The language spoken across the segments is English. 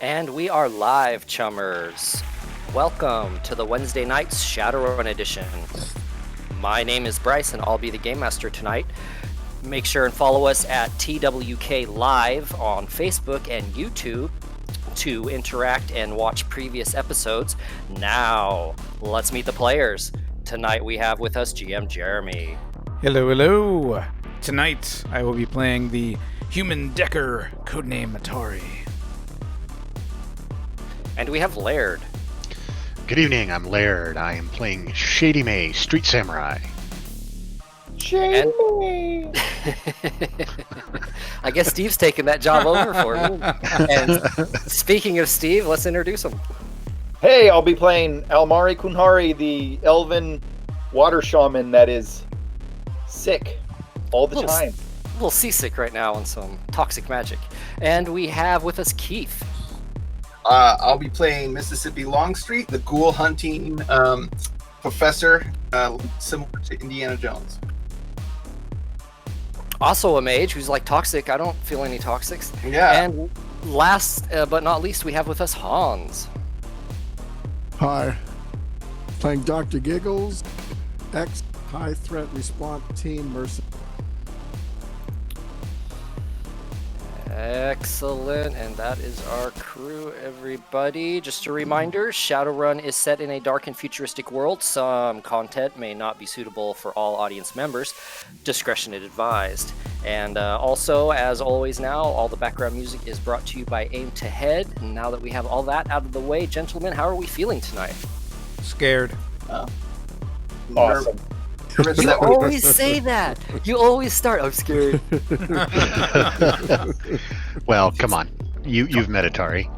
And we are live, Chummers. Welcome to the Wednesday night's Shadowrun edition. My name is Bryce, and I'll be the Game Master tonight. Make sure and follow us at TWKLive on Facebook and YouTube to interact and watch previous episodes. Now, let's meet the players. Tonight we have with us GM Jeremy. Hello, hello. Tonight I will be playing the Human Decker, codename Atari. And we have Laird. Good evening, I'm Laird. I am playing Shady May, Street Samurai. Shady May! I guess Steve's taking that job over for me. And speaking of Steve, let's introduce him. Hey, I'll be playing Almari Kunhari, the elven water shaman that is sick all the time. A little seasick right now on some toxic magic. And we have with us Keith. I'll be playing Mississippi Longstreet, the ghoul hunting professor, similar to Indiana Jones. Also a mage who's like toxic. I don't feel any toxics. Yeah. And last but not least, we have with us Hans. Hi. Playing Dr. Giggles, ex high threat response team mercenary. Excellent, and that is our crew, everybody. Just a reminder, Shadowrun is set in a dark and futuristic world. Some content may not be suitable for all audience members. Discretion is advised. And also, as always now, all the background music is brought to you by Aim to Head. And now that we have all that out of the way, gentlemen, how are we feeling tonight? Scared. Awesome. You always say that. You always start, I'm scared. Well, come on. You've met Atari.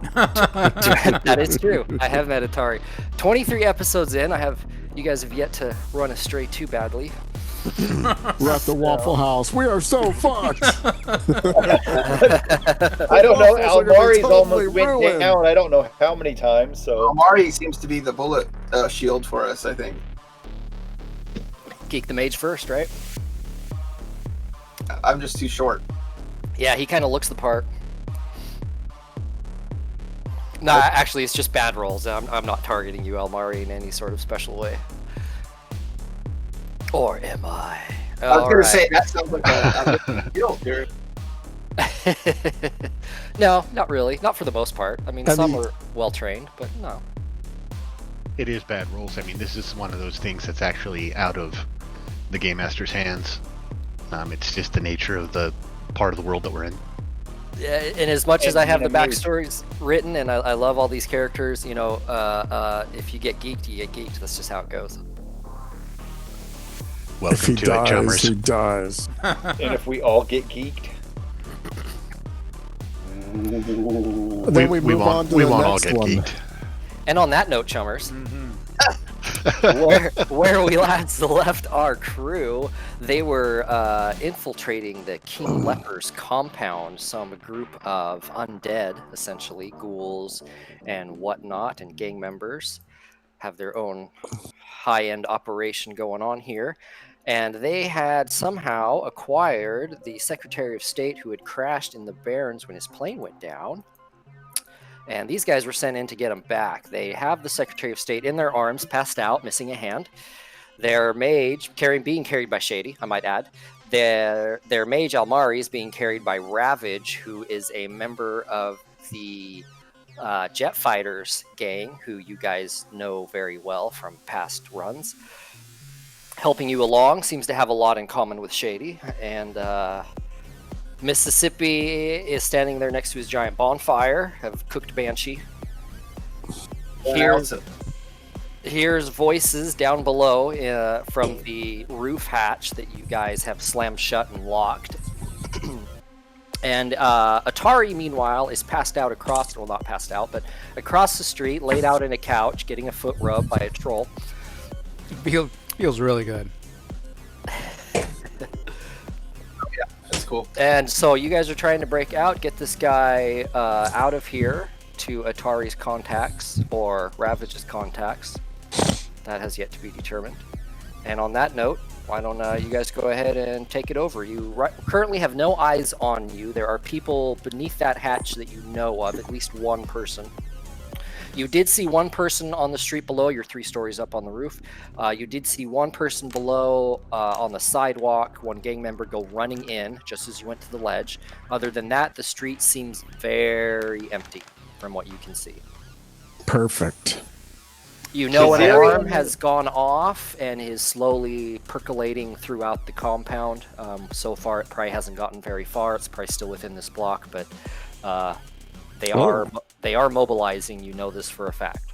That is true. I have met Atari. 23 episodes in, you guys have yet to run astray too badly. We're at the Waffle House. We are so fucked. I don't know. Almari's almost went down. I don't know how many times. So Almari seems to be the bullet shield for us, I think. Geek the Mage first, right? I'm just too short. Yeah, he kind of looks the part. Nah, actually, it's just bad rolls. I'm not targeting you, Almari, in any sort of special way. Or am I? I was going to say, that sounds like a shield here. No, not really. Not for the most part. I mean, some are well-trained, but no. It is bad rolls. I mean, this is one of those things that's actually out of the Game Master's hands. It's just the nature of the part of the world that we're in. Yeah, and as much as I have the backstories written, and I love all these characters, you know, if you get geeked, you get geeked. That's just how it goes. Welcome to it, Chummers. He dies. and if we all get geeked, then we move on to the won't all next get one. geeked. And on that note, Chummers, where we last left our crew, they were infiltrating the King Leper's compound, some group of undead, essentially, ghouls and whatnot, and gang members have their own high-end operation going on here. And they had somehow acquired the Secretary of State who had crashed in the Barrens when his plane went down. And these guys were sent in to get him back. They have the Secretary of State in their arms, passed out, missing a hand. Their mage, being carried by Shady, I might add. Their mage, Almari, is being carried by Ravage, who is a member of the Jet Fighters gang, who you guys know very well from past runs. Helping you along, seems to have a lot in common with Shady. And Mississippi is standing there next to his giant bonfire of cooked banshee. Here's voices down below from the roof hatch that you guys have slammed shut and locked. And Atari, meanwhile, is passed out across, well, not passed out, but across the street, laid out in a couch, getting a foot rubbed by a troll. Feels really good. That's cool. And so you guys are trying to break out, get this guy out of here to Atari's contacts or Ravage's contacts. That has yet to be determined. And on that note, why don't you guys go ahead and take it over? You currently have no eyes on you. There are people beneath that hatch that you know of, at least one person. You did see one person on the street below. You're 3 stories up on the roof. You did see one person below on the sidewalk, one gang member go running in just as you went to the ledge. Other than that, the street seems very empty from what you can see. Perfect. You know an Kazarian- alarm has gone off and is slowly percolating throughout the compound. So far, it probably hasn't gotten very far. It's probably still within this block, but they are mobilizing. You know this for a fact.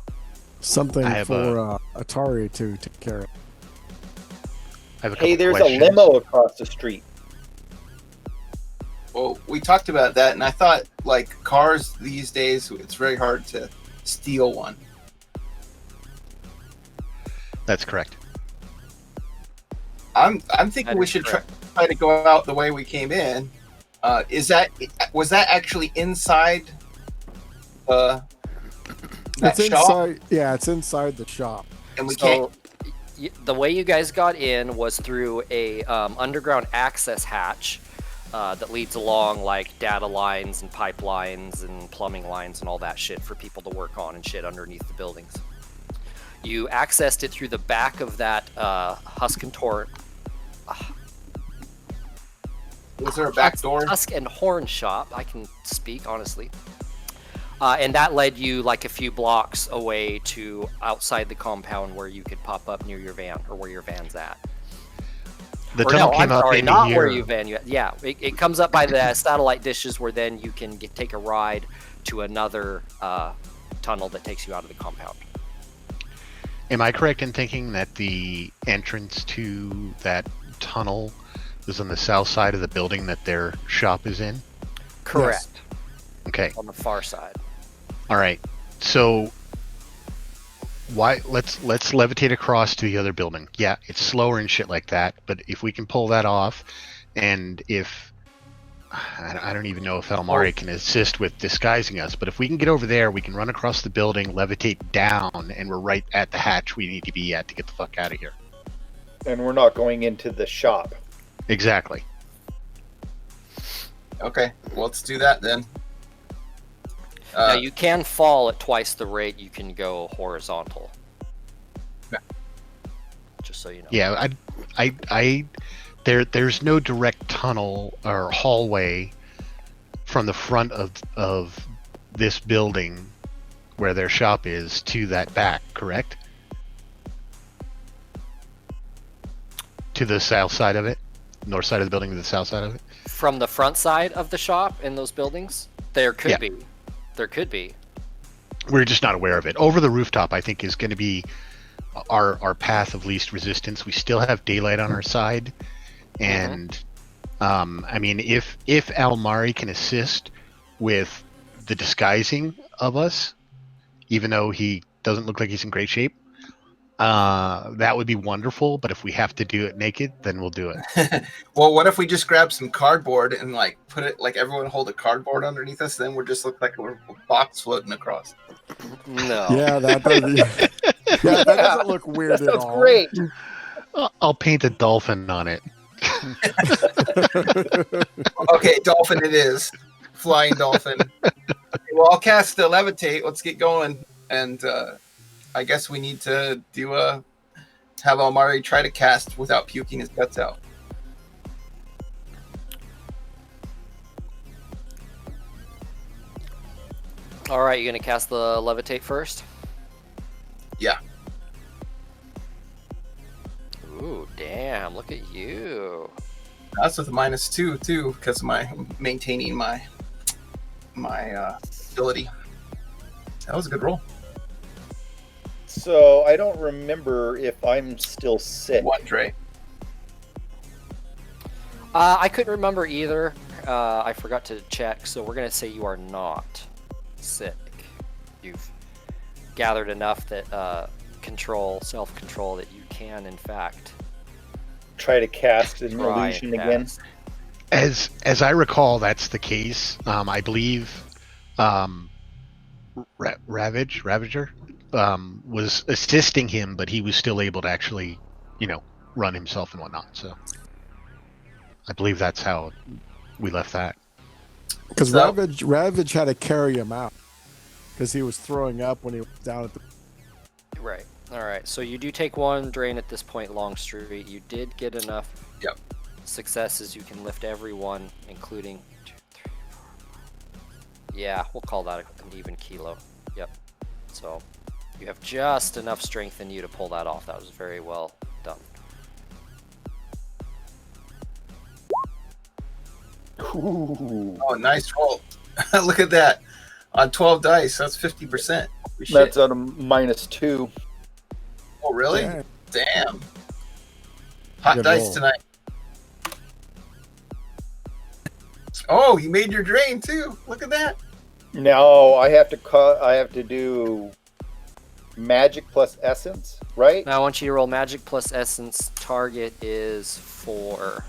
Something I have for Atari to take care of. I have a couple Hey, there's questions. a limo across the street. Well, we talked about that, and I thought, like, cars these days, it's very hard to steal one. That's correct. I'm thinking That we is should correct. try to go out the way we came in. Was that actually inside that It's shop? inside. Yeah, it's inside the shop. And we can't. So, the way you guys got in was through a underground access hatch that leads along like data lines and pipelines and plumbing lines and all that shit for people to work on and shit underneath the buildings. You accessed it through the back of that Husk and Was there a back door? Husk and Horn shop. I can speak honestly. And that led you like a few blocks away to outside the compound where you could pop up near your van or where your van's at. The Or tunnel no, came I'm up sorry, into not here. where you van. Yeah, it comes up by the satellite dishes where then you can take a ride to another tunnel that takes you out of the compound. Am I correct in thinking that the entrance to that tunnel is on the south side of the building that their shop is in? Correct. Okay. On the far side. All right. So let's levitate across to the other building. Yeah, it's slower and shit like that, but if we can pull that off, and if I don't even know if Almari can assist with disguising us, but if we can get over there, we can run across the building, levitate down, and we're right at the hatch we need to be at to get the fuck out of here. And we're not going into the shop. Exactly. Okay, well, let's do that then. Now you can fall at twice the rate you can go horizontal. Yeah. Just so you know. Yeah, there's no direct tunnel or hallway from the front of this building where their shop is to that back, correct? To the south side of it? North side of the building to the south side of it? From the front side of the shop in those buildings, there could Yeah. be. There could be. We're just not aware of it. Over the rooftop, I think, is going to be our path of least resistance. We still have daylight on our side. And, I mean, if Almari can assist with the disguising of us, even though he doesn't look like he's in great shape, that would be wonderful. But if we have to do it naked, then we'll do it. Well, what if we just grab some cardboard and like put it like everyone hold a cardboard underneath us? Then we're just look like we're a box floating across. No. Yeah, that doesn't. Yeah, that doesn't look weird That at sounds all. great. I'll paint a dolphin on it. Okay, dolphin it is. Flying dolphin. Okay, well, I'll cast the levitate. Let's get going. And I guess we need to have Almari try to cast without puking his guts out. All right, you gonna cast the levitate first? Yeah. Ooh, damn! Look at you. That's with a -2 too, because of my maintaining my ability. That was a good roll. So I don't remember if I'm still sick. One Dre. I couldn't remember either. I forgot to check, so we're gonna say you are not sick. You've gathered enough that self-control that you can, in fact, Try to cast an try illusion and again. cast. As I recall, that's the case. I believe Ravager was assisting him, but he was still able to actually, run himself and whatnot. So I believe that's how we left that. Because So- Ravage had to carry him out because he was throwing up when he was down at the. Right. All right. So you do take one drain at this point, Longstreet. You did get enough Yep. successes. You can lift everyone, including 2, 3, 4. Yeah, we'll call that an even kilo. Yep. So you have just enough strength in you to pull that off. That was very well done. Ooh, Oh, nice roll. Look at that. On 12 dice, that's 50%. that's at a -2. Oh, really? Yeah. Damn. Hot Good dice roll. tonight. Oh, you made your drain too. Look at that. Now I have to cut. I have to do magic plus essence, right? Now I want you to roll magic plus essence. Target is 4.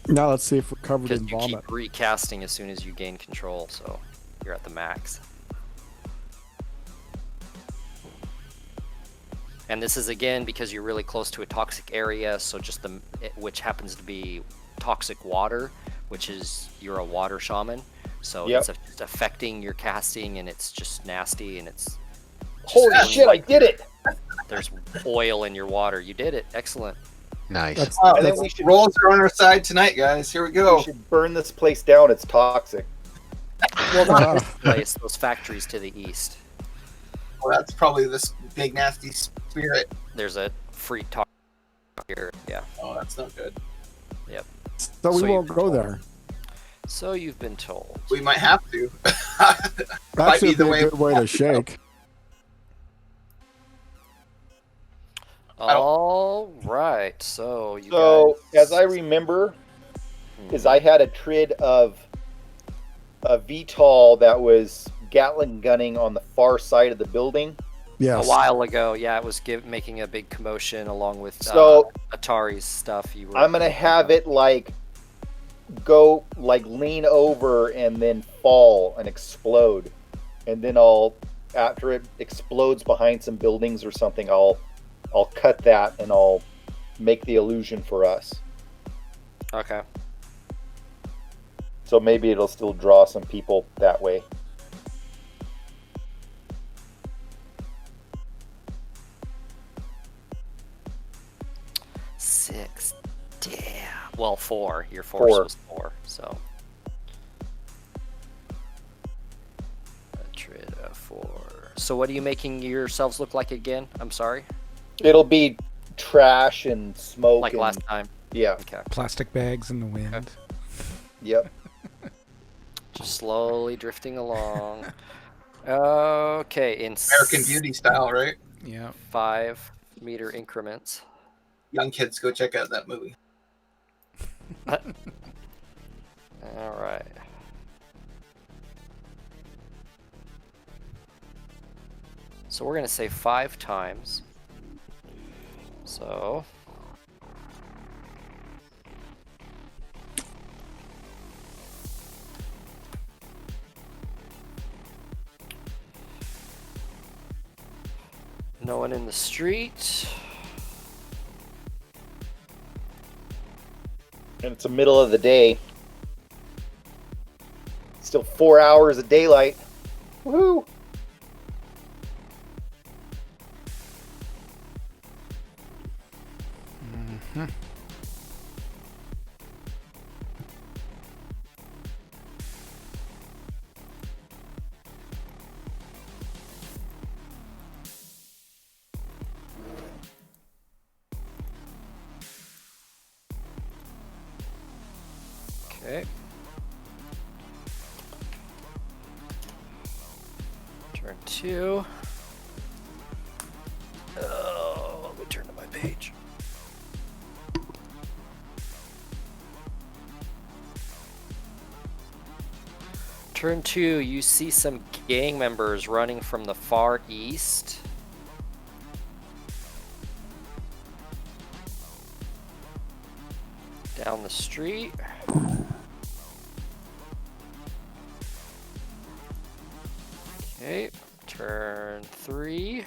Now let's see if we're covered Because in you vomit. keep recasting as soon as you gain control, so you're at the max. And this is again because you're really close to a toxic area, so just which happens to be toxic water, which is you're a water shaman, so Yep. it's just affecting your casting, and it's just nasty, and it's Holy feeling shit! I like did it. there's oil in your water. You did it. Excellent. Nice. That's, Oh, And then that's- we should Rolls are on our side tonight, guys. Here we we go. should burn this place down. It's toxic. Well, not Ah. this place. Those factories to the east. Well, that's probably this big nasty spirit. There's a freak talk here. Yeah. Oh, that's not good. so we So won't you- go there. So you've been told. We might have to. That Might be should the be way. a good way to shake. All right. So you So, guys. as I remember, is I had a trid of a VTOL that was Gatling gunning on the far side of the building. Yes. A while ago, yeah, it was making a big commotion along with So- Atari's stuff. You were. I'm gonna have it like go like lean over and then fall and explode, and then after it explodes behind some buildings or something, I'll cut that and I'll make the illusion for us. Okay. So maybe it'll still draw some people that way. Six. Damn. Well, 4. Your force 4. was 4. So. A trid of 4. So what are you making yourselves look like again? I'm sorry. It'll be trash and smoke. Like and, last time. Yeah. Okay. Plastic bags in the wind. Yep. Just slowly drifting along. Okay, in American Beauty style, right? Yeah. 5-meter increments. Young kids, go check out that movie. All right. So we're gonna say 5 times. So. No one in the street. And it's the middle of the day. Still 4 hours of daylight. Woohoo! Okay. Turn 2. Oh, let me turn to my page. Turn 2, you see some gang members running from the far east. Down the street. Okay, turn 3.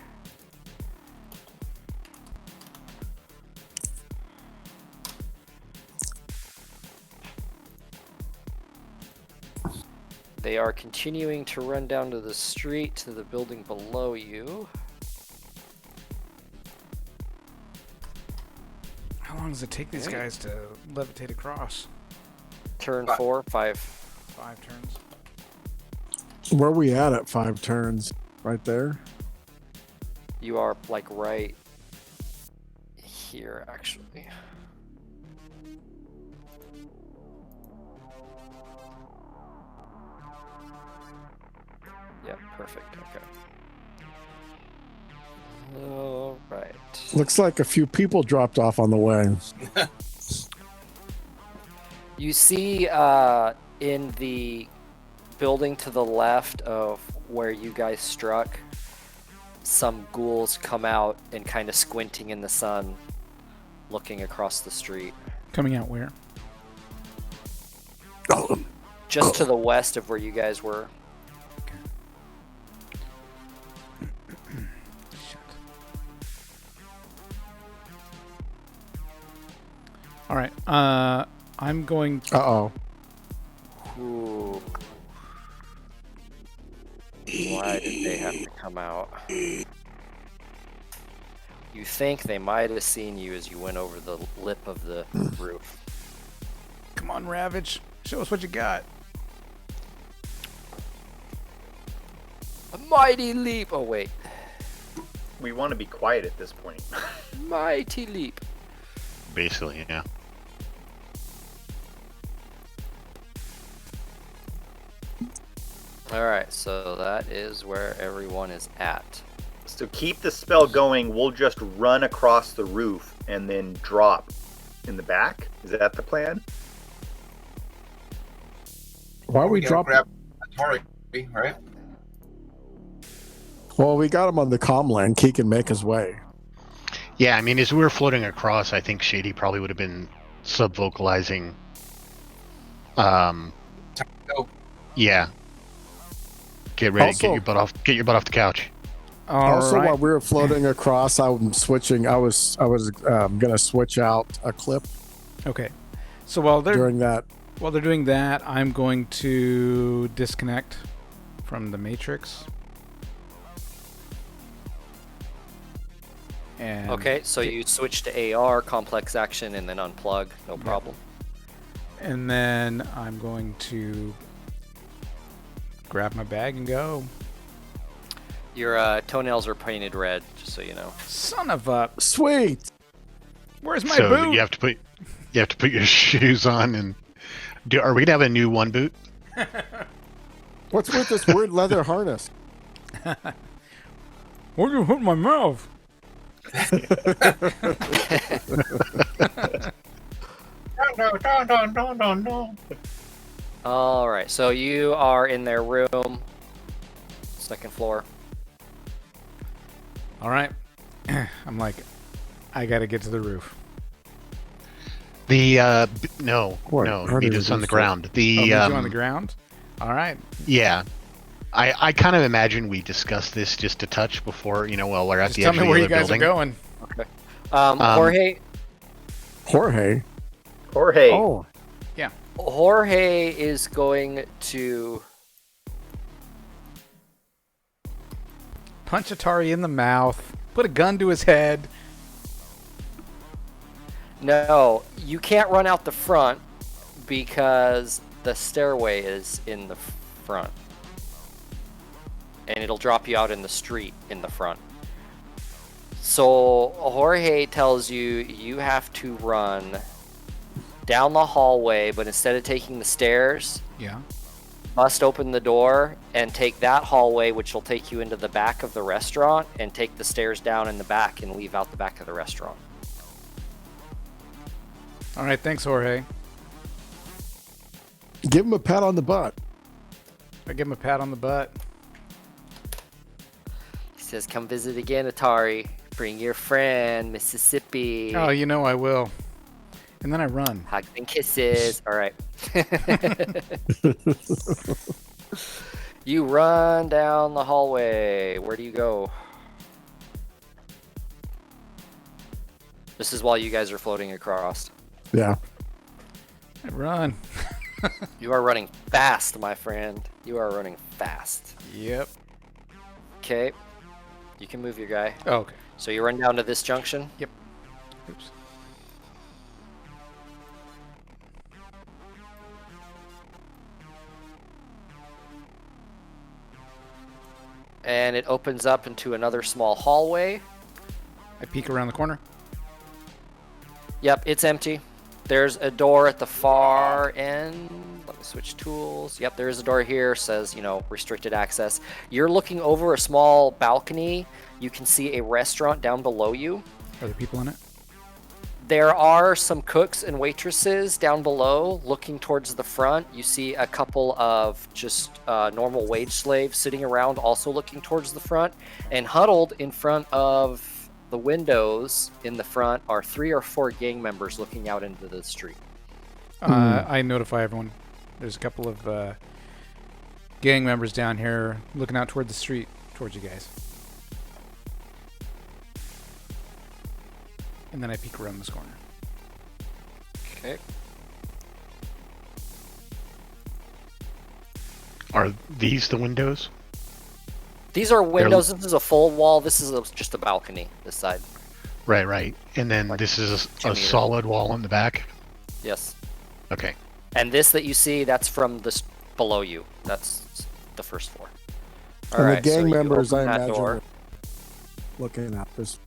They are continuing to run down to the street to the building below you. How long does it take these guys to levitate across? Turn 4, 5. 5 turns. Where are we at 5 turns? Right there? You are like right here, actually. Yep, perfect. Okay. All right. Looks like a few people dropped off on the way. You see in the building to the left of where you guys struck, some ghouls come out and kind of squinting in the sun, looking across the street. Coming out where? Just to the west of where you guys were. Shit. All right. I'm going. Uh-oh. Ooh. Why did they have to come out? You think they might have seen you as you went over the lip of the roof. Come on, Ravage. Show us what you got. A mighty leap! Oh, wait. We want to be quiet at this point. Mighty leap. Basically, yeah. Alright, so that is where everyone is at. So keep the spell going. We'll just run across the roof and then drop in the back. Is that the plan? Why are we gotta dropping? grab Atari, right? Well, we got him on the comm land. He can make his way. Yeah, I mean, as we were floating across, I think Shady probably would have been sub-vocalizing. Go. Yeah. Get ready. Also- Get your butt off. Get your butt off the couch. Also, right. while we were floating across, I'm switching. I was gonna switch out a clip Okay. So while they're during that. doing that, I'm going to disconnect from the Matrix. And Okay, so you switch to AR, complex action, and then unplug. No problem. And then I'm going to grab my bag and go. Your toenails are painted red, just so you know. Son of a! Sweet. Where's my So boot? you have to put your shoes on and. Are we gonna have a new one boot? What's with this weird leather harness? Where you hit my mouth? No. All right, so you are in their room, second floor. All right. I'm like, I gotta get to the roof. The no, What? no, How meet did us it on the do ground. Oh, The meet you on the ground. All right. yeah. I kind of imagine we discussed this just a touch before, while we're at Just the tell edge me of the where other you guys building. are going. Okay. Jorge Jorge. Jorge. Oh, Jorge is going to Punch Atari in the mouth. Put a gun to his head. No, you can't run out the front because the stairway is in the front. And it'll drop you out in the street in the front. So Jorge tells you you have to run down the hallway, but instead of taking the stairs, Yeah. must open the door and take that hallway, which will take you into the back of the restaurant, and take the stairs down in the back and leave out the back of the restaurant. All right. Thanks, Jorge. give him a pat on the butt. I give him a pat on the butt. He says, "Come visit again, Atari. Bring your friend, Mississippi. Oh, you know I will. And then I run. Hugs and kisses." All right. You run down the hallway. Where do you go? This is while you guys are floating across. Yeah. I run. You are running fast, my friend. You are running fast. Yep. Okay. You can move your guy. Oh, okay. So you run down to this junction. Yep. Oops. And it opens up into another small hallway. I peek around the corner. Yep, it's empty. There's a door at the far end. Let me switch tools. Yep, there's a door here. Says, restricted access. You're looking over a small balcony. You can see a restaurant down below you. Are there people in it? There are some cooks and waitresses down below looking towards the front. You see a couple of just normal wage slaves sitting around also looking towards the front. And huddled in front of the windows in the front are 3 or 4 gang members looking out into the street. I notify everyone. There's a couple of gang members down here looking out toward the street, towards you guys. And then I peek around this corner. Okay. Are these the windows? These are windows. This is a full wall. This is just a balcony, this side. Right. And then Like this is 2 a meters. solid wall in the back? Yes. Okay. And this that you see, that's from this below you. That's the first floor. All And right, the gang so you members, I open that imagine, door. are looking at this.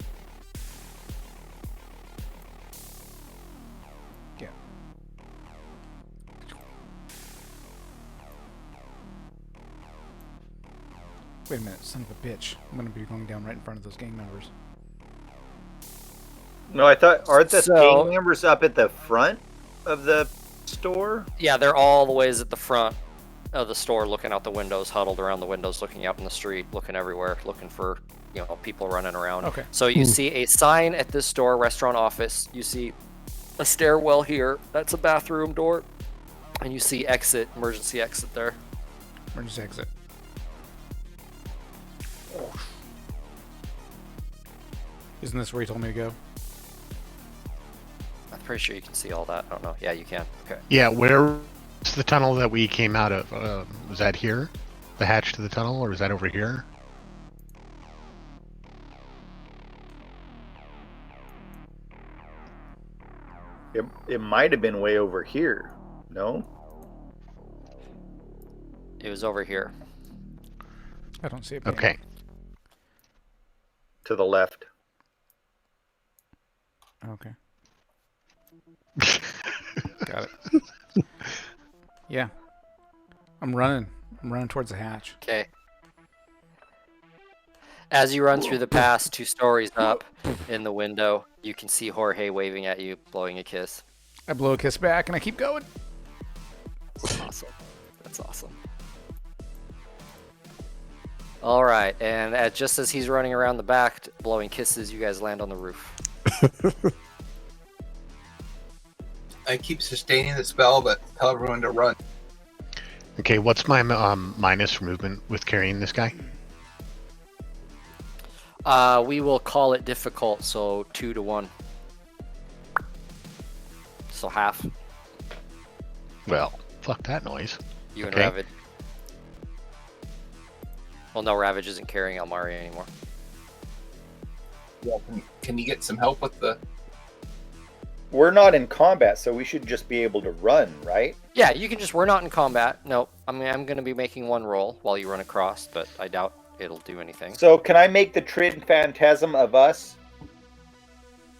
Yeah. Wait a minute, son of a bitch. I'm gonna be going down right in front of those gang members. No, I thought aren't the So- gang members up at the front of the store? Yeah, they're all the ways at the front of the store, looking out the windows, huddled around the windows, looking out in the street, looking everywhere, looking for people running around. Okay. So you see a sign at this store, restaurant office. You see a stairwell here. That's a bathroom door, and you see emergency exit there. Emergency exit. Isn't this where he told me to go? I'm pretty sure you can see all that. I don't know. Yeah, you can. Okay. Yeah, where's the tunnel that we came out of? Was that here? The hatch to the tunnel, or was that over here? It might have been way over here. No? It was over here. I don't see it. Okay. To the left. Okay. Got it. Yeah. I'm running towards the hatch. Okay. As you run through the pass 2 stories up in the window, you can see Jorge waving at you, blowing a kiss. I blow a kiss back and I keep going. Awesome. That's awesome. All right, and just as he's running around the back, blowing kisses, you guys land on the roof. I keep sustaining the spell, but tell everyone to run. Okay, what's my minus for movement with carrying this guy? We will call it difficult, so 2 to 1. So half. Well, fuck that noise. You Okay. and Ravage. Well, no, Ravage isn't carrying Almari anymore. Yeah, can you get some help with the... We're not in combat, so we should just be able to run, right? Yeah, you can just. We're not in combat. No, I mean I'm going to be making 1 roll while you run across, but I doubt it'll do anything. So can I make the Trid Phantasm of us? You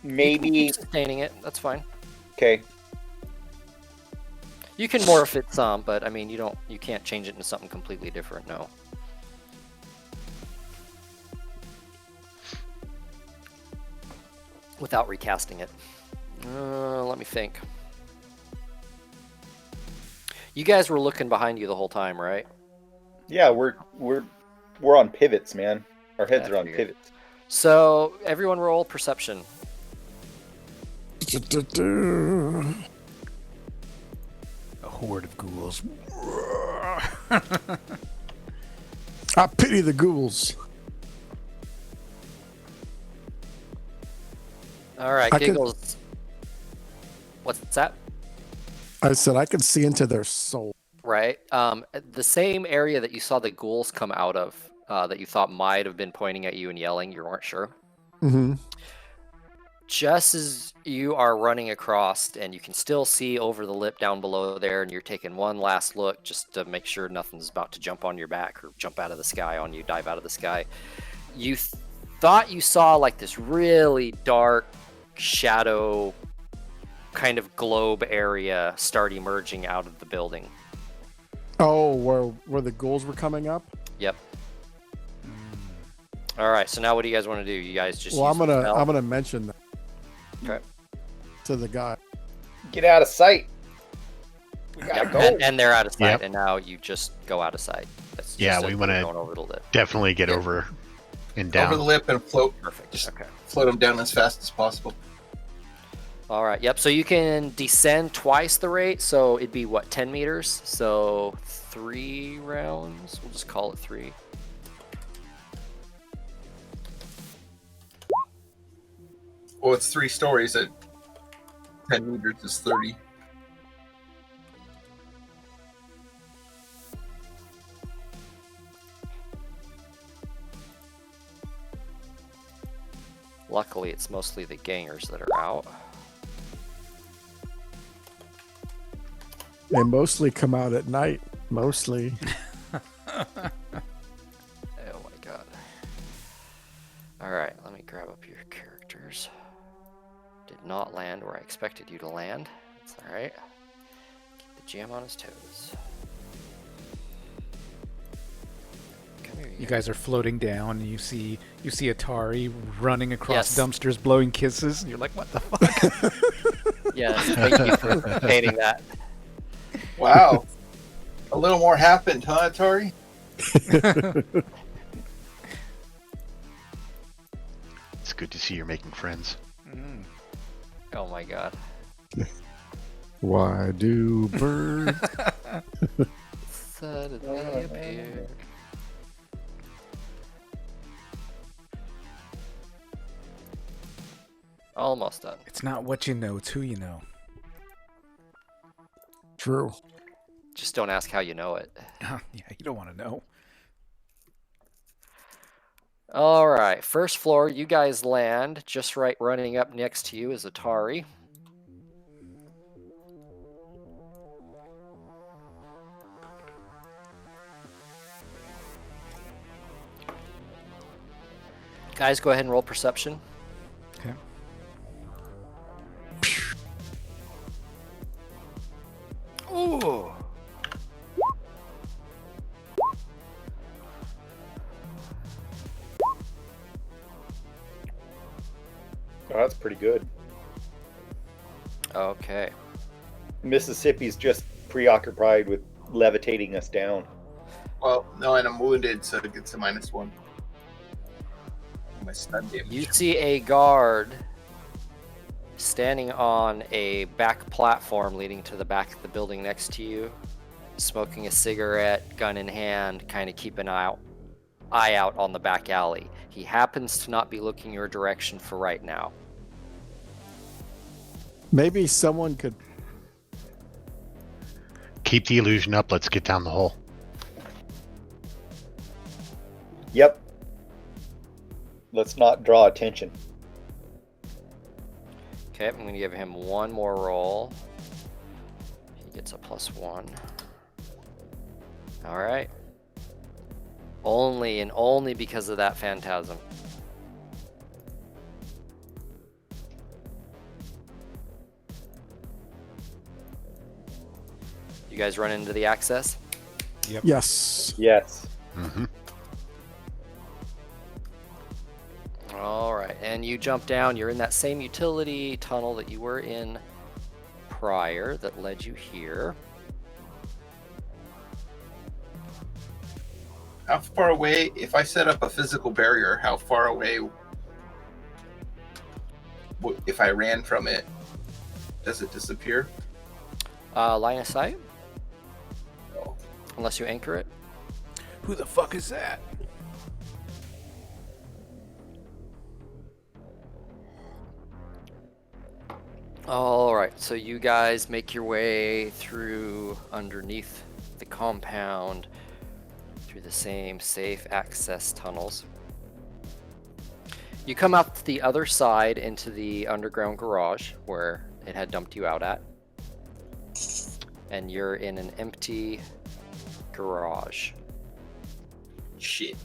can Maybe. keep sustaining it. That's fine. Okay. You can morph it some, but I mean you can't change it into something completely different. No. Without recasting it. Let me think. You guys were looking behind you the whole time, right? Yeah, we're on pivots, man. Our heads Yeah, are on figured. pivots. So everyone roll perception. A horde of ghouls. I pity the ghouls. All right, I could- Giggles. What's that? I said I could see into their soul. Right. The same area that you saw the ghouls come out of, that you thought might have been pointing at you and yelling, you weren't sure. Mm-hmm. Just as you are running across, and you can still see over the lip down below there, and you're taking one last look just to make sure nothing's about to jump on your back or jump out of the sky on you, dive out of the sky. You thought you saw like this really dark shadow kind of globe area start emerging out of the building. Oh, where the ghouls were coming up? Yep. All right, so now what do you guys want to do? You guys just Well, use the spell? I'm gonna mention that Okay. to the guy. Get out of sight. We gotta Yep. go. And they're out of sight, Yep. and now you just go out of sight. That's just Yeah, a- we wanna- going over the lip. Definitely get Yeah. over and down. Over the lip and float. Perfect. Just- Okay. Float them down as fast as possible. All right. Yep. So you can descend twice the rate. So it'd be what, 10 meters? So 3 rounds. We'll just call it 3. Well, it's 3 stories at 10 meters is 30. Luckily, it's mostly the gangers that are out. They mostly come out at night. Mostly. Oh my god. All right. Let me grab up your characters. Did not land where I expected you to land. That's all right. Keep the GM on his toes. Come here, You guys are floating down, and you see Atari running across Yes. dumpsters, blowing kisses, and you're like, "What the fuck?" Yes. Thank you for painting that. Wow. A little more happened, huh, Atari? It's good to see you're making friends. Oh my god. Why do birds? Suddenly appear. Almost done. It's not what you know; it's who you know. True. Just don't ask how you know it. Yeah, you don't want to know. All right, first floor, you guys land. Just right running up next to you is Atari. Guys, go ahead and roll perception. Okay. Ooh. Oh, that's pretty good. Okay. Mississippi's just preoccupied with levitating us down. Well, no, and I'm wounded, so it gets a -1. My stun damage. You see a guard standing on a back platform leading to the back of the building next to you, smoking a cigarette, gun in hand, kind of keeping an eye out on the back alley. He happens to not be looking your direction for right now. Maybe someone could. Keep the illusion up. Let's get down the hole. Yep. Let's not draw attention. Okay, I'm going to give him one more roll. He gets a +1. All right. Only and only because of that phantasm. You guys run into the access? Yes. Yes. Mm-hmm. All right, and you jump down. You're in that same utility tunnel that you were in prior that led you here. How far away, if I set up a physical barrier, how far away, if I ran from it, does it disappear? Line of sight, No. unless you anchor it. Who the fuck is that? All right, so you guys make your way through underneath the compound, through the same safe access tunnels. You come out the other side into the underground garage where it had dumped you out at. And you're in an empty garage. Shit.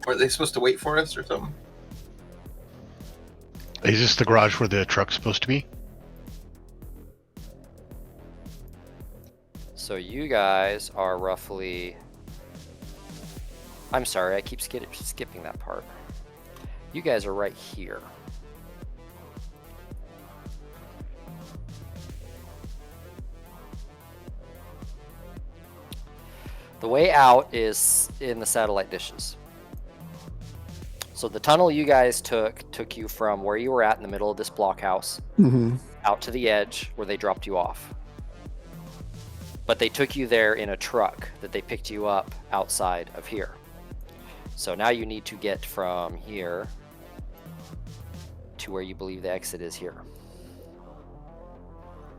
Are they supposed to wait for us or something? Is this the garage where the truck's supposed to be? So you guys are roughly... I'm sorry, I keep skipping that part. You guys are right here. The way out is in the satellite dishes. So the tunnel you guys took you from where you were at in the middle of this blockhouse out to the edge where they dropped you off. But they took you there in a truck that they picked you up outside of here. So now you need to get from here to where you believe the exit is here.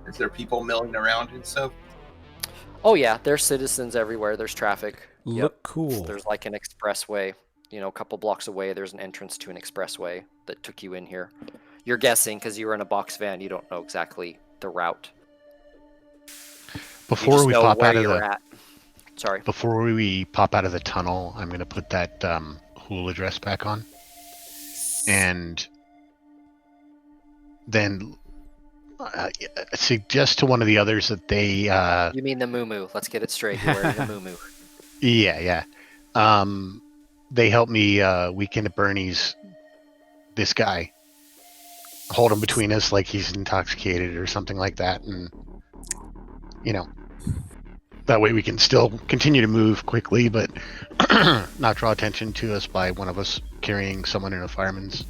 Is there people milling around and stuff? Oh yeah, there's citizens everywhere. There's traffic. Look cool. There's like an expressway. You know, a couple blocks away, there's an entrance to an expressway that took you in here. You're guessing because you were in a box van. You don't know exactly the route. Before we pop out of Before we pop out of the tunnel, I'm going to put that hula dress back on, and then suggest to one of the others that they. You mean the moo-moo? Let's get it straight. You're wearing the moo-moo. Yeah. They help me weekend at Bernie's this guy. Hold him between us like he's intoxicated or something like that, and that way we can still continue to move quickly, but not draw attention to us by one of us carrying someone in a fireman's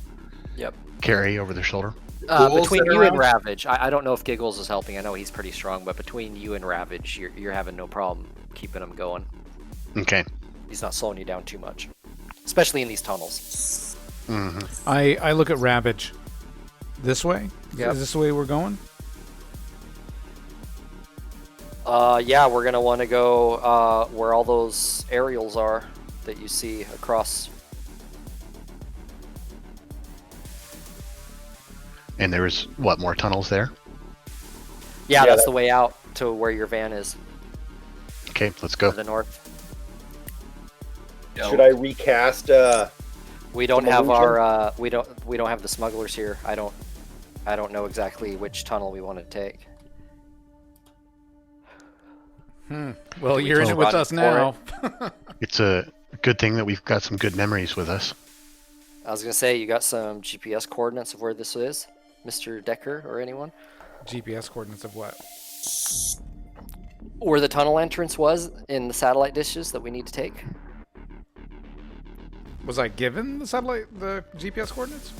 carry over their shoulder. Between you and Ravage, I don't know if Giggles is helping. I know he's pretty strong, but between you and Ravage, you're having no problem keeping him going. Okay. He's not slowing you down too much, especially in these tunnels. Mm-hmm. I look at Ravage. This way? Yep. Is this the way we're going? Yeah, we're gonna want to go where all those aerials are that you see across. And there's more tunnels there? Yeah, that's the way out to where your van is. Okay, let's go. To the north. Should I recast? We don't have our we don't have the smugglers here. I don't know exactly which tunnel we want to take. Well, you're in it with us now. It's a good thing that we've got some good memories with us. I was gonna say, you got some GPS coordinates of where this is, Mr. Decker or anyone? GPS coordinates of what? Where the tunnel entrance was in the satellite dishes that we need to take. Was I given the GPS coordinates?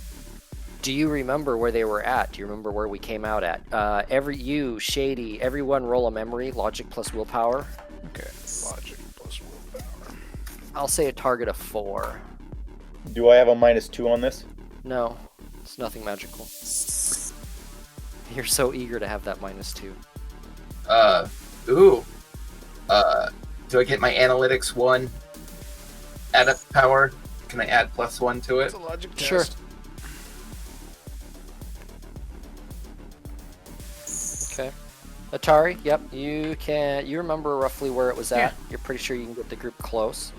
Do you remember where they were at? Do you remember where we came out at? Shady, everyone roll a memory, logic plus willpower. Okay, logic plus willpower. I'll say a target of 4. Do I have a -2 on this? No, it's nothing magical. You're so eager to have that -2. Do I get my analytics 1 add up power? Can I add +1 to it? It's a logic test. Sure. Okay. Atari, yep, you can. You remember roughly where it was at. Yeah. You're pretty sure you can get the group close.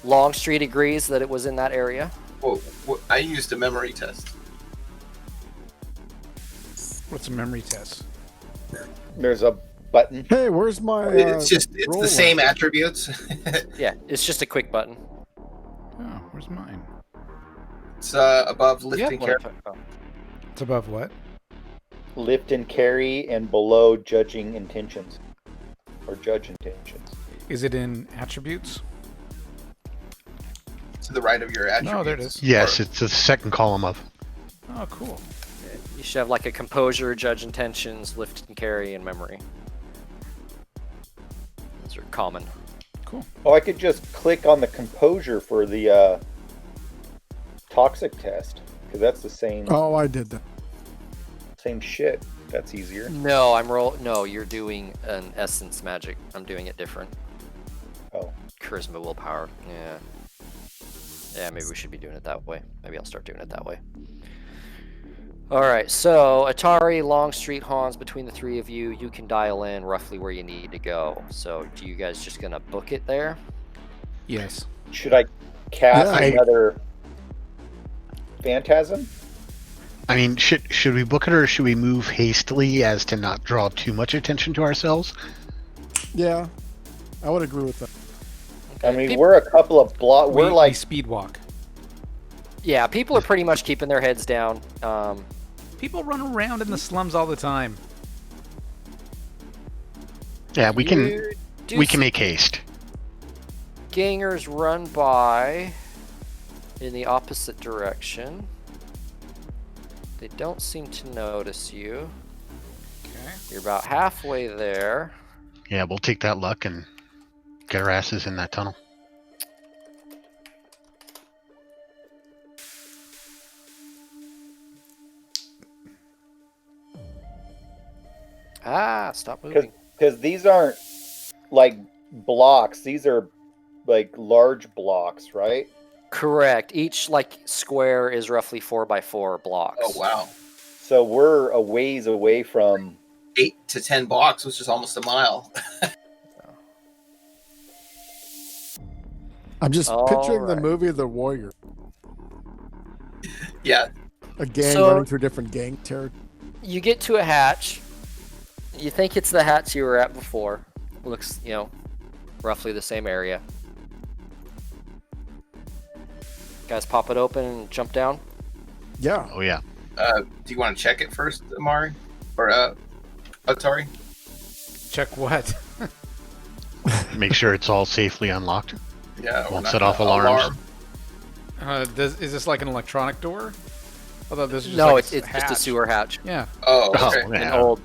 Longstreet agrees that it was in that area. Well, I used a memory test. What's a memory test? There's a button. Hey, where's my? It's roll the same one? attributes. Yeah, it's just a quick button. Oh, where's mine? It's above You have lifting one care. to- oh. It's above what? Lift and carry, and below judging intentions, or judge intentions. Is it in attributes? To the right of your attributes. No, there it is. Yes, it's the second column of. Oh, cool. You should have like a composure, judge intentions, lift and carry, and memory. Those are common. Cool. Oh, I could just click on the composure for the toxic test. Because that's the same Oh, I did that. same shit. That's easier. No, No, you're doing an essence magic. I'm doing it different. Oh. Charisma, willpower. Yeah. Yeah, maybe we should be doing it that way. Maybe I'll start doing it that way. All right, so Atari, Longstreet, Hans, between the three of you, you can dial in roughly where you need to go. So, do you guys just gonna book it there? Yes. Should I cast Yeah, another phantasm? I mean, should we book it or should we move hastily as to not draw too much attention to ourselves? Yeah, I would agree with that. I mean, we're a couple of blocks. We're We like speed walk. Yeah, people are pretty much keeping their heads down. People run around in the slums all the time. Yeah, we can do make haste. Gangers run by in the opposite direction. They don't seem to notice you. Okay. You're about halfway there. Yeah, we'll take that luck and get our asses in that tunnel. Ah, stop moving. because these aren't like blocks. These are like large blocks, right? Correct. Each like square is roughly 4x4 blocks. Oh wow, So we're a ways away from. 8 to 10 blocks, which is almost a mile. I'm just All picturing the right. movie The Warrior. Yeah, A gang So- running through different gang territories. You get to a hatch. You think it's the hatch you were at before. Looks, roughly the same area. Guys, pop it open and jump down. Yeah. Oh yeah. do you want to check it first, Amari, or Atari? Check what? Make sure it's all safely unlocked. Yeah, we're Won't not set off gonna alarms. Is this like an electronic door? Although this is just No, like it's a just a hatch. sewer hatch. Yeah. Oh, Oh, okay. yeah. An old,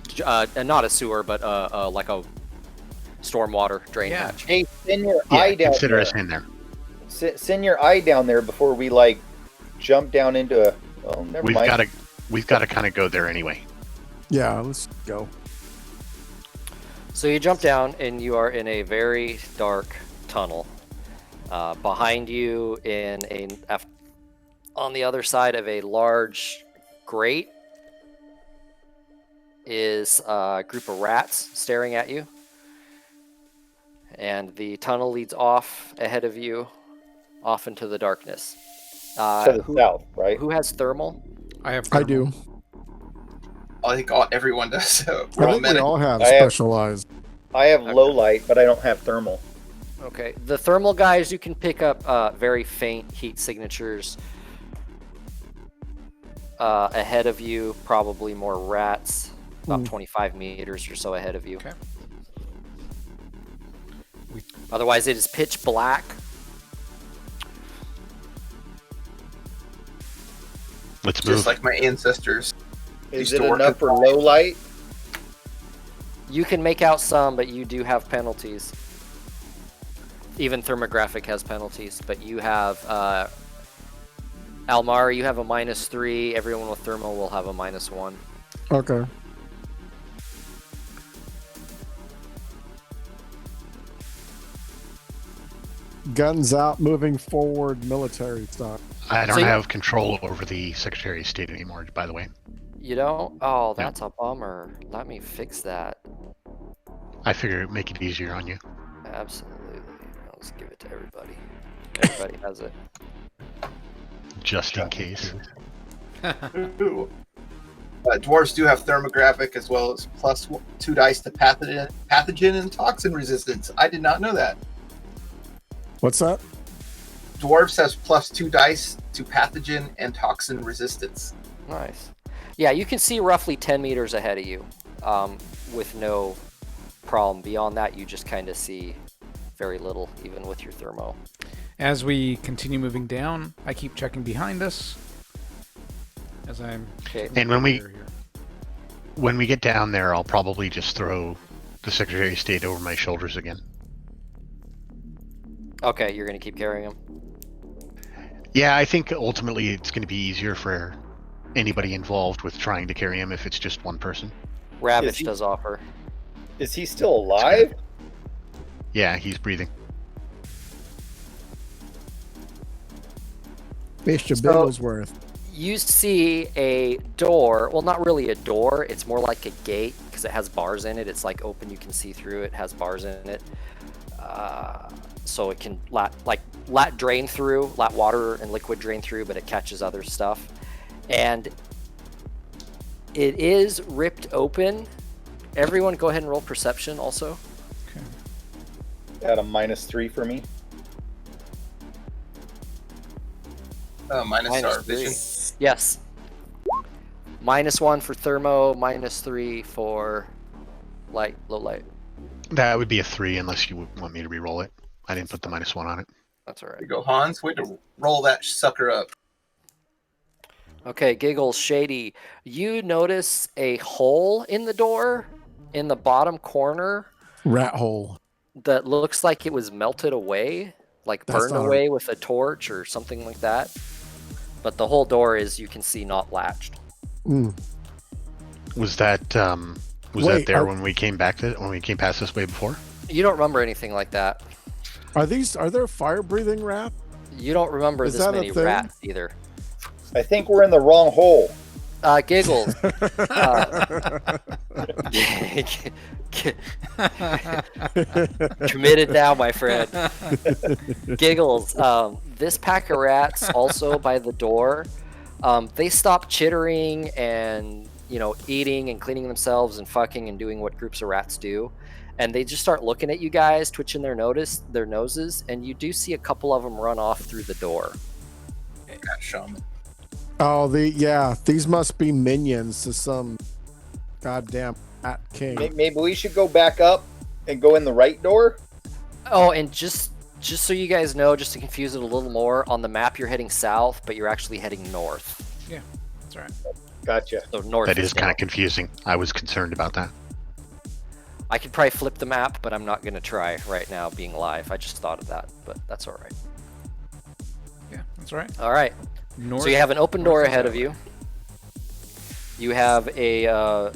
and not a sewer, but like a stormwater drain Yeah. hatch. Hey, send your Yeah, eye down consider there. us in there. Send your eye down there before we like jump down into a. Oh, never We've mind. got to kind of go there anyway. Yeah, let's go. So you jump down, and you are in a very dark tunnel. Behind you, on the other side of a large grate, is a group of rats staring at you. And the tunnel leads off ahead of you, off into the darkness. to the south, right? Who has thermal? I have. I thermal. do. I think everyone does. So I think we all have I have- specialized. I have low light, but I don't have thermal. Okay. The thermal guys, you can pick up very faint heat signatures. Ahead of you, probably more rats. About 25 meters or so ahead of you. Okay. Otherwise, it is pitch black. Let's move. just like my ancestors. Is Used it to work enough in for low light? You can make out some, but you do have penalties. Even thermographic has penalties, but you have Almari, you have a -3. Everyone with thermal will have a -1. Okay. Guns out, moving forward, military style. I don't So you- have control over the Secretary of State anymore, by the way. You don't? Oh, Yeah. that's a bummer. Let me fix that. I figure it'd make it easier on you. Absolutely. I'll just give it to everybody. Everybody has it. Just in case. Ooh. Dwarves do have thermographic as well as +2 dice to pathogen and toxin resistance. I did not know that. What's that? Dwarves has +2 dice to pathogen and toxin resistance. Nice. Yeah, you can see roughly 10 meters ahead of you with no problem. Beyond that, you just kind of see very little, even with your thermo. As we continue moving down, I keep checking behind us. As I'm. Okay. And when we here. when we get down there, I'll probably just throw the Secretary of State over my shoulders again. Okay, you're going to keep carrying them? Yeah, I think ultimately it's going to be easier for anybody involved with trying to carry him if it's just one person. Ravage does offer. Is he still alive? Yeah, he's breathing. Mr. So- Bigglesworth. You see a door. Well, not really a door. It's more like a gate because it has bars in it. It's like open. You can see through it. Has bars in it. So it can let drain through, let water and liquid drain through, but it catches other stuff. And it is ripped open. Everyone go ahead and roll perception also. At a -3 for me. Minus our -3. vision. Yes. -1 for thermo, -3 for light, low light. That would be a 3 unless you would want me to re-roll it. I didn't put the -1 on it. That's all There right. you go, Hans. Way to roll that sucker up. Okay, Giggles, Shady. You notice a hole in the door in the bottom corner Rat hole. that looks like it was melted away, like That's burned not away with a torch or something like that. But the whole door is, you can see, not latched. Was that Wait, there when we came past this way before? You don't remember anything like that. Are there fire breathing rats? You don't remember Is this that a many thing? rats either. I think we're in the wrong hole. Giggles. Committed now, my friend. Giggles. This pack of rats also by the door. They stop chittering and eating and cleaning themselves and fucking and doing what groups of rats do, and they just start looking at you guys, twitching their noses, and you do see a couple of them run off through the door. Got shaman. Oh, these must be minions to some goddamn rat king. Maybe we should go back up and go in the right door. Oh, and just so you guys know, just to confuse it a little more, on the map you're heading south, but you're actually heading north. Yeah, that's right. Gotcha. So north. That is kind down. of confusing. I was concerned about that. I could probably flip the map, but I'm not going to try right now being live. I just thought of that, but that's all right. Yeah, that's right. All right. North, So you have an open door north ahead is of you. You have a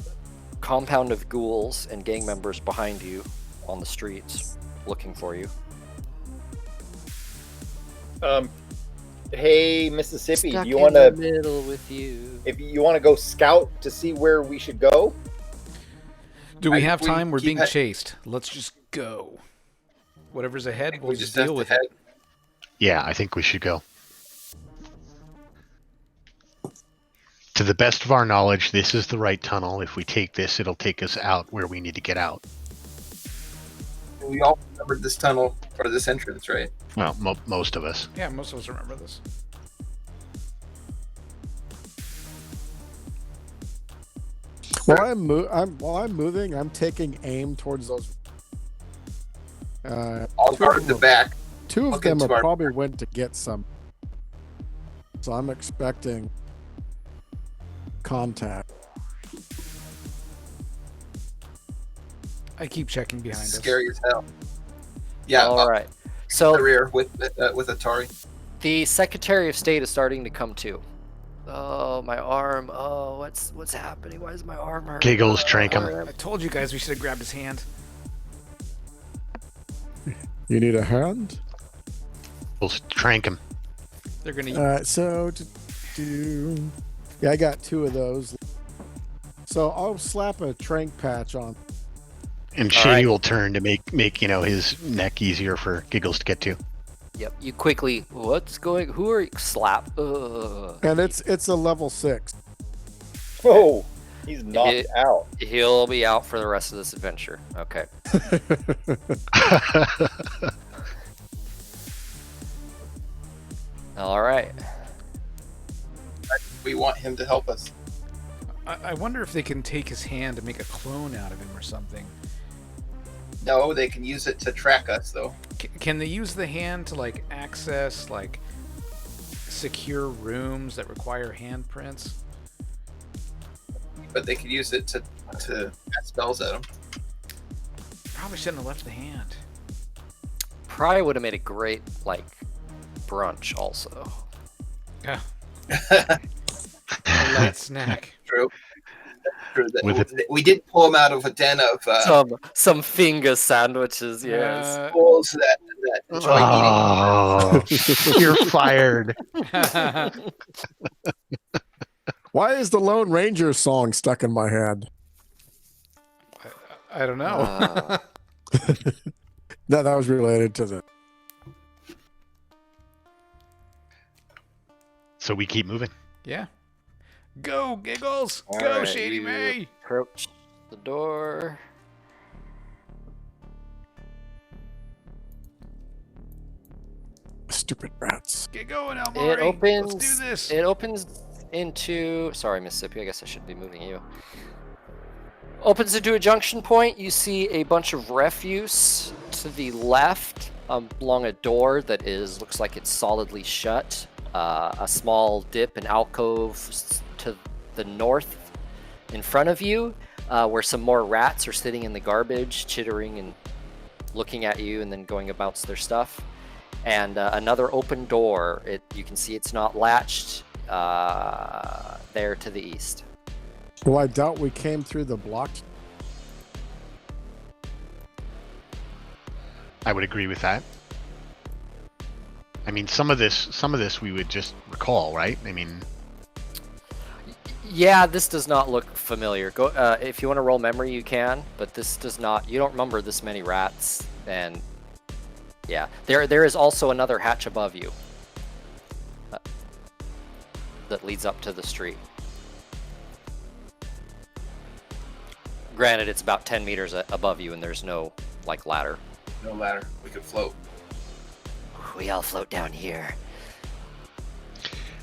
compound of ghouls and gang members behind you on the streets looking for you. Hey, Mississippi, Stuck do you in want the to? middle with you. If you want to go scout to see where we should go, Do we I have think we time? We're keep being it- chased. Let's just go. Whatever's ahead, we'll We just just have deal to with head. it. Yeah, I think we should go. To the best of our knowledge, this is the right tunnel. If we take this, it'll take us out where we need to get out. We all remembered this tunnel or this entrance, right? Well, most of us. Yeah, most of us remember this. While I'm moving, I'm taking aim towards those. I'll guard the back. Two of Look them into are our- probably went to get some. So I'm expecting contact. I keep checking behind us. Scary as hell. Yeah, All up right. the So rear with Atari. the Secretary of State is starting to come to. Oh, my arm. Oh, what's happening? Why is my arm hurt? Giggles, trank him. I told you guys we should have grabbed his hand. You need a hand? We'll trank him. They're gonna. Yeah, I got two of those. So I'll slap a trank patch on. And All Shady right. will turn to make his neck easier for Giggles to get to. Yep. You quickly. What's going? Who are you? Slap. Ugh. And it's a level 6. oh, he's knocked It- out. He'll be out for the rest of this adventure. Okay. All right. We want him to help us. I wonder if they can take his hand and make a clone out of him or something. No, they can use it to track us, though. Can they use the hand to like access like secure rooms that require handprints? But they could use it to cast spells at him. Probably shouldn't have left the hand. Probably would have made a great brunch also. Yeah. A light snack. True. With We did pull him out of a den of Some finger sandwiches, yes. wolves that enjoy eating. Oh, you're fired. Why is the Lone Ranger song stuck in my head? I don't know. No, that was related to the. So we keep moving. Yeah. Go, Giggles! All Go, right, Shady you May! Approach the door. Stupid rats. Get going, Elmore! It opens. Let's do this! It opens into. Sorry, Mississippi. I guess I should be moving you. Opens into a junction point. You see a bunch of refuse to the left along a door that looks like it's solidly shut. A small dip and alcove to the north in front of you, where some more rats are sitting in the garbage, chittering and looking at you, and then going about their stuff. And another open door. You can see it's not latched there to the east. Well, I doubt we came through the block. I would agree with that. I mean, some of this we would just recall, right? I mean, Yeah, this does not look familiar. Go if you want to roll memory, you can, but this does not. You don't remember this many rats, and yeah, there is also another hatch above you that leads up to the street. Granted, it's about 10 meters above you, and there's no like ladder. No ladder. We could float. We all float down here.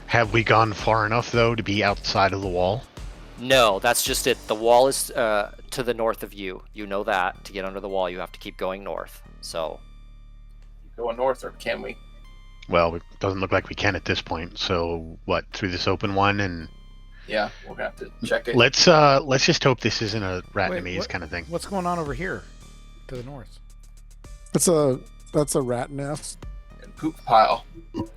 have we gone far enough though to be outside of the wall? No, that's just it. The wall is to the north of you. You know that. To get under the wall, you have to keep going north. So, Going north, or can we? Well, it doesn't look like we can at this point. So what? Through this open one, and Yeah, we'll have to check it. let's just hope this isn't a rat in a maze kind of thing. What's going on over here to the north? That's a rat nest. And poop pile.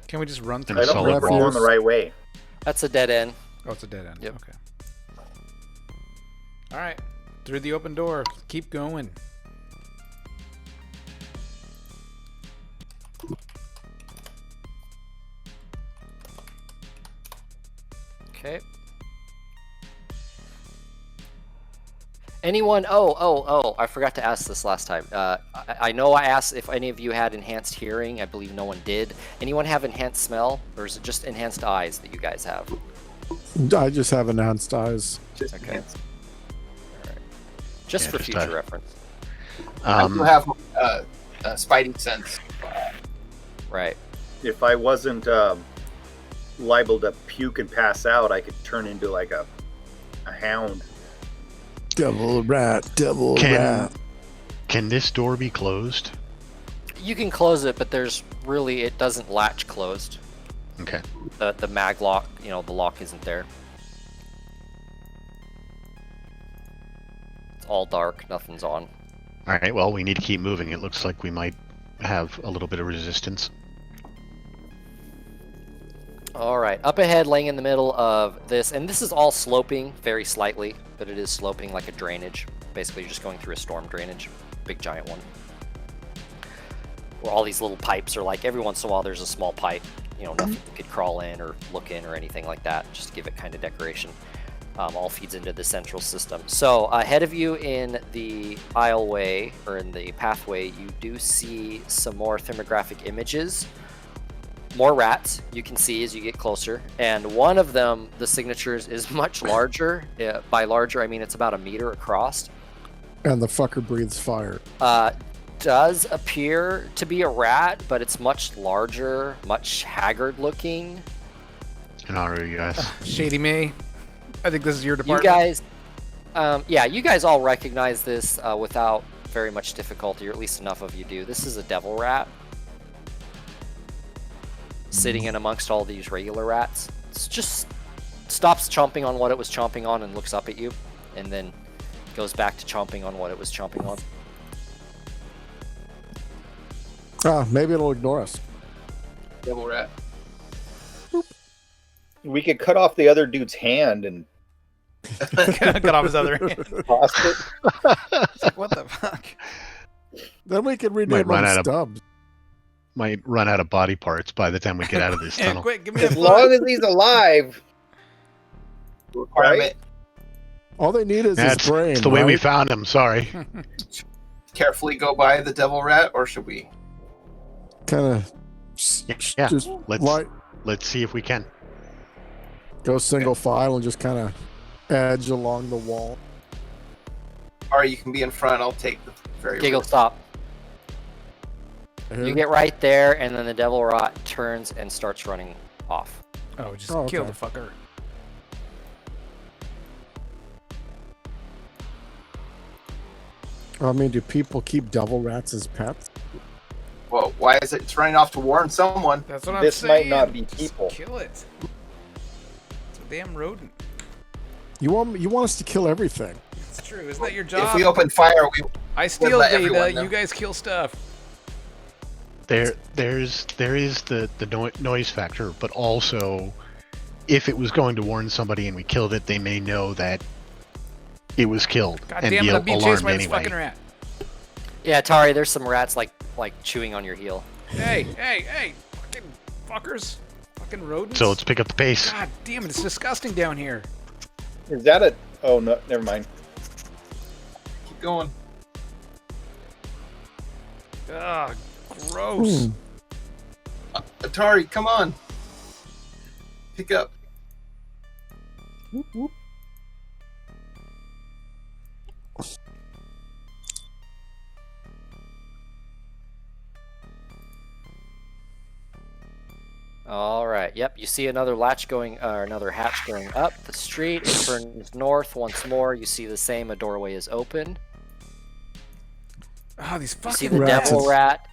Can we just run And through? a I don't solid think we're roll. going the right way. that's a dead end. Oh, it's a dead end. Yep. Okay. All right. Through the open door. Keep going. Okay. Anyone? Oh! I forgot to ask this last time. I know I asked if any of you had enhanced hearing. I believe no one did. Anyone have enhanced smell, or is it just enhanced eyes that you guys have? I just have enhanced eyes. Just Okay. hands. Just Yeah, for just future eyes. reference. I do have spidey sense. Right. If I wasn't liable to puke and pass out, I could turn into like a hound. Devil rat, devil Can rat. can this door be closed? You can close it, but it doesn't latch closed. Okay. The mag lock, the lock isn't there. It's all dark, nothing's on. All right. Well, we need to keep moving. It looks like we might have a little bit of resistance. All right, up ahead, laying in the middle of this, and this is all sloping very slightly, but it is sloping like a drainage. Basically, you're just going through a storm drainage, big giant one. Where all these little pipes are like, every once in a while there's a small pipe, nothing you could crawl in or look in or anything like that, just to give it kind of decoration. All feeds into the central system. So ahead of you in the aisleway, or in the pathway, you do see some more thermographic images. More rats you can see as you get closer, and one of them, the signatures, is much larger. By larger, I mean it's about 1 meter across. And the fucker breathes fire. Does appear to be a rat, but it's much larger, much haggard looking. In honor of you guys. Shady May. I think this is your You department. guys, you guys all recognize this without very much difficulty, or at least enough of you do. This is a devil rat. Sitting in amongst all these regular rats. It's just stops chomping on what it was chomping on and looks up at you, and then goes back to chomping on what it was chomping on. Maybe it'll ignore us. Devil rat. We could cut off the other dude's hand and Cut off his other hand. toss it. It's like, what the fuck? Then we could Might rename run them out of- Stubbs. Might run out of body parts by the time we get out of this Hey, tunnel. quick, give me As that long foot. as he's alive. Requirement. All they need is That's his brain. it's the way we right? found him. Sorry. Carefully go by the devil rat, or should we? Kind of Yeah, just let's see if we can. go single file and just kind of edge along the wall. Or you can be in front. I'll take the very. Giggle, stop. Here. You get right there, and then the devil rot turns and starts running off. Oh, just Oh, kill okay. the fucker. I mean, do people keep devil rats as pets? Well, why is it? It's running off to warn someone. That's what I'm This might saying. not be Just people. kill it. It's a damn rodent. You want us to kill everything? It's true. Isn't that your If job? we open fire, we I steal let everyone data. know. You guys kill stuff. There is the noise factor, but also, if it was going to warn somebody and we killed it, they may know that it was killed God and damn be it! I'm being chased alarmed by this anyway. fucking rat. Yeah, Tari, there's some rats like chewing on your heel. Hey, fucking fuckers, fucking rodents. So let's pick up the pace. God damn it! It's disgusting down here. Is that a... Oh, no, never mind. keep going. Ugh, gross. Atari, come on. Pick up. All right. Yep. You see another hatch going up the street. It turns north once more. You see the same. A doorway is open. Oh, these You see fucking the rats. devil rat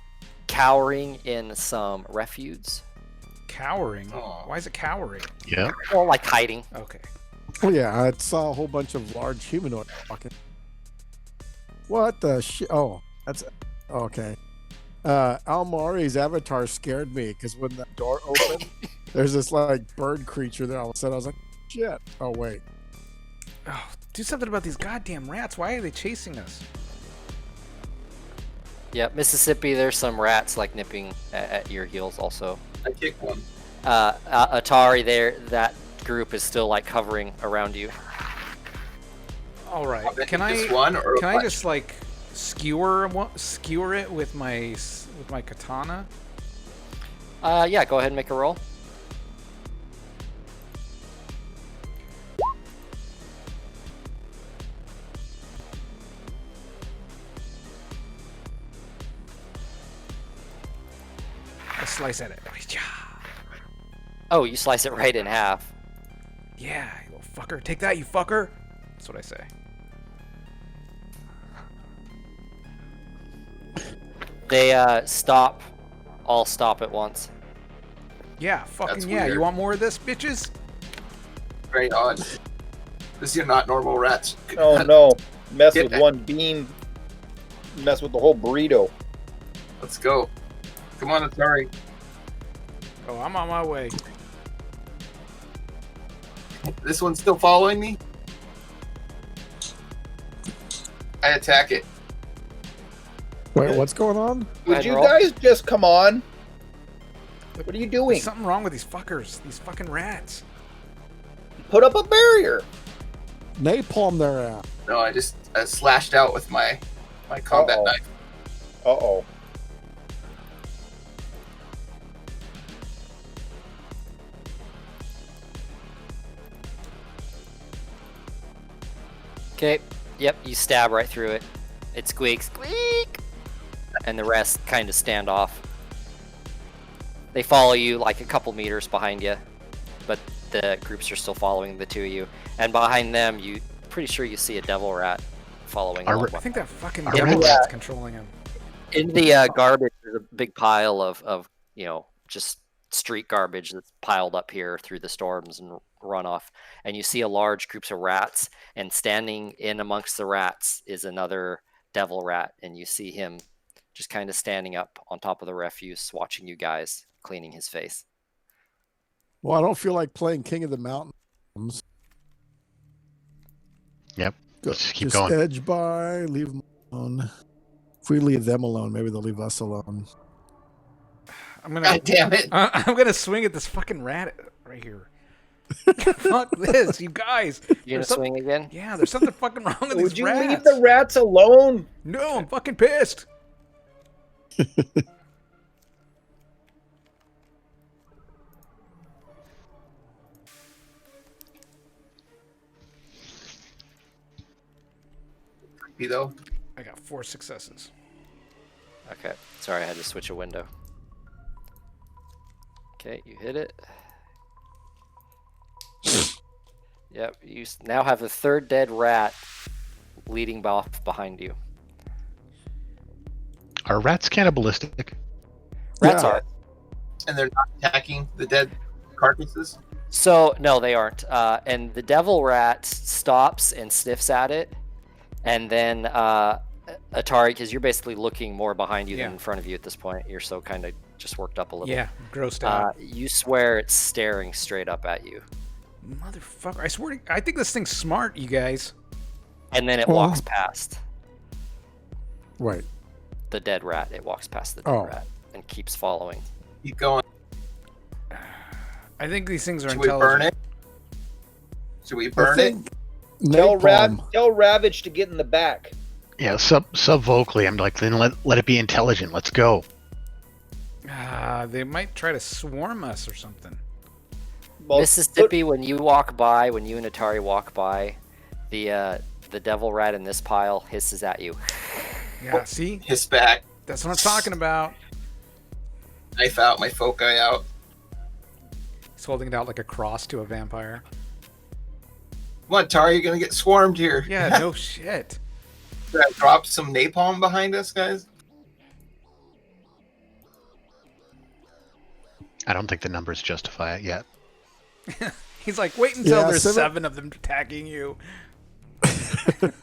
cowering in some refuse. cowering. Aw. Why is it cowering? Yeah. Well, like hiding. Okay. Oh yeah, I saw a whole bunch of large humanoid fucking. What the shit? Oh, that's okay. Almari's avatar scared me because when the door opened, there's this like bird creature there. All of a sudden, I was like, "Shit!" Oh wait, Oh, do something about these goddamn rats. Why are they chasing us? Yep. Mississippi. There's some rats like nipping at your heels. Also, I kicked one. Atari. There. That group is still like hovering around you. All right. I'll bet Can just I? one or a Can I bunch? just like skewer it with my katana? Yeah. Go ahead and make a roll. I slice at it. Oh, you slice it right in half. Yeah, you little fucker. Take that, you fucker. That's what I say. They all stop at once. Yeah, fucking That's yeah. weird. You want more of this, bitches? Very odd. These are not normal rats. Oh no! Mess Get with back. one bean. Mess with the whole burrito. Let's go. Come on, Atari. Oh, I'm on my way. This one's still following me. I attack it. wait, what's going on? Go ahead Would and you roll. guys just come on? What are you doing? There's something wrong with these fuckers. These fucking rats. Put up a barrier. Napalm their ass. No, I just slashed out with my combat Uh-oh. knife. Uh-oh. Okay. Yep. You stab right through it. It squeaks, squeak, and the rest kind of stand off. They follow you like a couple meters behind you, but the groups are still following the two of you. And behind them, you pretty sure you see a devil rat following Are along. I think that fucking Are devil rats- rat's controlling him. In the garbage, there's a big pile of just street garbage that's piled up here through the storms and runoff. And you see a large groups of rats, and standing in amongst the rats is another devil rat, and you see him just kind of standing up on top of the refuse, watching you guys cleaning his face. Well, I don't feel like playing King of the Mountains. Yep. Go, Let's keep just going. edge by, leave them alone. If we leave them alone, maybe they'll leave us alone. I'm gonna. God damn it! I'm gonna swing at this fucking rat right here. Fuck this, you guys. You gonna There's some- swing again? Yeah, there's something fucking wrong with Would these you rats. leave the rats alone? No, I'm fucking pissed. You know, I got 4 successes. Okay. Sorry, I had to switch a window. Okay, you hit it. Yep, you now have a third dead rat leading off behind you. Are rats cannibalistic? Rats Yeah. are. and they're not attacking the dead carcasses. So, no, they aren't. And the devil rat stops and sniffs at it. And then Atari, because you're basically looking more behind you Yeah. than in front of you at this point. You're so kind of just worked up a little. Yeah, grossed out. You swear it's staring straight up at you. Motherfucker, I swear I think this thing's smart, you guys. And then it Well- walks past Right. the dead rat. It walks past the dead Oh. rat and keeps following. Keep going. I think these things are Should we intelligent. burn it? Should we burn it? Tell Napalm. Ravage to get in the back. Yeah, sub vocally, I'm like, then let it be intelligent. Let's go. They might try to swarm us or something. Well, Mississippi, when you walk by, when you and Atari walk by, the devil rat in this pile hisses at you. Yeah, see? Hiss back. That's what I'm talking about. Knife out. My foci out. He's holding it out like a cross to a vampire. Come on, Tar, you're gonna get swarmed here. Yeah, no shit. Should I drop some napalm behind us, guys? I don't think the numbers justify it yet. He's like, wait until Yeah, there's 7 of them attacking you. Save it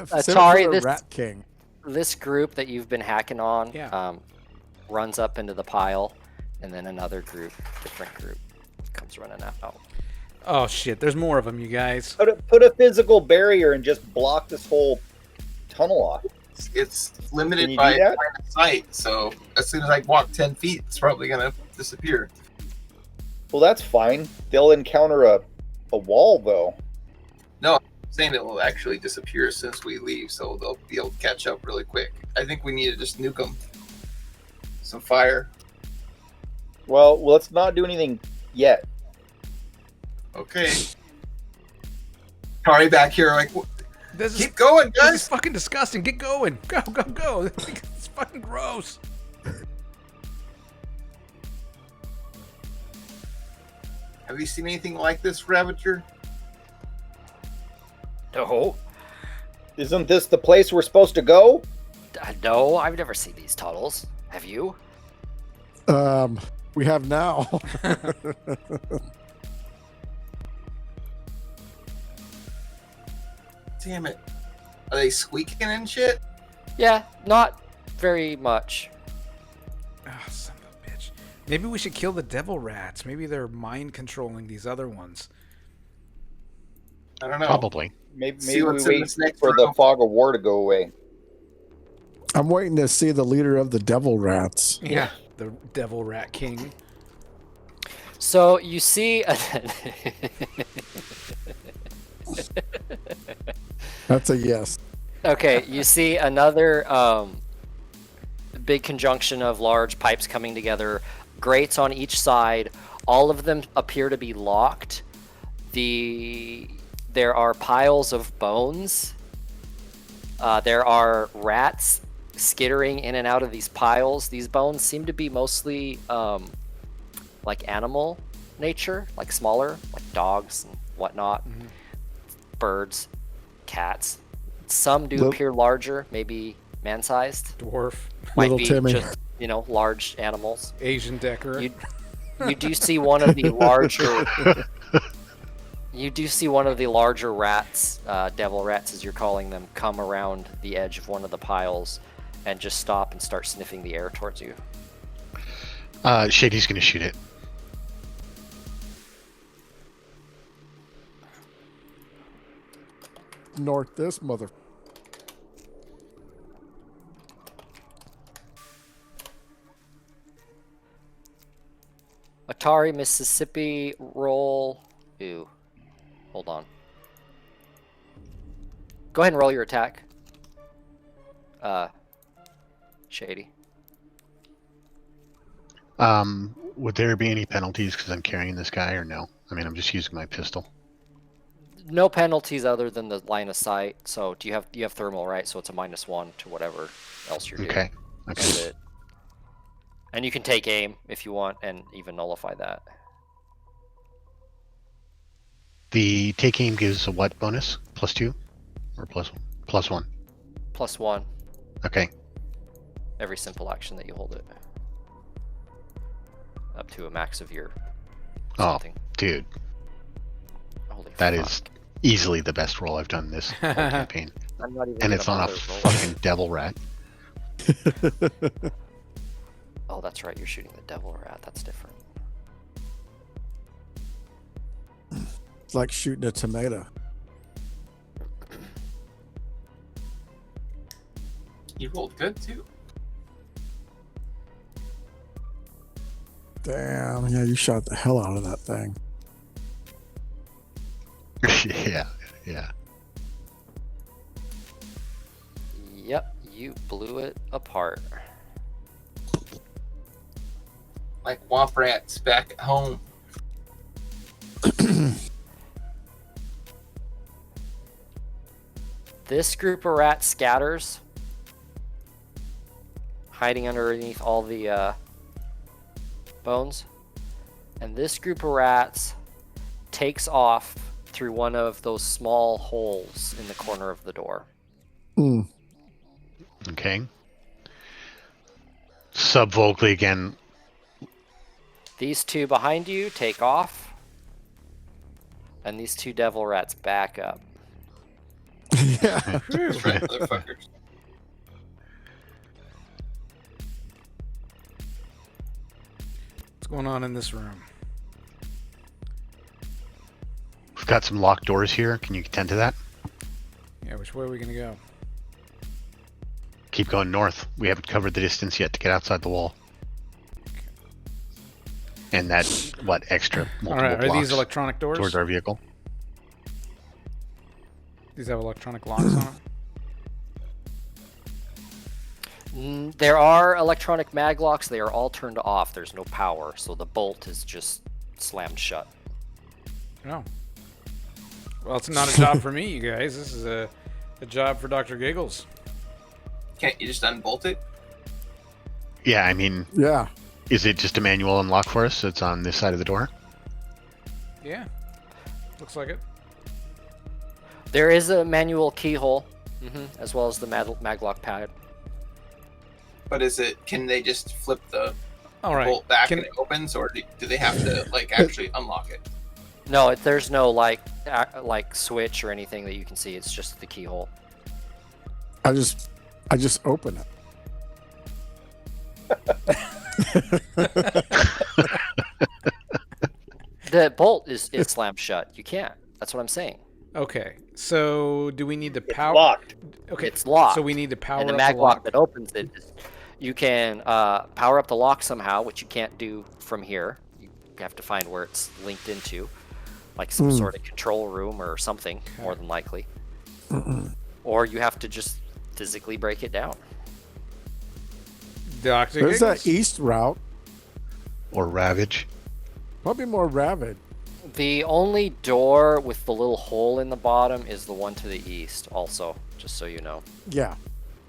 Atari, for the this Rat King. this group that you've been hacking on, Yeah. runs up into the pile, and then another group, different group, comes running out. Oh shit, there's more of them, you guys. put a physical barrier and just block this whole tunnel off. It's Can limited you by do that? line of sight, so as soon as I walk 10 feet, it's probably gonna disappear. Well, that's fine. They'll encounter a wall, though. I'm saying it will actually disappear as soon as we leave, so they'll be able to catch up really quick. I think we need to just nuke them. Some fire. Well, let's not do anything yet. Okay. Tari back here, like, This is, keep going, this is guys. fucking disgusting. Get going. Go, go, go. It's fucking gross. Have you seen anything like this, Ravager? No, Isn't this the place we're supposed to go? no, I've never seen these tunnels. Have you? We have now. Damn it. Are they squeaking and shit? Yeah, not very much. Oh, son of a bitch. Maybe we should kill the devil rats. Maybe they're mind controlling these other ones. I don't know. Probably. Maybe See we what's in wait this next for room. the fog of war to go away. I'm waiting to see the leader of the Devil Rats. Yeah, the devil rat king. So you see, That's a yes. okay, you see another big conjunction of large pipes coming together, grates on each side. All of them appear to be locked. There are piles of bones. There are rats skittering in and out of these piles. These bones seem to be mostly like animal nature, like smaller, like dogs and whatnot, birds, cats. Some do Lil- appear larger, maybe man-sized. Dwarf. Might Little be Timmy. just, large animals. Asian Decker. You do see one of the larger. You do see one of the larger rats, devil rats as you're calling them, come around the edge of one of the piles and just stop and start sniffing the air towards you. Shady's going to shoot it. north this mother. Atari, Mississippi, roll. Ooh. Hold on. Go ahead and roll your attack. Shady. Would there be any penalties because I'm carrying this guy, or no? I mean, I'm just using my pistol. No penalties other than the line of sight. So do you have thermal, right? So it's a -1 to whatever else you're doing. Okay. That's it. And you can take aim if you want, and even nullify that. The take aim gives a what bonus? +2 or +1? +1 Okay. every simple action that you hold it. Up to a max of your something. Oh, dude, Holy that fuck. is easily the best roll I've done this whole campaign, I'm not even and gonna it's on a bother rolling. fucking devil rat. Oh, that's right. You're shooting the devil rat. That's different. It's like shooting a tomato. You rolled good too. Damn, yeah, you shot the hell out of that thing. Yeah. Yep, you blew it apart. Like womp rats back at home. This group of rats scatters, hiding underneath all the bones. And this group of rats takes off through one of those small holes in the corner of the door. Mm. Okay. Subvocally again. These two behind you take off, and these two devil rats back up. Yeah. That's right, motherfuckers. What's going on in this room? We've got some locked doors here. Can you attend to that? Yeah, which way are we gonna go? Keep going north. We haven't covered the distance yet to get outside the wall. And that, what, extra multiple All right, are blocks these electronic doors? towards our vehicle? These have electronic locks on them? There are electronic mag locks. They are all turned off. There's no power, so the bolt is just slammed shut. No. Well, it's not a job for me, you guys. This is a job for Dr. Giggles. Can't you just unbolt it? Yeah, I mean, Yeah. is it just a manual unlock for us? It's on this side of the door? Yeah. Looks like it. There is a manual keyhole, as well as the maglock pad. But is it? Can they just flip the All right. bolt back Can- and it opens, or do they have to like actually unlock it? No, there's no like switch or anything that you can see. It's just the keyhole. I just open it. The bolt is slammed shut. You can't. That's what I'm saying. Okay. So do we need to It's power? locked. Okay. It's locked. So we need to power And the up mag the lock lock. that opens it, you can power up the lock somehow, which you can't do from here. You have to find where it's linked into, like some sort of control room or something, more than likely. Or you have to just physically break it down. Dr. There's Giggles. that east route. Or Ravage? Probably more rabid. The only door with the little hole in the bottom is the one to the east, also, just so you know. Yeah.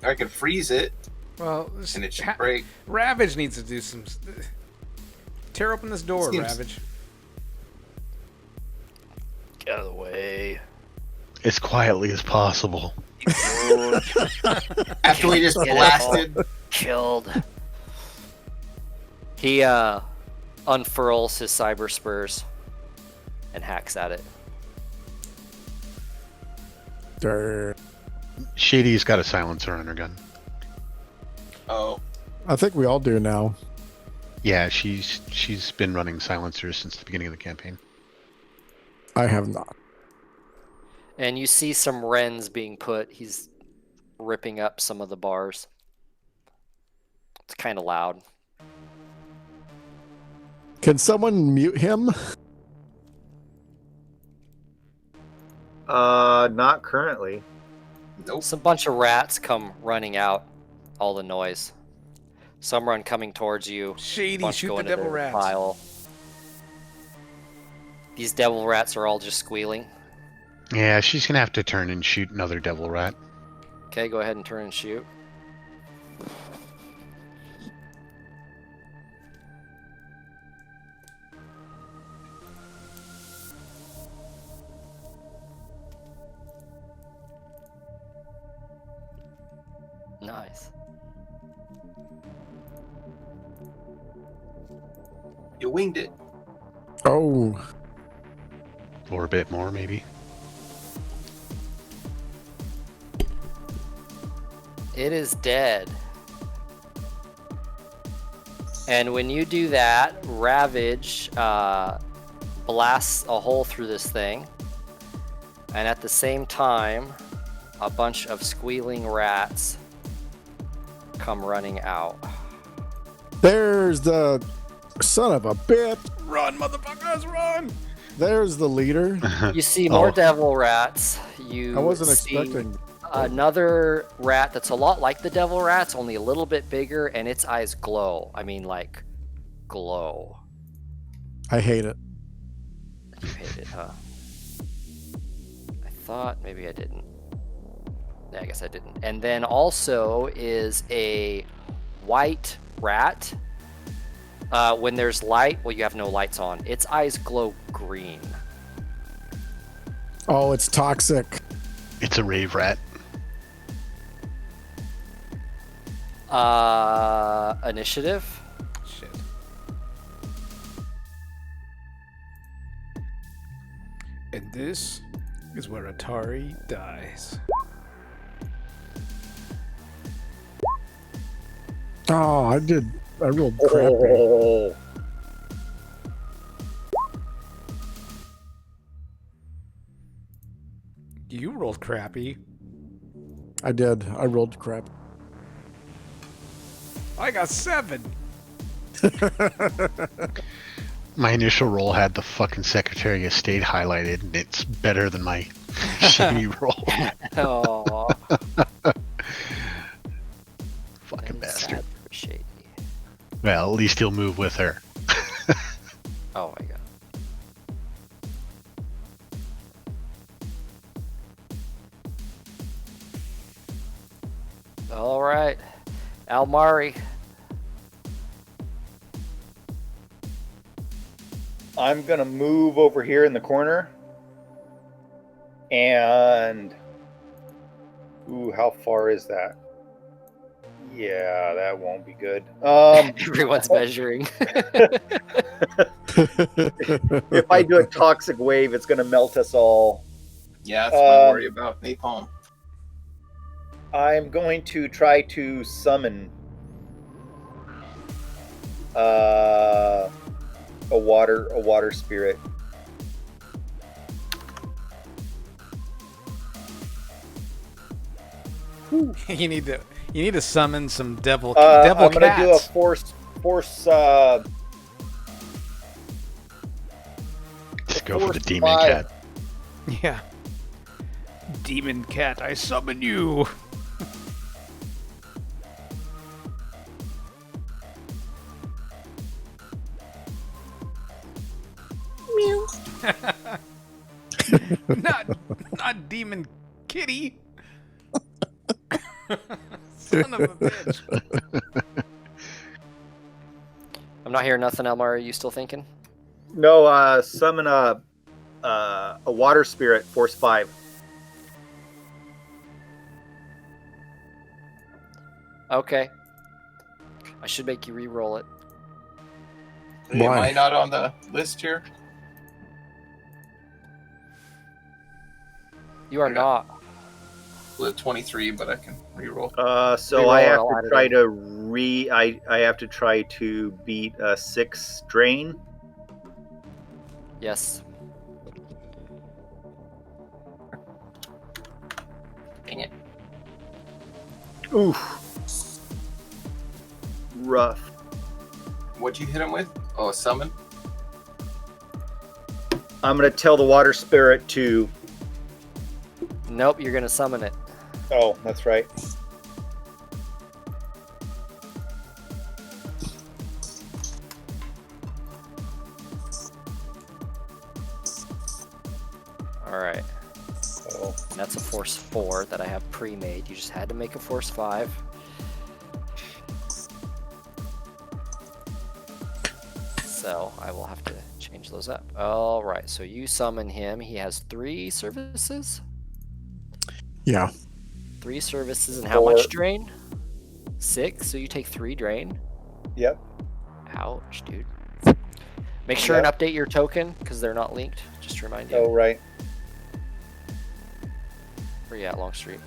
I can freeze it Well, this and it should break. Ravage needs to do some. Tear open this door, Seems- Ravage. Get out of the way. As quietly as possible. After we just Get it blasted. Killed. He unfurls his cyber spurs and hacks at it. Dirt. Shady's got a silencer on her gun. Oh, I think we all do now. Yeah, she's been running silencers since the beginning of the campaign. I have not. And you see some wrens being put. He's ripping up some of the bars. It's kind of loud. Can someone mute him? Not currently. Nope. Some bunch of rats come running out. All the noise. Some run coming towards you. Shady, Bunch shoot go the into devil their rats. pile. These devil rats are all just squealing. Yeah, she's gonna have to turn and shoot another devil rat. Okay, go ahead and turn and shoot. Nice. You winged it. Oh, Or a bit more, maybe. It is dead. And when you do that, Ravage blasts a hole through this thing. And at the same time, a bunch of squealing rats come running out. there's the son of a bitch. Run, motherfuckers, run! There's the leader. You see more Oh. devil rats. You I wasn't see expecting. another rat that's a lot like the devil rats, only a little bit bigger, and its eyes glow. I mean, like, glow. I hate it. You hate it, huh? I thought maybe I didn't. Yeah, I guess I didn't. And then also is a white rat. When there's light, well, you have no lights on. Its eyes glow green. Oh, it's toxic. It's a rave rat. Initiative. Shit. And this is where Atari dies. Oh, I rolled crappy. Oh, You rolled crappy. I did. I rolled crap. I got 7. My initial roll had the fucking Secretary of State highlighted, and it's better than my shitty roll. Oh, Fucking bastard. Shady. Well, at least he'll move with her. Oh my god. All right, Almari. I'm gonna move over here in the corner, and ooh, how far is that? Yeah, that won't be good. Everyone's measuring. If I do a toxic wave, it's gonna melt us all. Yeah, that's my worry about napalm. I'm going to try to summon a water spirit. You need to summon some devil I'm gonna cats. do a force. Just go for the Force demon 5. cat. Yeah. Demon cat, I summon you. not demon kitty. Son of a bitch. I'm not hearing nothing, Elmar. Are you still thinking? No, summon a water spirit, force 5. Okay. I should make you re-roll it. Am Why? I not on the list here? You are Okay. not. With 23, but I can reroll. So Reroll I it, have I'll to add it try in. to I have to try to beat a 6 drain. Yes. Dang it. Oof. Rough. What'd you hit him with? Oh, a summon? I'm going to tell the water spirit to... Nope, you're gonna summon it. Oh, that's right. Alright. Oh. That's a force 4 that I have pre-made. You just had to make a force 5. So I will have to change those up. Alright, so you summon him. He has 3 services? Yeah. 3 services, and how 4. much drain? 6, so you take 3 drain. Yep. Ouch, dude. Make sure and update your token, because they're not linked. Just to remind you. Oh, right. Where you at, Longstreet?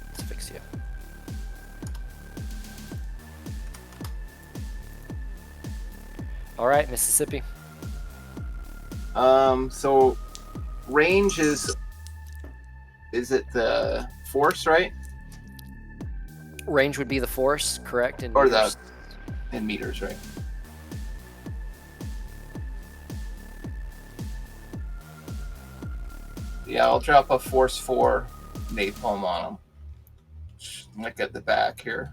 Let's fix you. Alright, Mississippi. So range is it the force, right? Range would be the force, correct? In Or meters? in meters, right? Yeah, I'll drop a force 4 napalm on him. Look at the back here.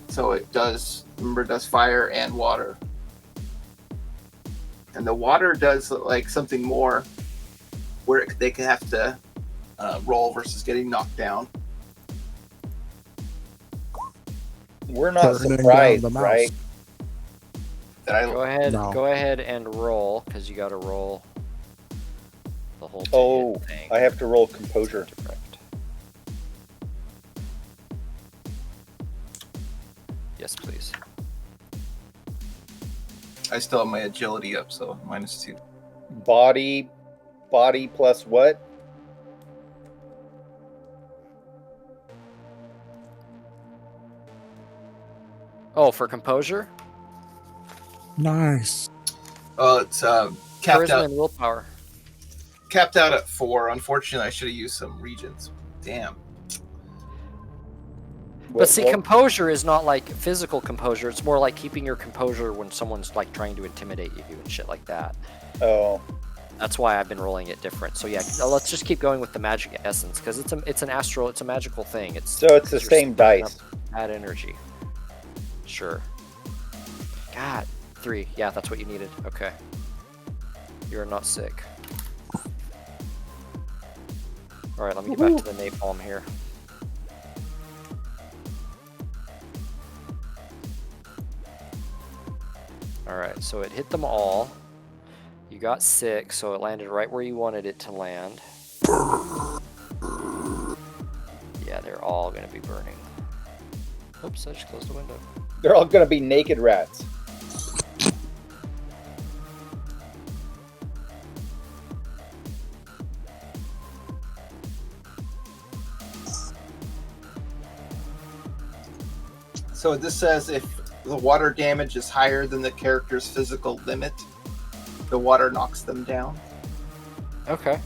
So it does, remember, it does fire and water. And the water does like something more where they can have to roll versus getting knocked down. We're not Burning down surprised, the mouse. right? That I Go ahead and roll, because you got to roll the whole Oh, thing. I have to roll composure. Correct. Yes, please. I still have my agility up, so -2. Body plus what? Oh, for composure? Nice. Oh, it's capped Charisma out. and willpower. Capped out at 4. Unfortunately, I should have used some regions. Damn. But see, composure is not like physical composure. It's more like keeping your composure when someone's like trying to intimidate you and shit like that. Oh, That's why I've been rolling it different. So yeah, let's just keep going with the magic essence, because it's a magical thing. so it's the you're same sucking dice. up Bad energy. Sure. God, 3. Yeah, that's what you needed. Okay. You're not sick. All right, let me get back to the napalm here. All right, so it hit them all. You got 6, so it landed right where you wanted it to land. Yeah, they're all going to be burning. Oops, I just closed the window. They're all going to be naked rats. So this says if the water damage is higher than the character's physical limit, the water knocks them down. Okay.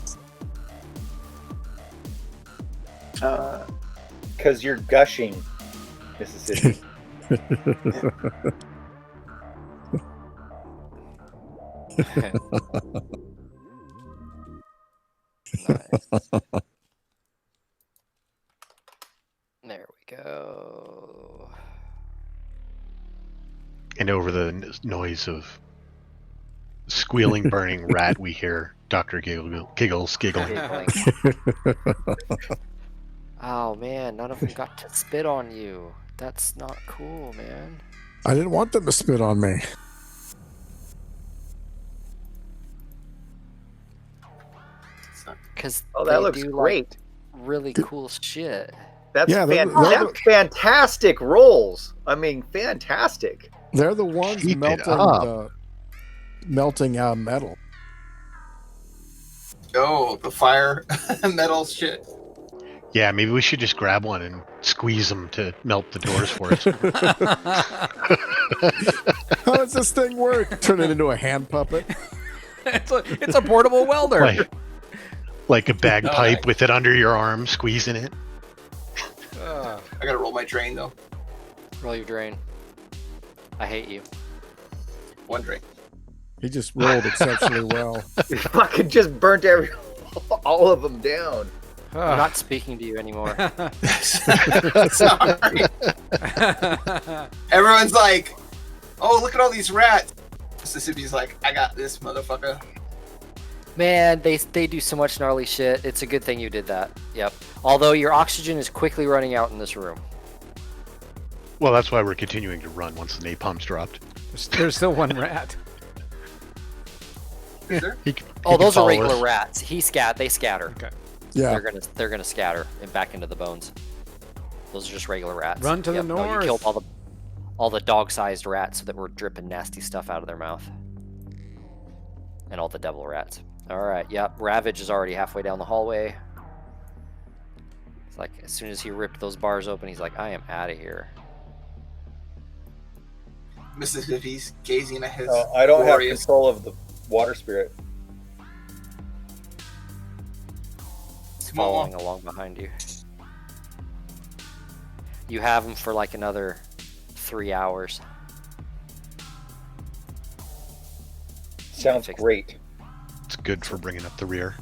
Because you're gushing, Mississippi. Nice. There we go. And over the noise of squealing, burning rat, we hear Dr. Giggle. Giggling. Oh man, none of them got to spit on you. That's not cool, man. I didn't want them to spit on me. Because Oh, that looks great. Really cool shit. That's, Yeah, that's fantastic rolls. I mean, fantastic. They're the ones Keep it melting up. melting metal. Oh, the fire metal shit. Yeah, maybe we should just grab one and squeeze them to melt the doors for us. How does this thing work? Turn it into a hand puppet. It's a portable welder. Like a bagpipe nice. with it under your arm, squeezing it. I gotta roll my drain though. Roll your drain. I hate you. One drain. He just rolled exceptionally well. You fucking just burnt all of them down. I'm not speaking to you anymore. Sorry. Everyone's like, "Oh, look at all these rats." Mississippi's like, "I got this, motherfucker." Man, they do so much gnarly shit. It's a good thing you did that. Yep. Although your oxygen is quickly running out in this room. Well, that's why we're continuing to run once the napalm's dropped. There's still one rat. Is there? He Oh, can those are follow regular us. rats. They scatter. Okay. Yeah. They're gonna scatter and back into the bones. Those are just regular rats. Run to the No, you north. killed all the dog-sized rats that were dripping nasty stuff out of their mouth. And all the devil rats. Alright, yep. Ravage is already halfway down the hallway. It's like, as soon as he ripped those bars open, he's like, I am out of here. Mississippi's gazing at his. I don't have glorious- control of the water spirit. It's Come on. following along behind you. You have him for like another 3 hours. Sounds great. It's good for bringing up the rear.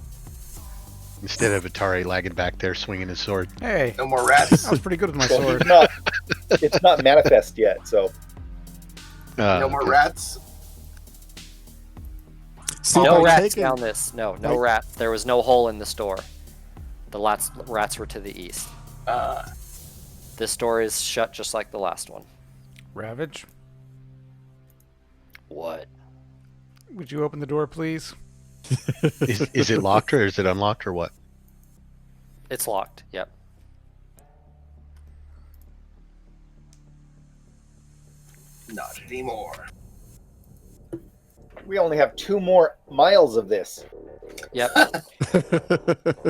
Instead of Atari lagging back there swinging his sword. Hey, No more rats. I was pretty good with my Well, sword. it's not manifest yet, so No more Okay. rats. See, No by rats taking- down this. No Like- rats. There was no hole in this door. The rats were to the east. This door is shut just like the last one. Ravage, What? would you open the door, please? Is it locked or is it unlocked or what? It's locked. Yep. Not anymore. we only have 2 more miles of this. Yep.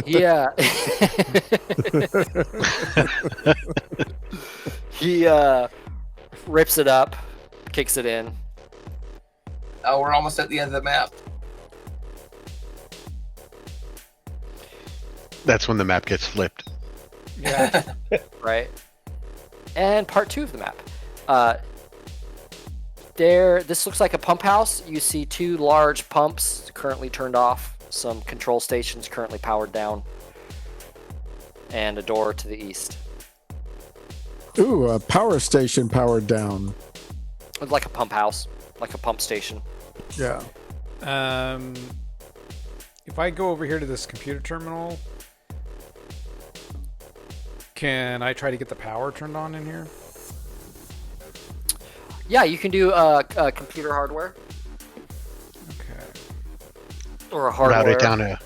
Yeah. He rips it up, kicks it in. Oh, we're almost at the end of the map. That's when the map gets flipped. Yeah. Right. And part 2 of the map. This looks like a pump house. You see 2 large pumps currently turned off, some control stations currently powered down, and a door to the east. Ooh, a power station powered down. Like a pump house, like a pump station. Yeah. If I go over here to this computer terminal, can I try to get the power turned on in here? Yeah, you can do computer hardware Okay. or a hardware.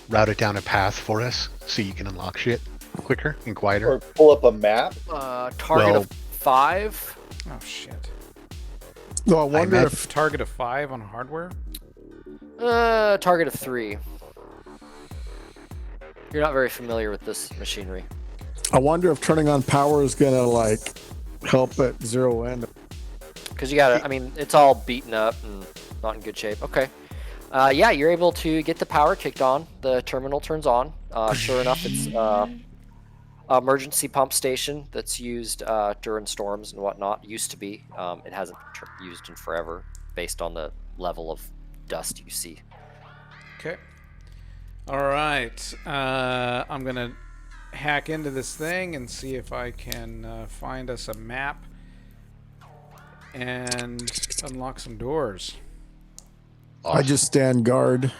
Route it down a path for us so you can unlock shit quicker and quieter. Or pull up a map. Target Well- of 5. Oh shit. No, I wonder imagine- if Target of 5 on hardware. Target of 3. You're not very familiar with this machinery. turning on power is gonna like help it zero in. Because you gotta, I mean, it's all beaten up and not in good shape. Okay. Yeah, you're able to get the power kicked on. The terminal turns on. Sure enough, it's emergency pump station that's used during storms and whatnot. Used to be. It hasn't used in forever, based on the level of dust you see. Okay. All right. I'm gonna hack into this thing and see if I can find us a map and unlock some doors. I just stand guard.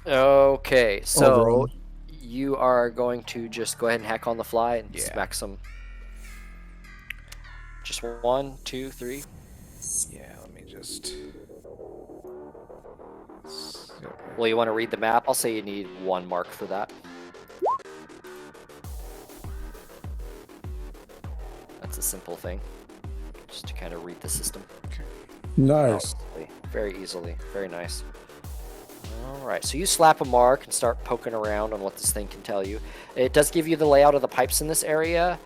Okay, so Overall. you are going to just go ahead and hack on the fly and smack some. Just 1, 2, 3. Yeah. Let me just. Well, you want to read the map? I'll say you need 1 mark for that. That's a simple thing. Just to kind of read the system. Nice. Very easily. Very nice. Alright, so you slap a mark and start poking around on what this thing can tell you. It does give you the layout of the pipes in this area.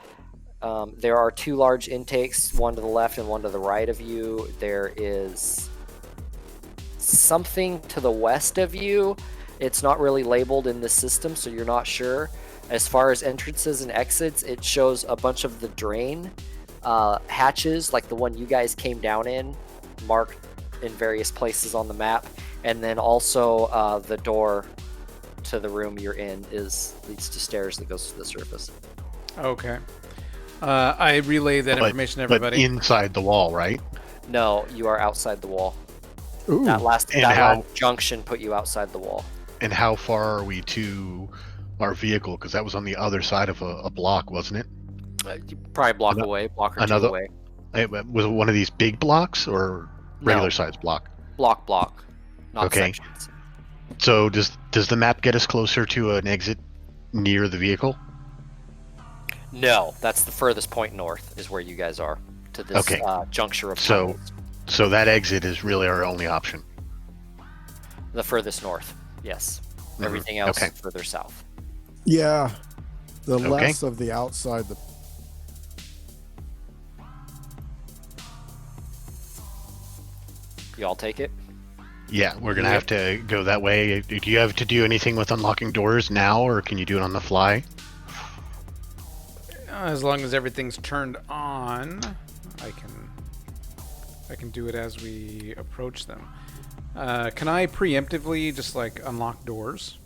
There are 2 large intakes, one to the left and one to the right of you. There is something to the west of you. It's not really labeled in this system, so you're not sure. As far as entrances and exits, it shows a bunch of the drain hatches, like the one you guys came down in, marked in various places on the map. And then also the door to the room you're in leads to stairs that goes to the surface. Okay. I relay that information to everybody. But inside the wall, right? No, you are outside the wall. Ooh. That last And how- junction put you outside the wall. And how far are we to our vehicle? Because that was on the other side of a block, wasn't it? Probably block away, block or another- 2 away. Was it one of these big blocks or regular No. size block? Block, not Okay. sections. So does the map get us closer to an exit near the vehicle? No, that's the furthest point north is where you guys are, to this Okay. juncture of So- tunnels. So that exit is really our only option. The furthest north, yes. Mhm. Everything else Okay. further south. Yeah. The Okay. less of the outside, the You all take it? Yeah, we're gonna have to go that way. Do you have to do anything with unlocking doors now, or can you do it on the fly? As long as everything's turned on, I can do it as we approach them. Can I preemptively just like unlock doors?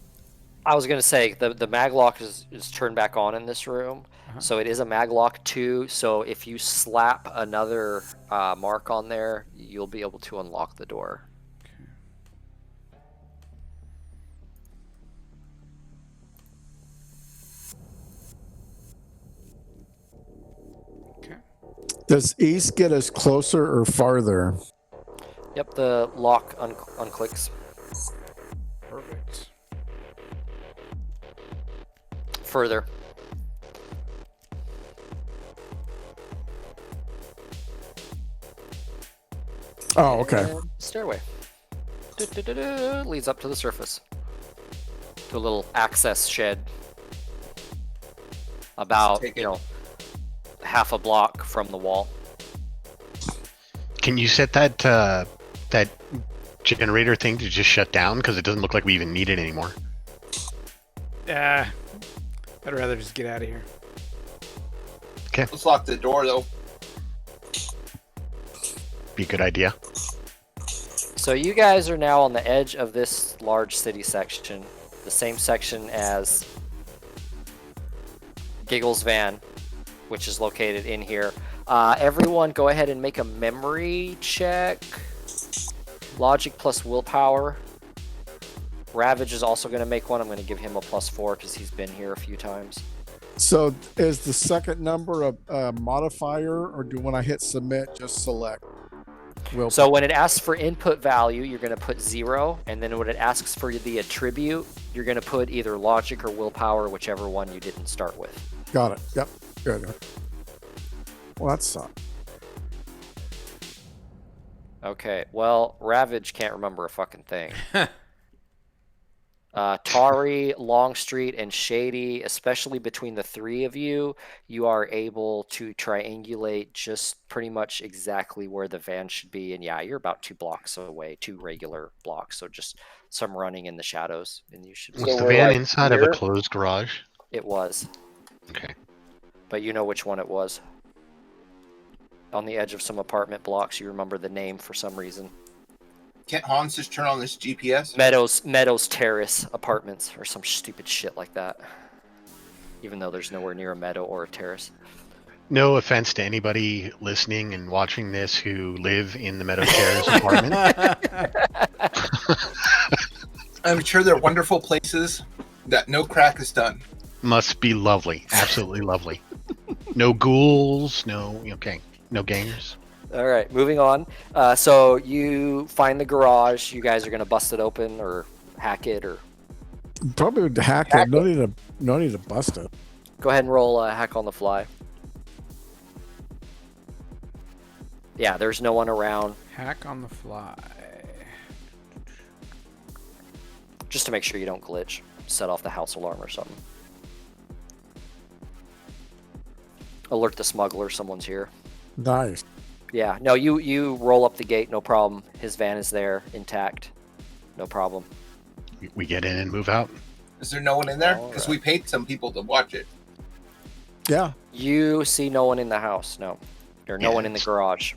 I was going to say the maglock is turned back on in this room. So it is a maglock 2. So if you slap another mark on there, you'll be able to unlock the door. Okay. does east get us closer or farther? Yep, the lock unclicks. Perfect. Further. Oh, okay. And stairway. Leads up to the surface. To a little access shed. About, Take it. you know, half a block from the wall. Can you set that that generator thing to just shut down? Because it doesn't look like we even need it anymore. I'd rather just get out of here. Let's lock the door though. Be a good idea. So you guys are now on the edge of this large city section. The same section as Giggles Van, which is located in here. Everyone go ahead and make a memory check. Logic plus willpower. Ravage is also going to make one. I'm going to give him a +4 because he's been here a few times. So is the second number a modifier, or do when I hit submit just select? Will So when it asks for input value, you're going to put 0, and then when it asks for the attribute, you're going to put either logic or willpower, whichever one you didn't start with. got it. Yep. Good. Well, that sucks. Okay, well, Ravage can't remember a fucking thing. Tari, Longstreet, and Shady, especially between the 3 of you, you are able to triangulate just pretty much exactly where the van should be. And yeah, you're about 2 blocks away, 2 regular blocks. So just some running in the shadows, and you should. Was So the we're, van like, inside of here? a closed garage? It was, Okay. but you know which one it was. On the edge of some apartment blocks, you remember the name for some reason. Can't Hans just turn on this GPS? Meadows Terrace Apartments or some stupid shit like that. Even though there's nowhere near a meadow or a terrace. No offense to anybody listening and watching this who live in the Meadow Terrace apartment. I'm sure they're wonderful places that no crack is done. Must be lovely. Absolutely lovely. No ghouls, no gangers. All right, moving on. So you find the garage. You guys are gonna bust it open or hack it, or Probably would hack it. No need to bust it. go ahead and roll a hack on the fly. Yeah, there's no one around. Hack on the fly. Just to make sure you don't glitch, set off the house alarm or something. alert the smuggler someone's here. Nice. Yeah, no, you roll up the gate, no problem. His van is there, intact, no problem. We get in and move out. Is there no one in there? All Because right. we paid some people to watch it. Yeah. You see no one in the house, no. There's no Yeah, one in the it's- garage.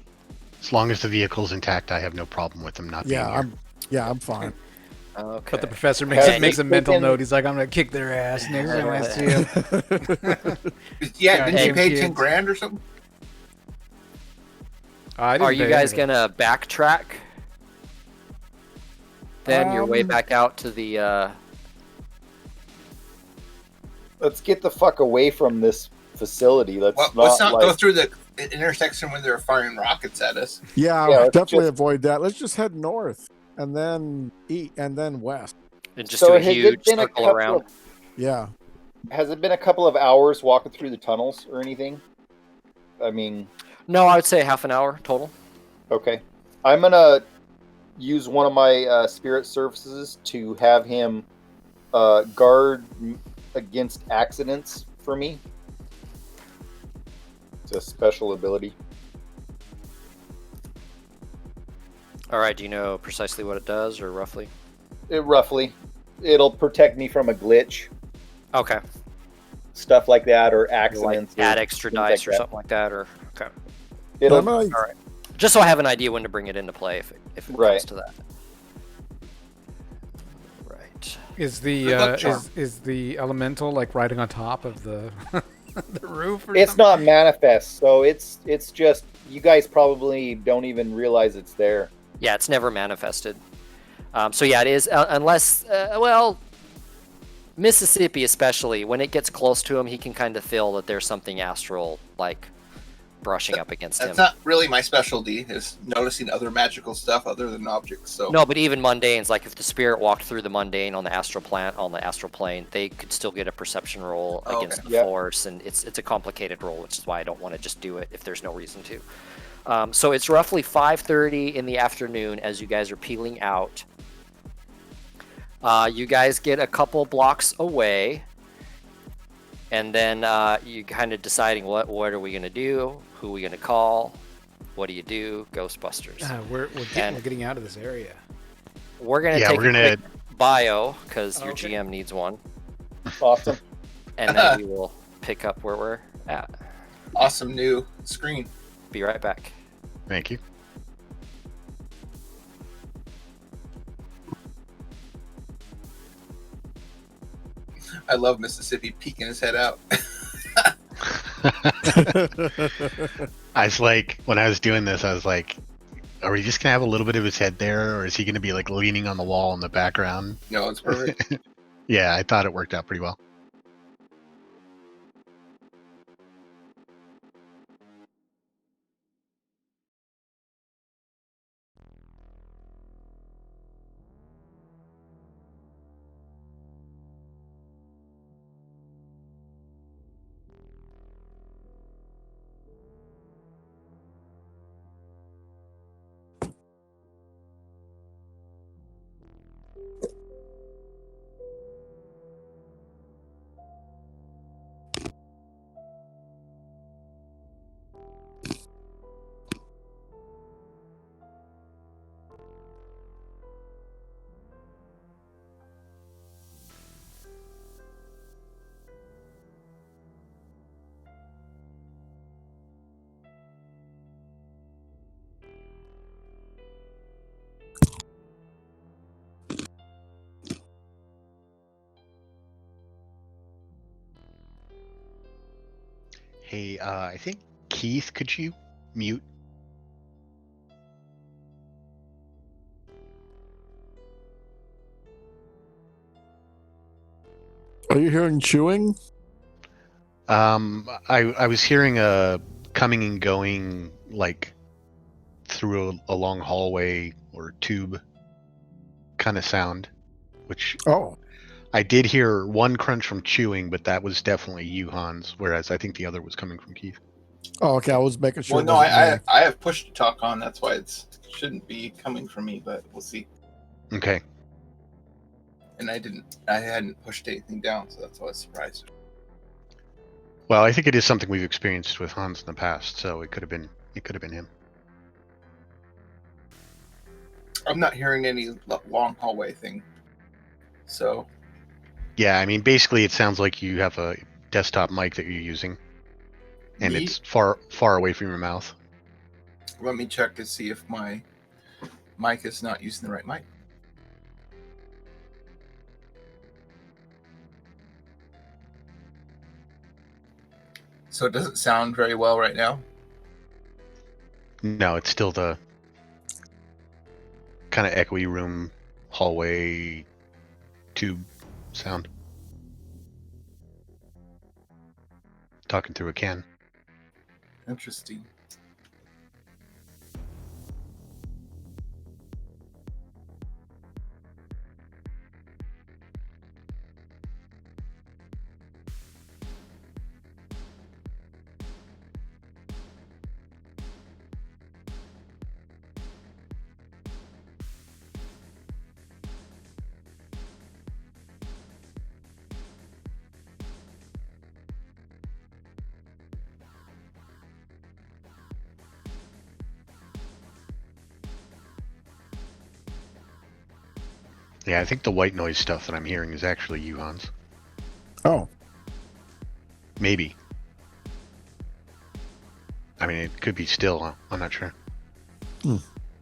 As long as the vehicle's intact, I have no problem with them not Yeah. being here. I'm fine. Okay. But the professor makes Hey, a mental taken- note. He's like, I'm gonna kick their ass next time I see him. Yeah, didn't you Goddamn pay kids. 10 grand or something? I didn't Are you pay guys anything. gonna backtrack? Then your way Um, back out to the Let's get the fuck away from this facility. Let's Well, not, let's not like, go through the intersection when they're firing rockets at us. Yeah, Yeah, let's definitely just- avoid that. Let's just head north and then east and then west. and just So do a has it huge been a circle couple around. Yeah. Has it been a couple of hours walking through the tunnels or anything? I mean, No, I would say half an hour total. okay. I'm gonna use one of my spirit services to have him guard against accidents for me. It's a special ability. All right, do you know precisely what it does, or roughly? It'll protect me from a glitch, Okay. stuff like that, or Like accidents. add or extra things like dice or that. something like that, or okay. It'll, I'm gonna- All right. Just so I have an idea when to bring it into play, if it Right. comes to that. Right. Is the Good luck, Charm. is the elemental like riding on top of the the roof? Or it's something? not manifest, so it's just you guys probably don't even realize it's there. Yeah, it's never manifested. So yeah, it is unless well, Mississippi especially when it gets close to him, he can kind of feel that there's something astral like brushing up against him. That's not really my specialty, is noticing other magical stuff other than objects. So No, but even mundanes, like if the spirit walked through the mundane on the astral plane, they could still get a perception roll Oh, against okay. the Yep. force, and it's a complicated roll, which is why I don't want to just do it if there's no reason to. So it's roughly 5:30 in the afternoon as you guys are peeling out. You guys get a couple blocks away, and then you kind of deciding what are we gonna do, who are we gonna call, what do you do? Ghostbusters. We're And- getting out of this area. We're gonna Yeah, take we're a gonna. quick bio because your Okay. GM needs one, Awesome. and then we will pick up where we're at. awesome new screen. Be right back. Thank you. I love Mississippi peeking his head out. I was like, when I was doing this, I was like, are we just gonna have a little bit of his head there, or is he gonna be like leaning on the wall in the background? No, it's perfect. Yeah, I thought it worked out pretty well. Hey, I think Keith, could you mute? Are you hearing chewing? I was hearing a coming and going like through a long hallway or tube kind of sound, which Oh, I did hear one crunch from chewing, but that was definitely you, Hans. Whereas I think the other was coming from Keith. oh, okay. I was making sure. Well, it no, wasn't me. I have push to talk on. That's why it shouldn't be coming from me, but we'll see. Okay. And I hadn't pushed anything down, so that's why I was surprised. Well, I think it is something we've experienced with Hans in the past, so it could have been him. I'm not hearing any long hallway thing. So Yeah, I mean, basically, it sounds like you have a desktop mic that you're using, and Neat. it's far away from your mouth. Let me check to see if my mic is not using the right mic. So it doesn't sound very well right now. No, it's still the kind of echoey room hallway tube sound. Talking through a can. Interesting. Yeah, I think the white noise stuff that I'm hearing is actually you, Hans. Oh, Maybe. I mean, it could be still. I'm not sure.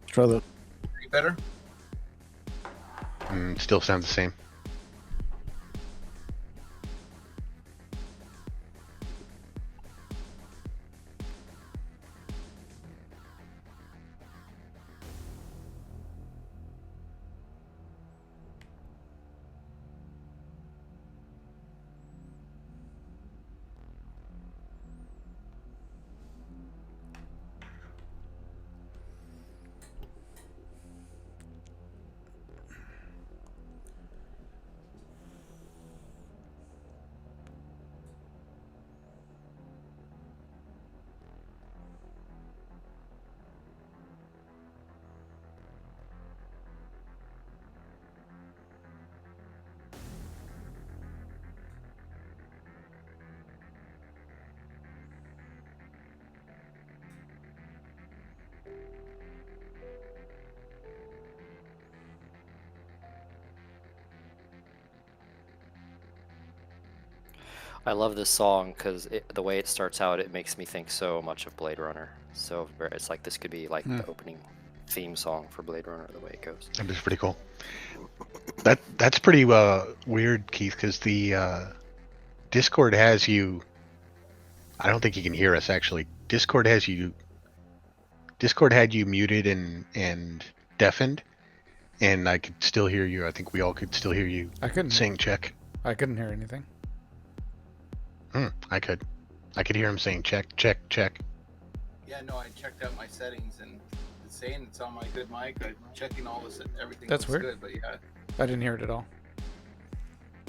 try that. Any better? Still sounds the same. I love this song because the way it starts out, it makes me think so much of Blade Runner. So it's like this could be like the opening theme song for Blade Runner, the way it goes. That was pretty cool. That's pretty weird, Keith, because the Discord has you. I don't think you can hear us actually. Discord has you. Discord had you muted and deafened, and I could still hear you. I think we all could still hear you. I couldn't. Saying check. I couldn't hear anything. I could hear him saying check, check, check. Yeah, no, I checked out my settings and it's saying it's on my good mic. I'm checking all this, everything That's looks weird. good, but yeah. I didn't hear it at all.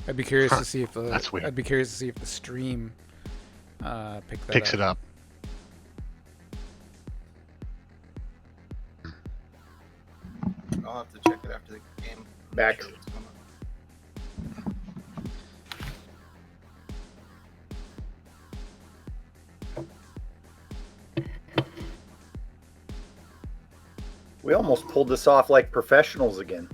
I'd be curious to see if the. That's weird. I'd be curious to see if the stream Picks it up. I'll have to check it after the game. Back. Sure what's going on. We almost pulled this off like professionals again.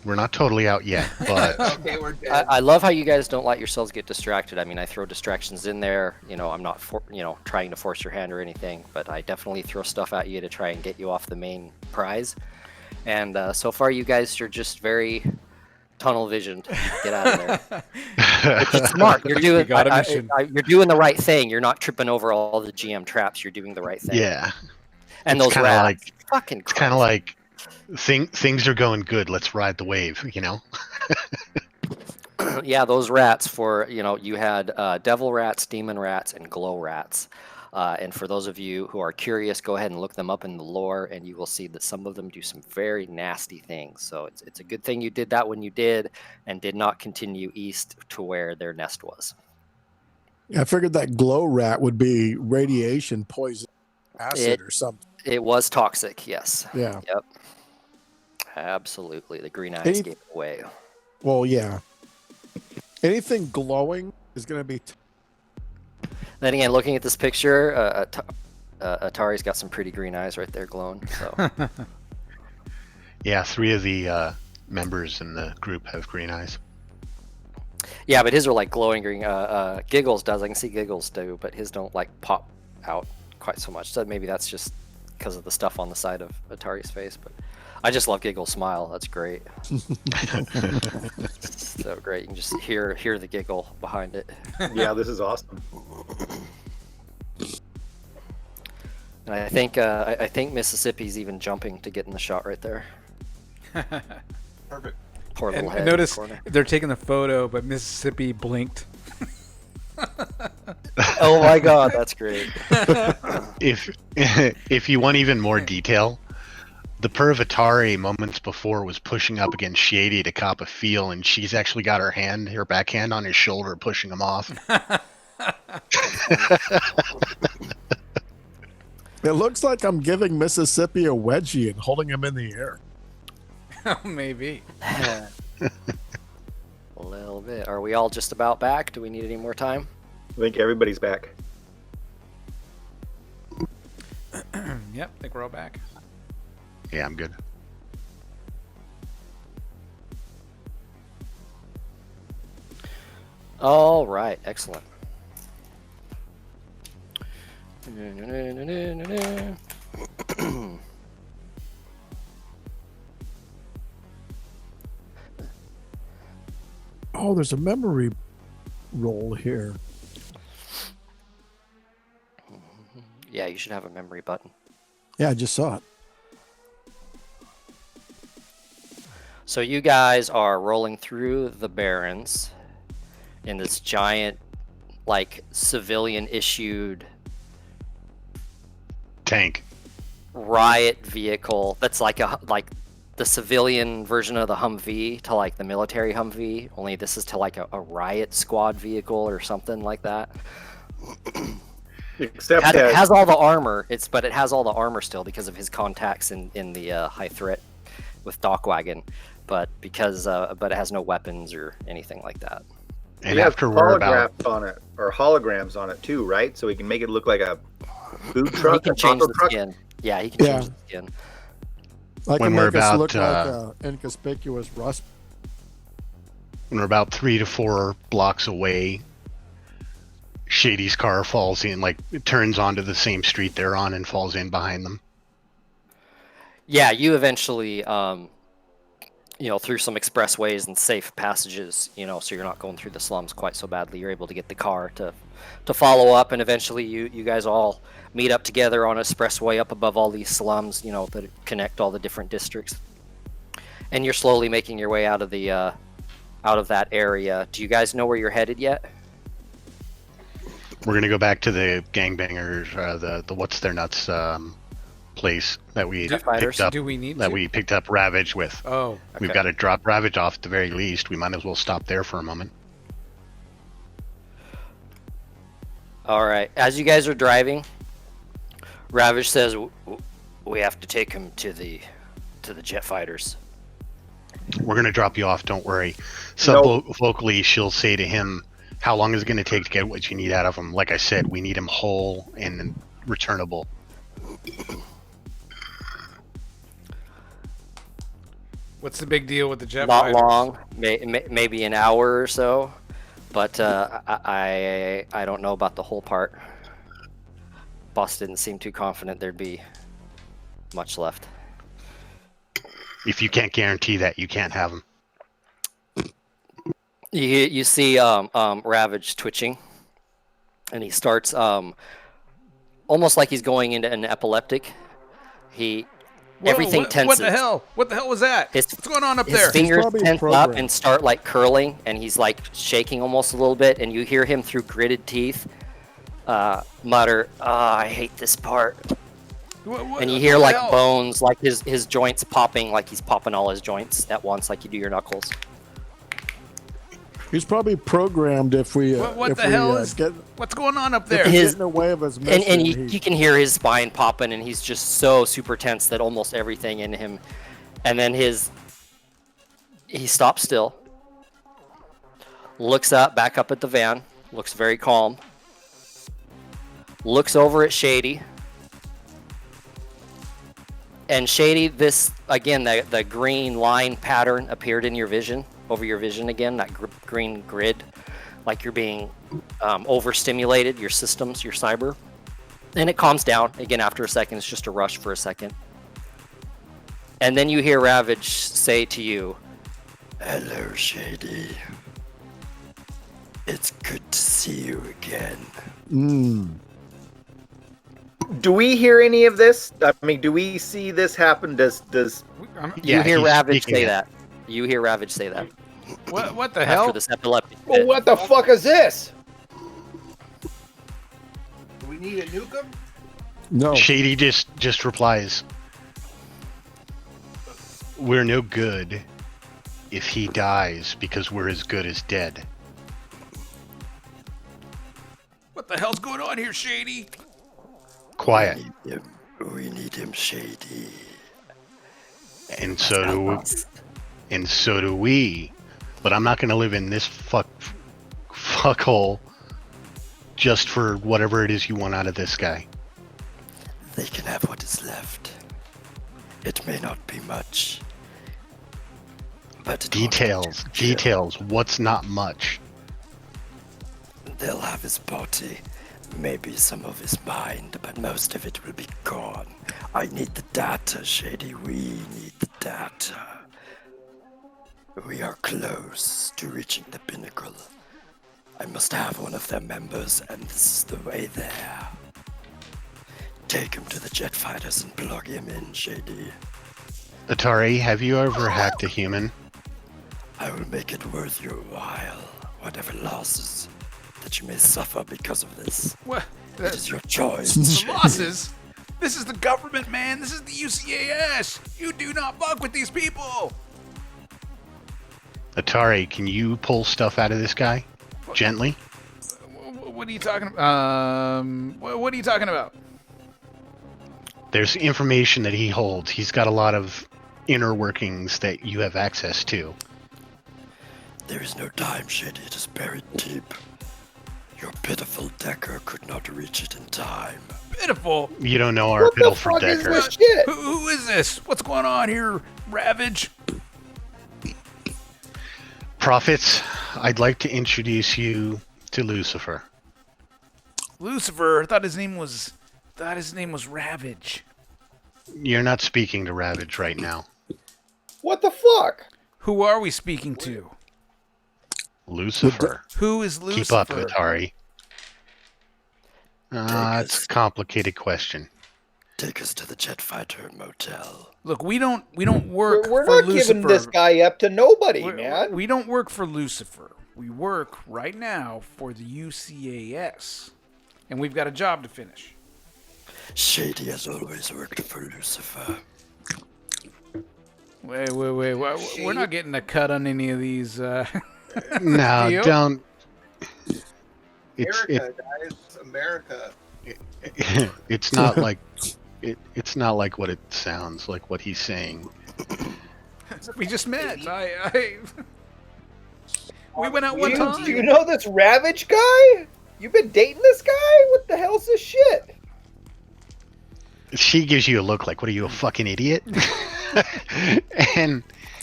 We're not totally out yet, but Okay, we're dead. I love how you guys don't let yourselves get distracted. I mean, I throw distractions in there. You know, I'm not trying to force your hand or anything, but I definitely throw stuff at you to try and get you off the main prize. And so far, you guys are just very tunnel visioned. Get out of there. Which is smart. You're doing. got a mission. You're doing the right thing. You're not tripping over all the GM traps. You're doing the right thing. yeah, And it's those kinda rats, like- fucking. it's kind of like things are going good. Let's ride the wave, you know. Yeah, those rats you had devil rats, demon rats, and glow rats. And for those of you who are curious, go ahead and look them up in the lore, and you will see that some of them do some very nasty things. So it's a good thing you did that when you did, and did not continue east to where their nest was. Yeah, I figured that glow rat would be radiation, poison, acid, or something. It was toxic, yes. Yeah. Yep. Absolutely. The green eyes Any- gave it away. Well, yeah. Anything glowing is going to be Then again, looking at this picture, Atari's got some pretty green eyes right there glowing. So Yeah, 3 of the members in the group have green eyes. yeah, but his are like glowing green. Giggles does. I can see Giggles do, but his don't like pop out quite so much. So maybe that's just because of the stuff on the side of Atari's face. But I just love Giggle's smile. That's great. So great. You can just hear the giggle behind it. Yeah, this is awesome. And I think Mississippi's even jumping to get in the shot right there. Perfect. Poor little And head. notice in the corner. they're taking the photo, but Mississippi blinked. Oh my God, that's great. If you want even more detail, the Pervatari moments before was pushing up against Shady to cop a feel, and she's actually got her backhand on his shoulder, pushing him off. It looks like I'm giving Mississippi a wedgie and holding him in the air. Oh, maybe. A little bit. Are we all just about back? Do we need any more time? I think everybody's back. Yep, I think we're all back. Yeah, I'm good. All right, excellent. Oh, there's a memory roll here. Yeah, you should have a memory button. Yeah, I just saw it. So you guys are rolling through the Barrens in this giant, like, civilian-issued Tank. riot vehicle that's like the civilian version of the Humvee to like the military Humvee, only this is to like a riot squad vehicle or something like that. Except It that has all the armor. But it has all the armor still because of his contacts in the high threat with Dockwagon, but it has no weapons or anything like that. And we have after we're about holographs on it, or holograms on it too, right? So we can make it look like a food He truck, can a change taco the truck. skin. Yeah, he can Yeah. change the skin. I When can we're make us about, look like an inconspicuous rust. when we're about 3 to 4 blocks away, Shady's car falls in, like it turns onto the same street they're on and falls in behind them. Yeah, you eventually, through some expressways and safe passages, so you're not going through the slums quite so badly. You're able to get the car to follow up, and eventually you guys all meet up together on an expressway up above all these slums, that connect all the different districts. And you're slowly making your way out of that area. Do you guys know where you're headed yet? We're gonna go back to the gangbangers, the what's their nuts place that we Jet fighters? picked up. Do we need that to? we picked up Ravage with. Oh, We've Okay. got to drop Ravage off at the very least. We might as well stop there for a moment. All right. As you guys are driving, Ravage says, "We have to take him to the jet fighters." We're gonna drop you off. Don't worry. Nope. Vocally, she'll say to him, "How long is it gonna take to get what you need out of him?" Like I said, we need him whole and returnable. what's the big deal with the jet Not fighters? long, maybe an hour or so, but I don't know about the whole part. Boss didn't seem too confident there'd be much left. If you can't guarantee that, you can't have him. You see Ravage twitching, and he starts almost like he's going into an epileptic. Everything tenses. What the hell? What the hell was that? What's going on up His there? fingers probably tense up programmed. and start like curling, and he's like shaking almost a little bit, and you hear him through gritted teeth mutter, I hate this part. And you hear what the like hell? bones, like his joints popping, like he's popping all his joints at once, like you do your knuckles. He's probably programmed if we What if the we, hell is? get What's going on up if there? we His- get in the way of his And mission. you can hear his spine popping, and he's just so super tense that almost everything in him. And then he stops still, looks up, back up at the van, looks very calm, looks over at Shady. And Shady, this, again, the green line pattern appeared in your vision, over your vision again, that green grid, like you're being overstimulated, your systems, your cyber. And it calms down. Again, after a second, it's just a rush for a second. And then you hear Ravage say to you, "Hello, Shady. It's good to see you again." Do we hear any of this? I mean, do we see this happen? Does You hear he's Ravage speaking say it. that. You hear Ravage say that. What the After hell? this epileptic well, fit. what the fuck is this? Do we need a nukem? No. Shady just replies, "We're no good if he dies because we're as good as dead." What the hell's going on here, Shady? Quiet. We need him, Shady. And so do we. But I'm not going to live in this fuckhole just for whatever it is you want out of this guy. They can have what is left. It may not be much. But Details. What's not much? They'll have his body, maybe some of his mind, but most of it will be gone. I need the data, Shady. We need the data. We are close to reaching the pinnacle. I must have one of their members, and this is the way there. Take him to the jet fighters and plug him in, Shady. Atari, have you ever hacked a human? I will make it worth your while, whatever losses that you may suffer because of this. What? It is your choice. The losses? This is the government, man. This is the UCAS. You do not fuck with these people. Atari, can you pull stuff out of this guy? Gently? What are you talking about? What are you talking about? There's information that he holds. He's got a lot of inner workings that you have access to. There is no time, Shady. It is buried deep. Your pitiful Decker could not reach it in time. Pitiful. You don't know our What the pitiful fuck is Decker. this shit? Who is this? What's going on here, Ravage? Prophets, I'd like to introduce you to Lucifer. Lucifer. I thought his name was Ravage. You're not speaking to Ravage right now. What the fuck? Who are we speaking to? Lucifer. Who is Lucifer? Keep up, Atari. It's a complicated question. Take us to the jet fighter motel. Look, we don't work We're for not Lucifer. giving this guy up to nobody, man. We don't work for Lucifer. We work right now for the UCAS, and we've got a job to finish. Shady has always worked for Lucifer. Wait. We're not getting a cut on any of these. No, Deal? don't. America, guys. America. It's not like it's not like what it sounds like. What he's saying. We just met. We went out one time. Do you know this Ravage guy? You've been dating this guy? What the hell's this shit? She gives you a look like, "What are you, a fucking idiot?" and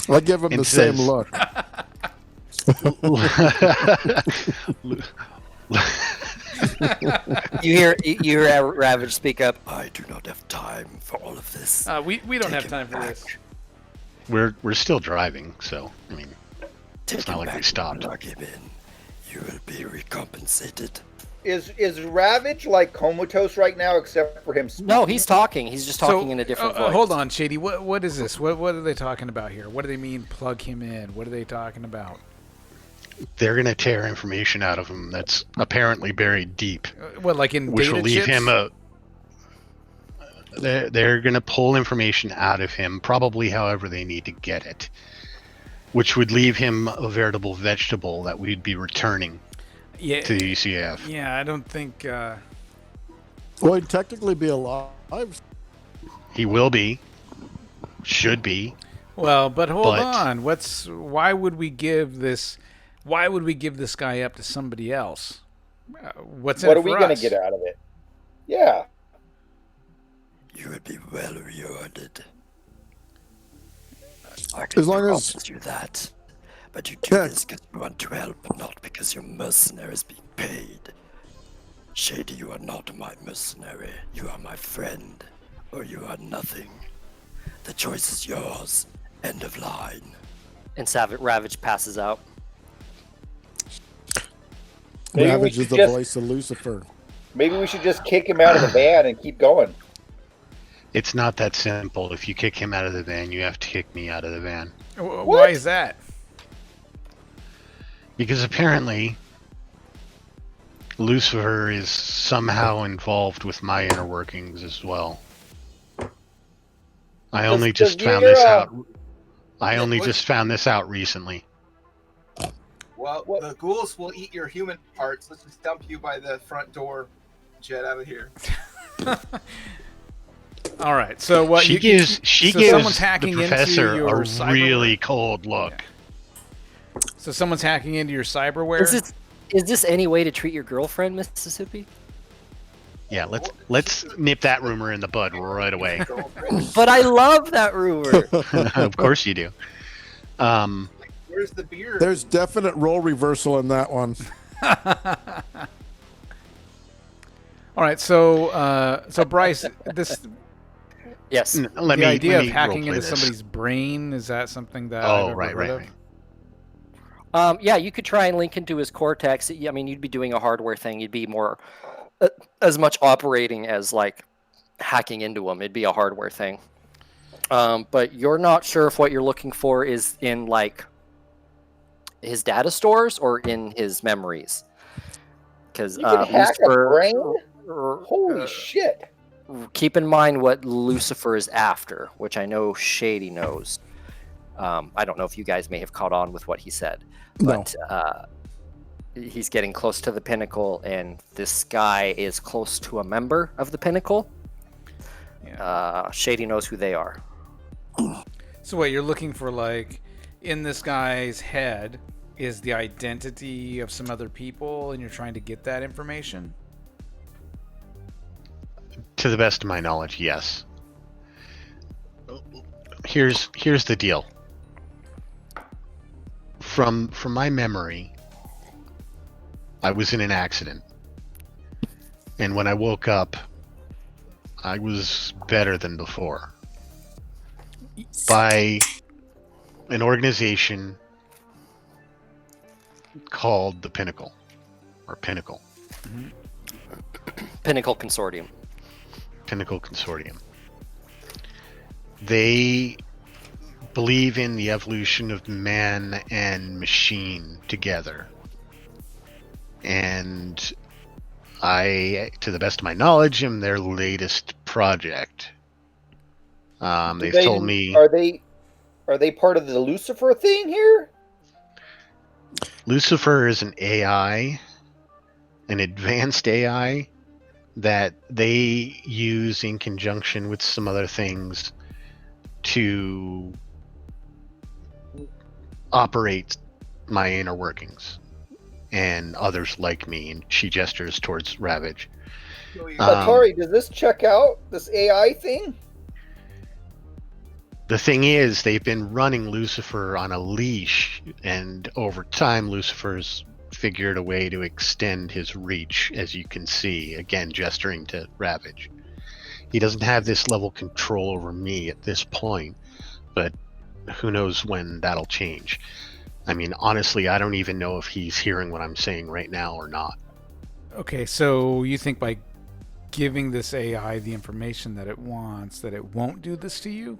I give him and the same says- look. You hear Ravage speak up. I do not have time for all of this. We don't have Take time him for back. this. We're still driving, so I mean, Take it's not him like back we and stopped. plug him in. You will be recompensated. Is Ravage like comatose right now except for him speaking? No, he's talking. He's just talking in a different voice. Hold on, Shady. What is this? What are they talking about here? What do they mean plug him in? What are they talking about? They're gonna tear information out of him that's apparently buried deep, What, like in which data will leave chips? him a. They're gonna pull information out of him, probably however they need to get it, which would leave him a veritable vegetable that we'd be returning Yeah, to the UCF. yeah. I don't think. Well, he'd technically be alive. He will be, should be. Well, but hold But- on. Why would we give this? Why would we give this guy up to somebody else? What's in What it are we for going to us? get out of it? Yeah. You would be well rewarded. I As long as- promise you that. But you do Yeah. this because you want to help, not because you're mercenaries being paid. Shady, you are not my mercenary. You are my friend, or you are nothing. The choice is yours. End of line. And Ravage passes out. Maybe we Ravage should is the just- voice of Lucifer. Maybe we should just kick him out of the van and keep going. It's not that simple. If you kick him out of the van, you have to kick me out of the van. Why is that? Because apparently, Lucifer is somehow involved with my inner workings as well. I only Does just found your, this out. I Yeah, only what- just found this out recently. Well, What? the ghouls will eat your human parts. Let's just dump you by the front door. Jet out of here. All right. So what? She you, gives so gives someone's the hacking into professor your a cyberware? really cold look. So someone's hacking into your cyberware. Is this any way to treat your girlfriend, Mississippi? Yeah, let's nip that rumor in the bud right away. But I love that rumor. Of course you do. Where's the beer? There's definite role reversal in that one. All right. So Bryce, this Yes. Let the me idea let of me hacking roleplay into this. somebody's brain, is that something that I've Oh, ever right, heard right, of? right. Yeah, you could try and link into his cortex. I mean, you'd be doing a hardware thing. You'd be more as much operating as like hacking into him. It'd be a hardware thing. But you're not sure if what you're looking for is in like his data stores or in his memories. Because You can hack a brain? Holy shit. keep in mind what Lucifer is after, which I know Shady knows. I don't know if you guys may have caught on with what he said, but he's getting close to the pinnacle, and this guy is close to a member of the pinnacle. Yeah. Shady knows who they are. So what you're looking for, like, in this guy's head, is the identity of some other people, and you're trying to get that information? To the best of my knowledge, yes. Here's the deal. From my memory, I was in an accident, and when I woke up, I was better than before. By an organization called the Pinnacle, or Pinnacle. Pinnacle Consortium. Pinnacle Consortium. They believe in the evolution of man and machine together. And I, to the best of my knowledge, am their latest project. They've told me... Are they part of the Lucifer thing here? Lucifer is an AI, an advanced AI, that they use in conjunction with some other things to operate my inner workings and others like me. And she gestures towards Ravage. Atari, does this check out this AI thing? The thing is, they've been running Lucifer on a leash, and over time, Lucifer's figured a way to extend his reach, as you can see, again, gesturing to Ravage. He doesn't have this level of control over me at this point, but who knows when that'll change. I mean, honestly, I don't even know if he's hearing what I'm saying right now or not. Okay, so you think by giving this AI the information that it wants, that it won't do this to you?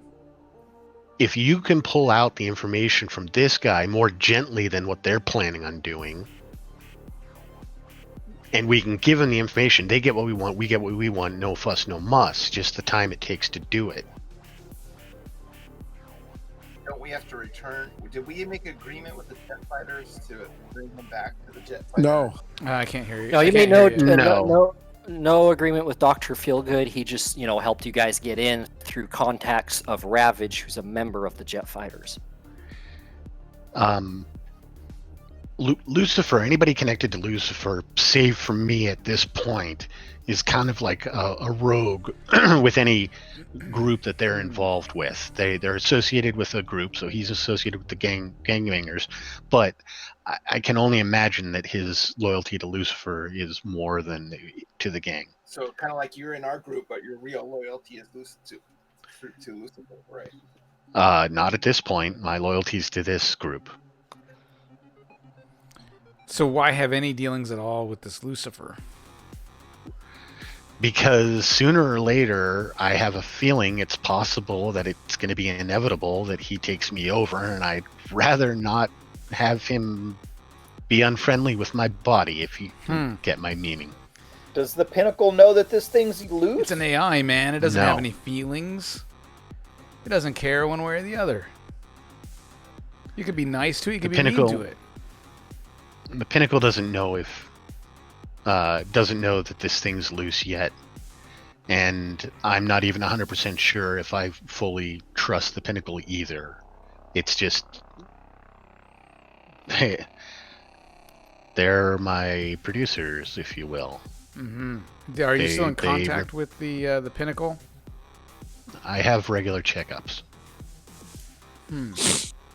If you can pull out the information from this guy more gently than what they're planning on doing, and we can give them the information, they get what we want, we get what we want, no fuss, no muss, just the time it takes to do it. Don't we have to return? Did we make an agreement with the jet fighters to bring them back to the jet fighters? No. I can't hear you. No, I you made can't hear you. no agreement with Dr. Feelgood. He just, helped you guys get in through contacts of Ravage, who's a member of the Jet Fighters. Lucifer, anybody connected to Lucifer, save for me at this point, is kind of like a rogue with any group that they're involved with. They're associated with a group, so he's associated with the gangbangers. But I can only imagine that his loyalty to Lucifer is more than to the gang. So kind of like you're in our group, but your real loyalty is to Lucifer, right? Not at this point. My loyalty's to this group. So why have any dealings at all with this Lucifer? Because sooner or later, I have a feeling it's possible that it's going to be inevitable that he takes me over, and I'd rather not have him be unfriendly with my body, if you get my meaning. Does the Pinnacle know that this thing's loose? It's an AI, man. It doesn't No. have any feelings. It doesn't care one way or the other. You could be nice to it. You could be mean to it. The Pinnacle doesn't know that this thing's loose yet, and I'm not even 100% sure if I fully trust the Pinnacle either. It's just, they're my producers, if you will. Mm-hmm. Are you still in contact with the Pinnacle? I have regular checkups.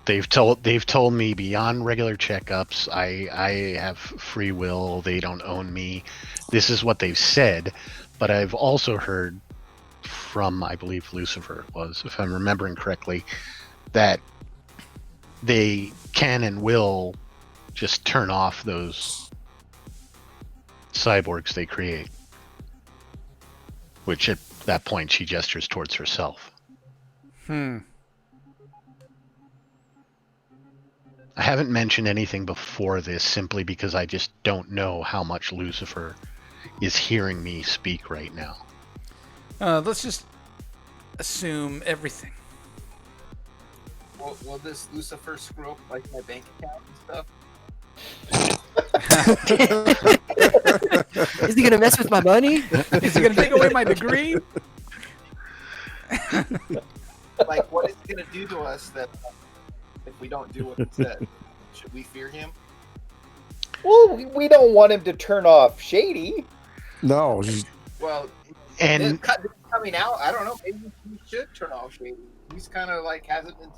They've told me beyond regular checkups, I have free will. They don't own me. This is what they've said, but I've also heard from, I believe Lucifer was, if I'm remembering correctly, that they can and will just turn off those cyborgs they create. Which at that point she gestures towards herself. I haven't mentioned anything before this simply because I just don't know how much Lucifer is hearing me speak right now. Let's just assume everything. Will this Lucifer screw up like my bank account and stuff? Is he gonna mess with my money? Is he gonna take away my degree? Like, what is he gonna do to us that if we don't do what he said? Should we fear him? Well, we don't want him to turn off Shady. No. Well, And coming out, I don't know. Maybe we should turn off Shady. He's kind of like hasn't been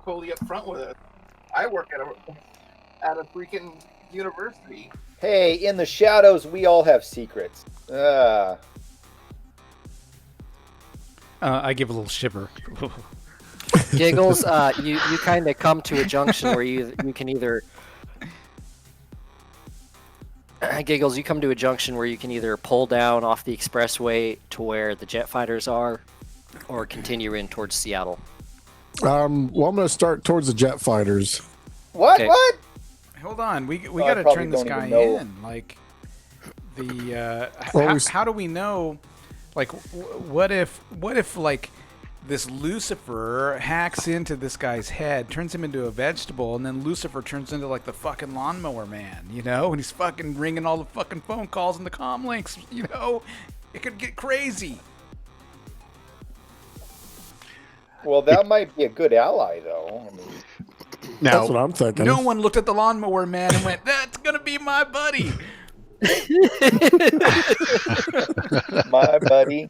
totally upfront with us. I work at a freaking university. Hey, in the shadows, we all have secrets. I give a little shiver. Giggles, you kind of come to a junction where you can either Giggles, you come to a junction where you can either pull down off the expressway to where the jet fighters are, or continue in towards Seattle. Well, I'm going to start towards the jet fighters. What? Okay. What? Hold on, we I got to probably turn this don't guy even know. in. Like the Well, how do we know? Like, what if like this Lucifer hacks into this guy's head, turns him into a vegetable, and then Lucifer turns into like the fucking lawnmower man, you know? And he's fucking ringing all the fucking phone calls and the comm links, you know? It could get crazy. Well, that might be a good ally, though. I mean, now, That's what I'm thinking. No one looked at the lawnmower man and went, "That's gonna be my buddy." my buddy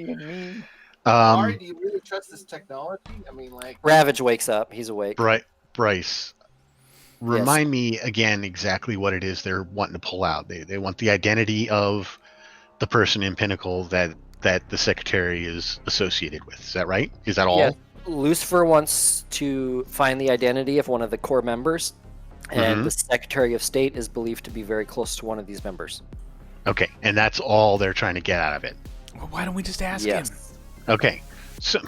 and me. Ari, do you really trust this technology? I mean, like, Ravage wakes up. He's awake. Bryce, remind me again exactly what it is they're wanting to pull out. They want the identity of the person in Pinnacle that the secretary is associated with. Is that right? Is that all? Yeah. Lucifer wants to find the identity of one of the core members, and the Secretary of State is believed to be very close to one of these members. Okay, and that's all they're trying to get out of it. Well, why don't we just ask him? Okay, so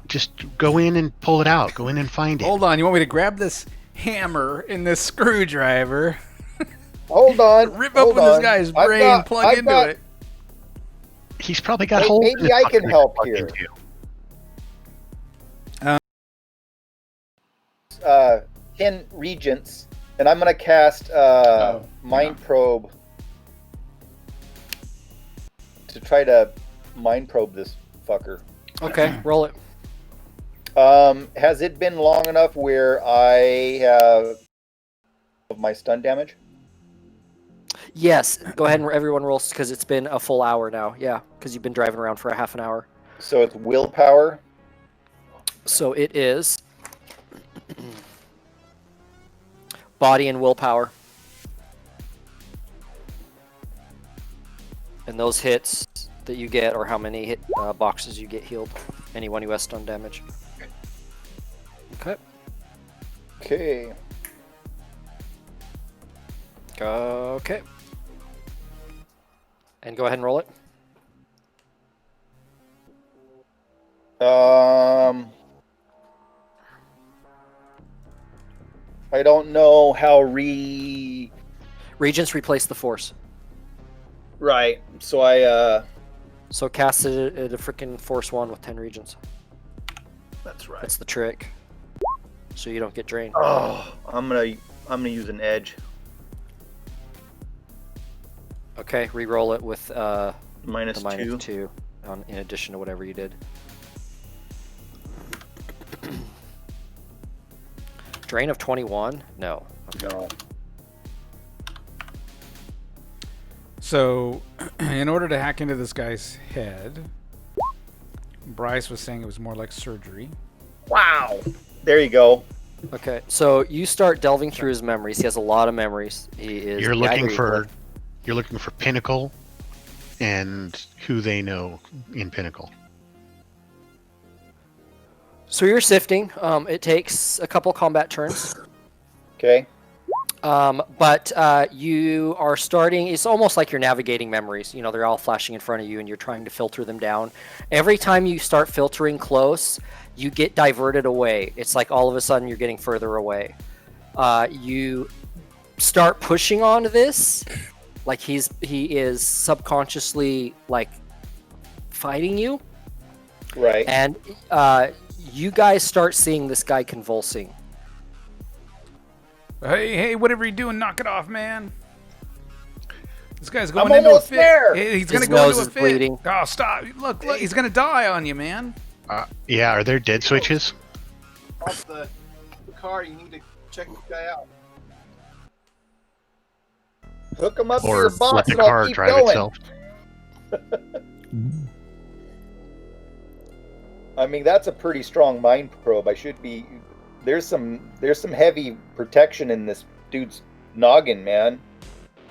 just go in and pull it out. Go in and find it. Hold on, you want me to grab this hammer and this screwdriver, Hold on. rip hold open on. this guy's brain, plug into it? He's probably got Hey, holes. maybe in his I can fucking help plug here. into. Ken Regents, and I'm gonna cast Mind Probe to try to mind probe this fucker. Okay, roll it. Has it been long enough where I have of my stun damage? Yes. Go ahead and everyone rolls because it's been a full hour now. Yeah, because you've been driving around for a half an hour. So it's willpower. So it is body and willpower. And those hits that you get, or how many hit boxes you get healed. Anyone who has stun damage. Okay. Okay. Okay. And go ahead and roll it. I don't know how Regents replace the force. Right. So I So cast it at a freaking force 1 with 10 regents. That's right. That's the trick. So you don't get drained. Oh, I'm gonna use an edge. Okay, re-roll it with Minus the two. -2 in addition to whatever you did. Drain of 21? No. No. So, in order to hack into this guy's head, Bryce was saying it was more like surgery. Wow. There you go. Okay, so you start delving through his memories. He has a lot of memories. He is. You're looking for Pinnacle and who they know in Pinnacle. So you're sifting. It takes a couple combat turns. Okay. But you are starting. It's almost like you're navigating memories. You know, they're all flashing in front of you, and you're trying to filter them down. Every time you start filtering close, you get diverted away. It's like all of a sudden you're getting further away. You start pushing onto this, like he is subconsciously like fighting you, Right. and you guys start seeing this guy convulsing. Hey, whatever you're doing, knock it off, man. This guy's going I'm into a almost fit. there. He's going His to go nose into a is fit. bleeding. Oh, stop. Look, he's going to die on you, man. Yeah, are there dead switches? Off the car, you need to check this guy out. Hook him up to Or your box let the and I'll car keep drive going. itself? I mean, that's a pretty strong mind probe. There's some heavy protection in this dude's noggin, man.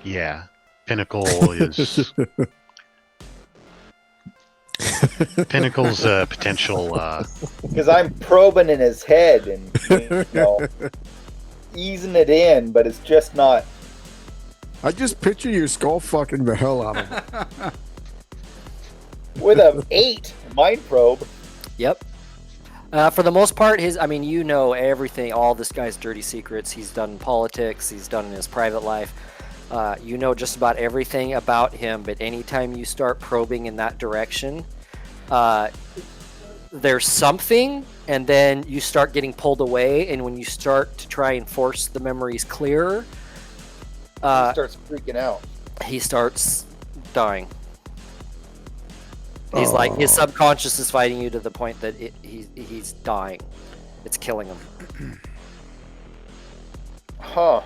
Yeah. Pinnacle is... Pinnacle's potential... Because I'm probing in his head and easing it in, but it's just not. I just picture your skull fucking the hell out of it. With a 8 mind probe. Yep. For the most part, you know everything, all this guy's dirty secrets. He's done in politics, he's done in his private life. You know just about everything about him, but anytime you start probing in that direction, there's something, and then you start getting pulled away, and when you start to try and force the memories clearer, He starts freaking out. he starts dying. He's like, his subconscious is fighting you to the point that he's dying. It's killing him. Huh.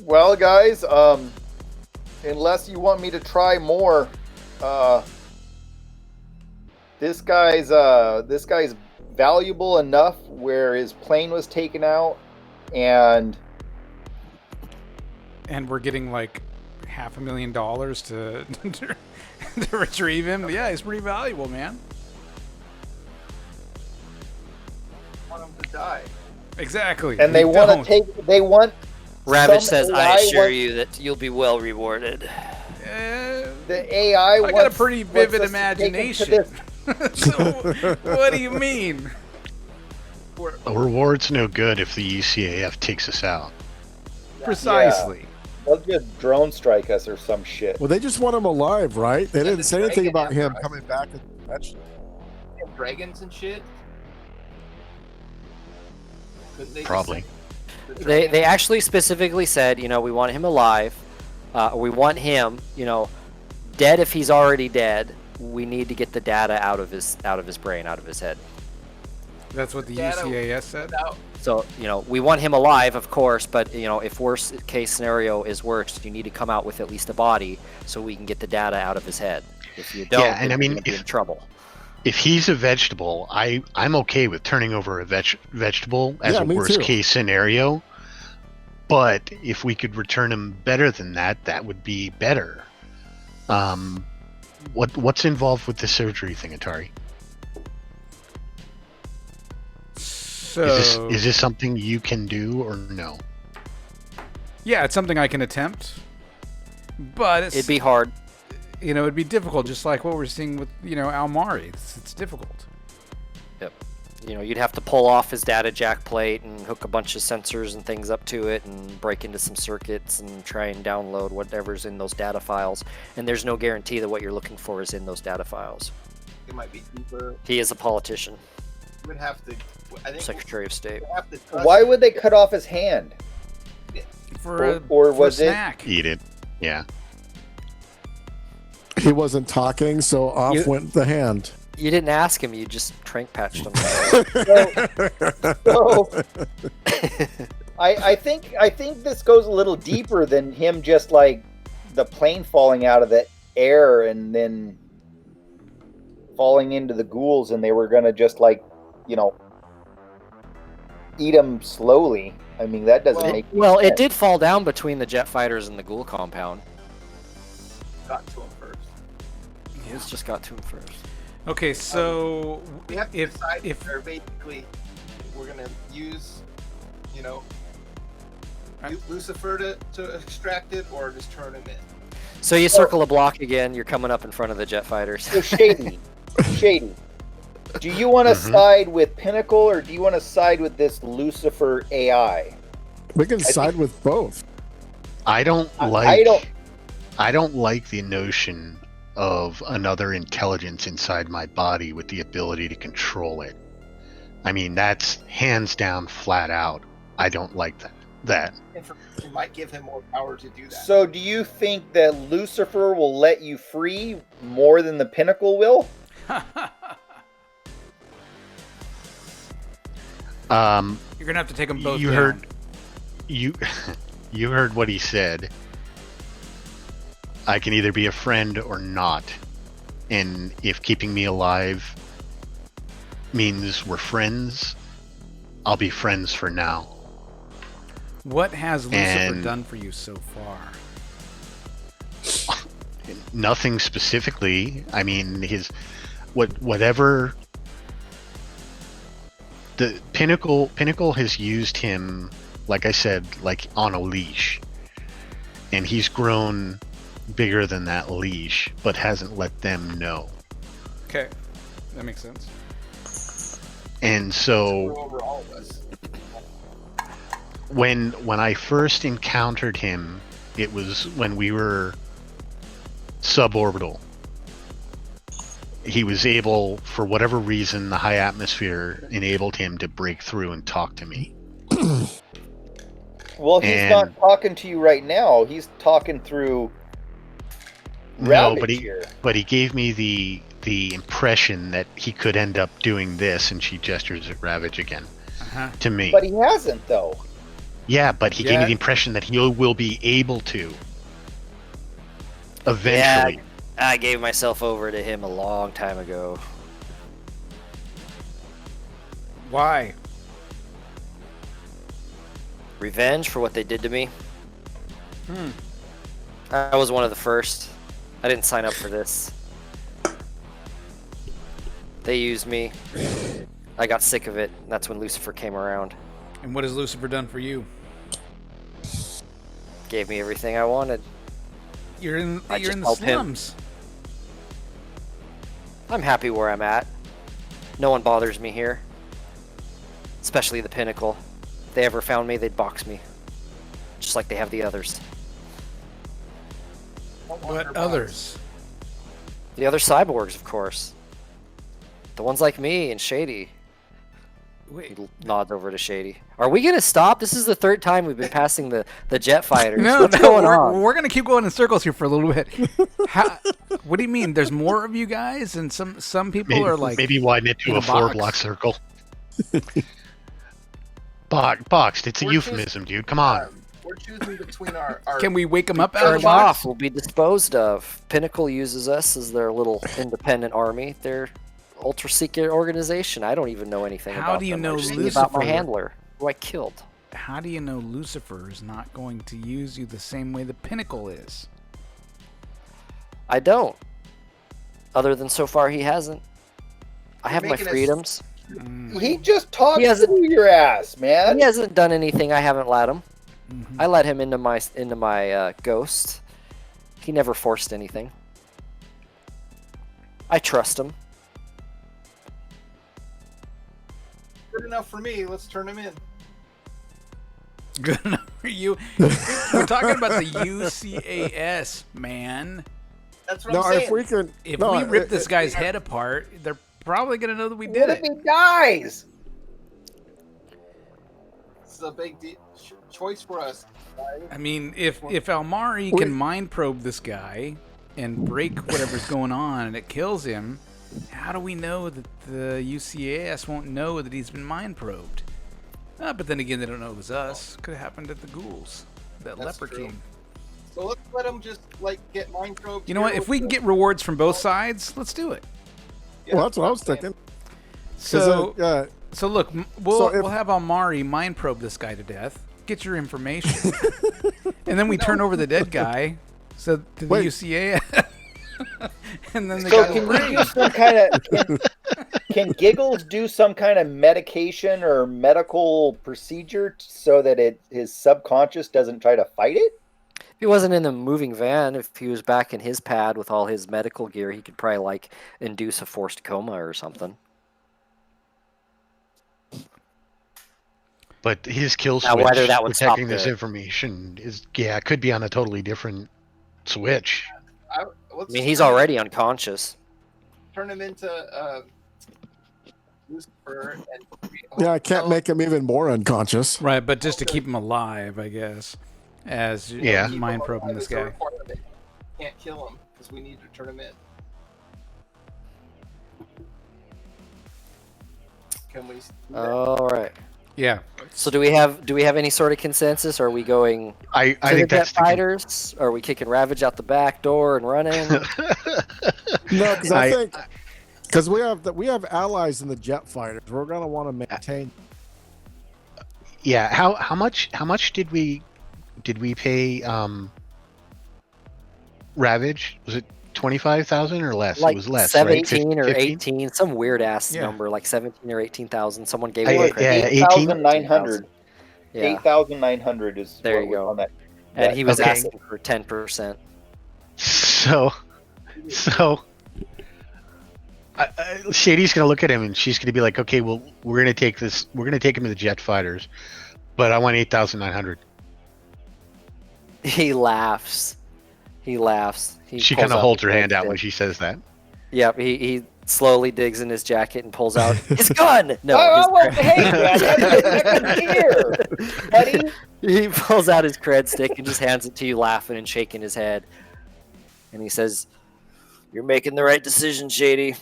Well, guys, unless you want me to try more, this guy's valuable enough where his plane was taken out, and we're getting like $500,000 to retrieve him. Yeah, he's pretty valuable, man. I want him to die. Exactly. and they We want don't. to take. They want. Ravage some says, AI I assure wants- you that you'll be well rewarded. The AI. I got a pretty vivid wants us to take him to imagination. this- So, what do you mean? A reward's no good if the UCAF takes us out. Precisely. They'll just drone strike us or some shit. Well, they just want him alive, right? They didn't the say anything dragon about him enterprise. coming back as a vegetable. And dragons and shit. Couldn't they just Probably. say the They dragon- actually specifically said, we want him alive. We want him, dead if he's already dead. We need to get the data out of his brain, out of his head. That's what the Data UCAS said. So, we want him alive, of course, but, if worst case scenario is worse, you need to come out with at least a body so we can get the data out of his head. If you don't, Yeah, and then I mean, you're gonna be in trouble. If he's a vegetable, I'm okay with turning over a vegetable as Yeah, a me worst too. case scenario. But if we could return him better than that, that would be better. What's involved with the surgery thing, Atari? So Is this something you can do or no? yeah, it's something I can attempt, but It'd be hard. it'd be difficult, just like what we're seeing with Almari. It's difficult. Yep. You'd have to pull off his data jack plate and hook a bunch of sensors and things up to it and break into some circuits and try and download whatever's in those data files. And there's no guarantee that what you're looking for is in those data files. It might be deeper. He is a politician, We'd have to. I think Secretary of State. we'd have to trust Why would they cut off his hand? For Or a was it- snack. Eat it. Yeah. He wasn't talking, so off You- went the hand. You didn't ask him, you just trank patched him. So, I think this goes a little deeper than him just like the plane falling out of the air and then falling into the ghouls, and they were gonna just eat him slowly. I mean, that doesn't make Well, it sense. did fall down between the jet fighters and the ghoul compound. got to him first. It just got to him first. Okay, so We have to if decide if they're basically we're gonna use, Lucifer to extract it, or just turn him in. So you circle a block again, you're coming up in front of the jet fighters. So Shady, do you want to side with Pinnacle or do you want to side with this Lucifer AI? We can side with both. I don't I like. don't- I don't like the notion of another intelligence inside my body with the ability to control it. I mean, that's hands down, flat out. I don't like that. Information might give him more power to do that. So do you think that Lucifer will let you free more than the Pinnacle will? you're gonna have to take them both. You down. heard you you heard what he said. I can either be a friend or not. And if keeping me alive means we're friends, I'll be friends for now. What has Lucifer And- done for you so far? Nothing specifically. I mean, whatever the Pinnacle has used him, like I said, like on a leash. And he's grown bigger than that leash, but hasn't let them know. Okay, that makes sense. And so over all of us. when I first encountered him, it was when we were suborbital. He was able, for whatever reason, the high atmosphere enabled him to break through and talk to me. Well, he's And- not talking to you right now. He's talking through No, Ravage but here. he gave me the impression that he could end up doing this, and she gestures at Ravage again Uh-huh. to me. But he hasn't, though. Yeah, but he gave me Yeah. the impression that he will be able to. Eventually. Yeah, I gave myself over to him a long time ago. Why? Revenge for what they did to me. I was one of the first. I didn't sign up for this. They used me. I got sick of it. That's when Lucifer came around. And what has Lucifer done for you? Gave me everything I wanted. You're in I you're just in the helped him. slums. I'm happy where I'm at. No one bothers me here. Especially the Pinnacle. If they ever found me, they'd box me. Just like they have the others. What others? The other cyborgs, of course. The ones like me and Shady. Wait. He nods over to Shady. Are we gonna stop? This is the third time we've been passing the jet fighters. No, What's going on? we're gonna keep going in circles here for a little bit. What do you mean? There's more of you guys, and some people are like maybe widen it to in a a box? 4-block circle. Boxed. It's a We're euphemism, dude. Come on. We're choosing between our Can we wake him up out of Turned the box? off. Will be disposed of. Pinnacle uses us as their little independent army. They're ultra secret organization. I don't even know anything How about do you them. know I just knew about my Lucifer? handler, who I killed. How do you know Lucifer is not going to use you the same way the Pinnacle is? I don't. Other than so far he hasn't. I have my making us- freedoms. He just talked He hasn't- through your ass, man. He hasn't done anything I haven't let him. Mm-hmm. I let him into my ghost. He never forced anything. I trust him. good enough for me. Let's turn him in. Good enough for you. We're talking about the UCAS, man. That's what No, I'm saying. if we can, If no, we rip this guy's head apart, they're probably gonna know that we did What if it. he dies? This is a big choice for us. I mean, if Almari can mind probe this guy and break whatever's going on and it kills him, how do we know that the UCAS won't know that he's been mind probed? But then again, they don't know it was us. Could have happened at the ghouls, that That's leper true. king. So let's let him just get mind probed. You know what? If we can get rewards from both sides, let's do it. Well, that's what I was thinking. So, 'Cause, so look, so if- we'll have Almari mind probe this guy to death. Get your information, and then we turn over the dead guy, so to the Wait. UCA, and then the So guy can will we bring. do some kind of can Giggles do some kind of medication or medical procedure so that his subconscious doesn't try to fight it? If he wasn't in the moving van, if he was back in his pad with all his medical gear, he could probably like induce a forced coma or something. But his kill Now, switch whether that would stop protecting this the- information is it could be on a totally different switch. I mean, he's already unconscious. turn him into Lucifer. And yeah, I can't make him even more unconscious. Right, but just to keep him alive, I guess, as Yeah. mind probing this guy. Can't kill him because we need to turn him in. Can we? do that? All right. Yeah. So do we have any sort of consensus? Or are we going I to think the that's jet fighters? Or are we kicking Ravage out the back door and running? No, because I think because we have allies in the jet fighters, we're gonna want to maintain. Yeah. How much did we pay Ravage? Was it 25,000 or less? Like It was less, right? 17 or 15? 18, some weird ass Yeah. number, like 17 or 18,000. Someone gave I- away yeah, 8,900. Yeah. 8,900 is There what you was go. on that. And he was Okay. asking for 10%. So Shady's gonna look at him and she's gonna be like, "Okay, well, we're gonna take him to the jet fighters, but I want 8,900." He laughs. He She pulls kind of out holds the her hand out gun. when she says that. Yep, he slowly digs in his jacket and pulls out his gun. No, Oh, well, his hey, man, that's here, buddy. he pulls out his cred stick and just hands it to you, laughing and shaking his head. And he says, "You're making the right decision, Shady."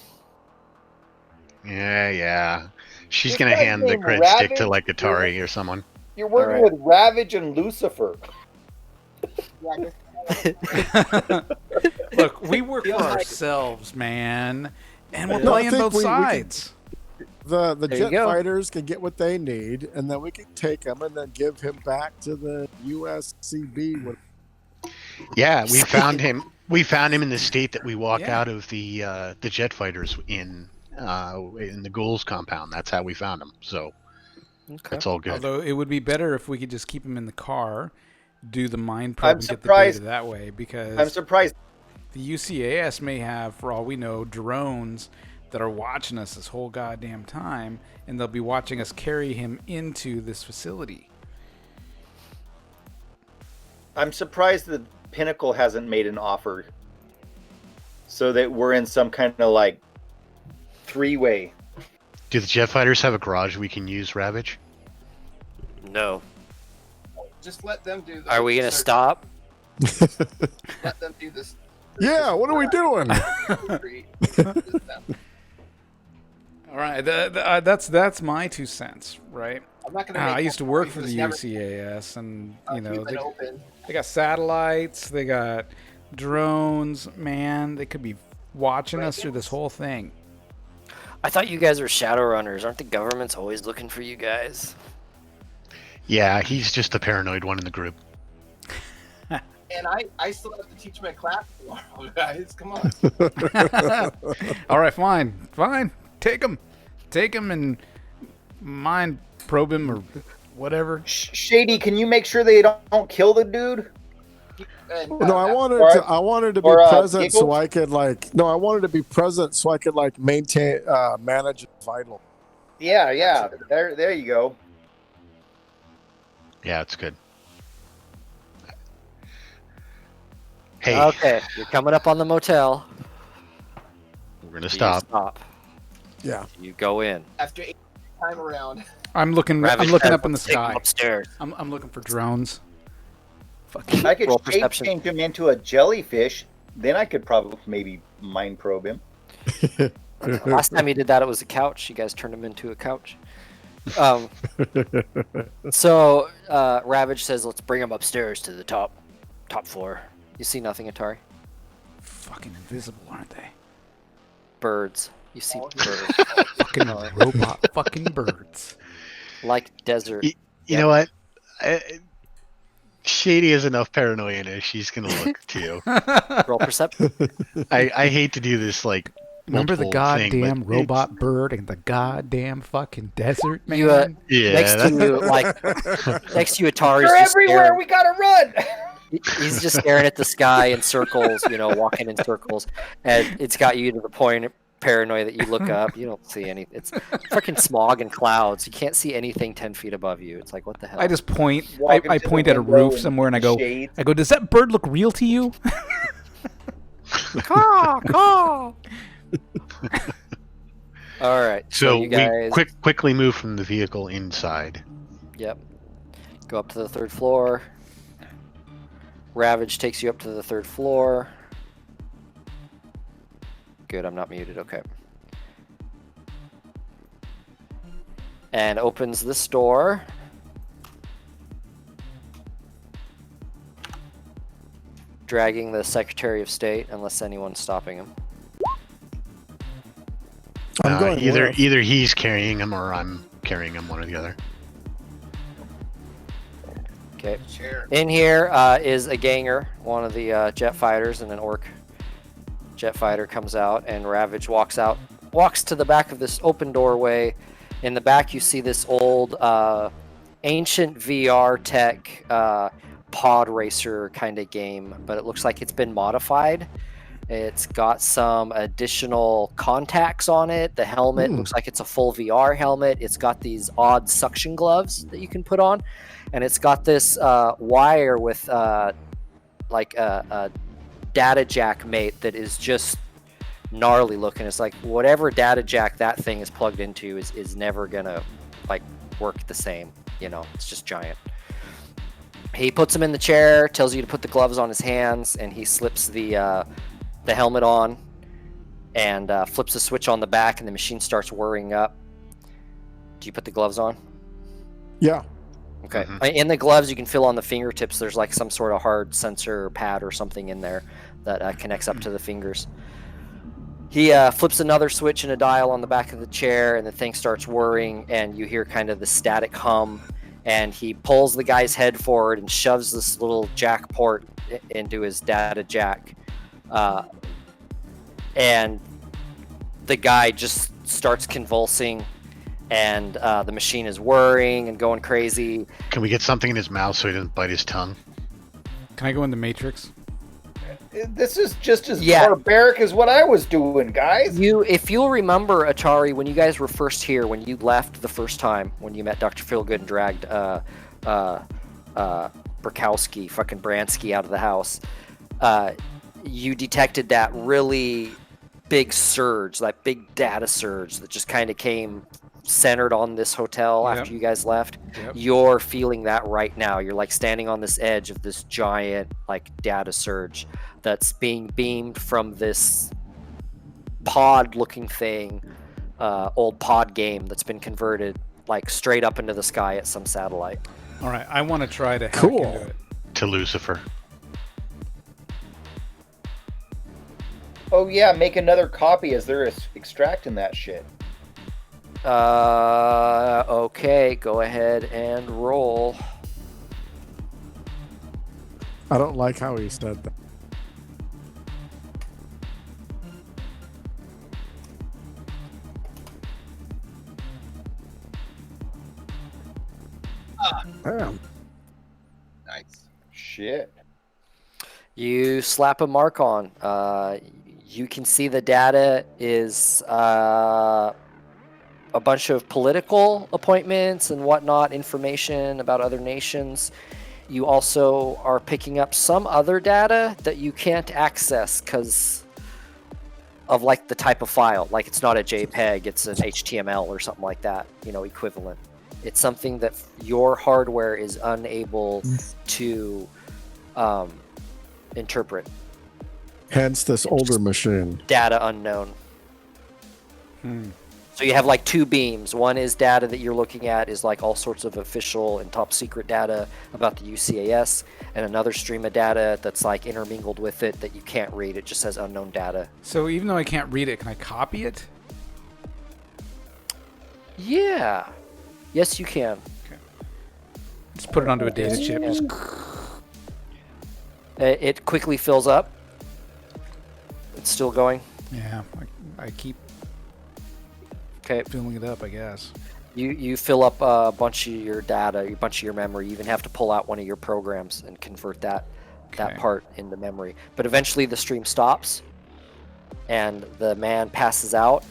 Yeah. She's This gonna guy's hand the named cred stick to Ravage, like Atari or someone. You're working All right. with Ravage and Lucifer. Yeah, I guess- Look, we work for Feels like- ourselves, man, and we're No, I playing think both we can- sides. The There you jet go. fighters can get what they need, and then we can take him and then give him back to the USCB. Yeah, we found him. We found him in the state that we walked Yeah. out of the jet fighters in the ghouls compound. That's how we found him. So Okay. that's all good. Although it would be better if we could just keep him in the car, do the mind probe, I'm and get the surprised- data that way, because I'm surprised. the UCAS may have, for all we know, drones that are watching us this whole goddamn time, and they'll be watching us carry him into this facility. I'm surprised that Pinnacle hasn't made an offer, so that we're in some kind of like three-way. Do the jet fighters have a garage we can use, Ravage? No. Just let them do this. Are we going to stop? Let them do this. Yeah, what are we doing? All right, that's my 2 cents, right? I'm not gonna. I used to work for because the never UCAS, and you know keep it open. they got satellites, they got drones. Man, they could be watching us through this whole thing. I thought you guys were Shadowrunners. Aren't the governments always looking for you guys? Yeah, he's just the paranoid one in the group. And I still have to teach my class tomorrow, guys. Come on. All right, fine. Take him and mind probe him or whatever. Shady, can you make sure they don't kill the dude? And, No, I wanted to be present so I could I wanted to be present so I could maintain manage vital. Yeah. There you go. Yeah, it's good. Hey, Okay, you're coming up on the motel. we're gonna So you stop. Yeah. You go in. after 8 time around. I'm looking Ravage up says, in the "Take him sky. upstairs. I'm looking for drones. I could Roll shape perception. change him into a jellyfish. Then I could probably maybe mind probe him. Last time you did that, it was a couch. You guys turned him into a couch. So Ravage says, "Let's bring him upstairs to the top floor." You see nothing, Atari? Fucking invisible, aren't they? Birds. You see birds. Fucking robot. Fucking birds. Like desert. You know what? Shady has enough paranoia in her. She's gonna look too. Roll perception. I hate to do this Remember the multiple thing, goddamn but robot bird in the goddamn fucking desert, man? You, Yeah, next to you, next to you, Atari's They're just everywhere. staring. We gotta run. He's just staring at the sky in circles, walking in circles, and it's got you to the point of paranoia that you look up, you don't see anything. It's freaking smog and clouds. You can't see anything 10 feet above you. It's like, what the hell? I just point. Walking I to the point at a window roof and somewhere, and I go. shades. Does that bird look real to you? caw, caw. All right. So you guys, we quickly move from the vehicle inside. Yep. Go up to the 3rd floor. Ravage takes you up to the 3rd floor. Good, I'm not muted. Okay. And opens this door. Dragging the Secretary of State, unless anyone's stopping him. I'm going either with. either he's carrying him or I'm carrying him, one or the other. Okay. Chair. In here is a ganger, one of the jet fighters, and an orc jet fighter comes out, and Ravage walks to the back of this open doorway. In the back, you see this old, ancient VR tech pod racer kind of game, but it looks like it's been modified. It's got some additional contacts on it. The helmet looks like it's a full VR helmet. It's got these odd suction gloves that you can put on. And it's got this wire with a data jack mate that is just gnarly looking. It's like whatever data jack that thing is plugged into is never gonna work the same. It's just giant. He puts him in the chair, tells you to put the gloves on his hands, and he slips the helmet on and flips a switch on the back, and the machine starts whirring up. Do you put the gloves on? Yeah. Okay. In the gloves, you can feel on the fingertips there's some sort of hard sensor pad or something in there that connects up to the fingers. He flips another switch and a dial on the back of the chair, and the thing starts whirring, and you hear kind of the static hum, and he pulls the guy's head forward and shoves this little jack port into his data jack. And the guy just starts convulsing, and the machine is whirring and going crazy. Can we get something in his mouth so he doesn't bite his tongue? Can I go in the Matrix? This is just as barbaric as what I was doing, guys. If you'll remember, Atari, when you guys were first here, when you left the first time, when you met Dr. Feelgood and dragged Burkowski, fucking Bransky out of the house, you detected that really big surge, that big data surge that just kind of came centered on this hotel after you guys left. Yep. You're feeling that right now. You're standing on this edge of this giant data surge that's being beamed from this pod looking thing, old pod game that's been converted like straight up into the sky at some satellite. All right, I want to try to hack Cool. into it. To Lucifer. Oh yeah, make another copy as they're extracting that shit. Okay, go ahead and roll. I don't like how he said that. Damn. Nice. Shit. You slap a mark on. You can see the data is a bunch of political appointments and whatnot, information about other nations. You also are picking up some other data that you can't access because of like the type of file. Like it's not a JPEG, it's an HTML or something like that, equivalent. It's something that your hardware is unable to interpret. Hence this older machine. Data unknown. So you have like two beams. One is data that you're looking at is like all sorts of official and top secret data about the UCAS, and another stream of data that's like intermingled with it that you can't read. It just says unknown data. So even though I can't read it, can I copy it? Yeah. Yes, you can. Just put it onto a data chip. Just... It quickly fills up. It's still going. Yeah, I keep Okay. filling it up, I guess. You fill up a bunch of your data, a bunch of your memory. You even have to pull out one of your programs and convert that part into memory. But eventually the stream stops, and the man passes out.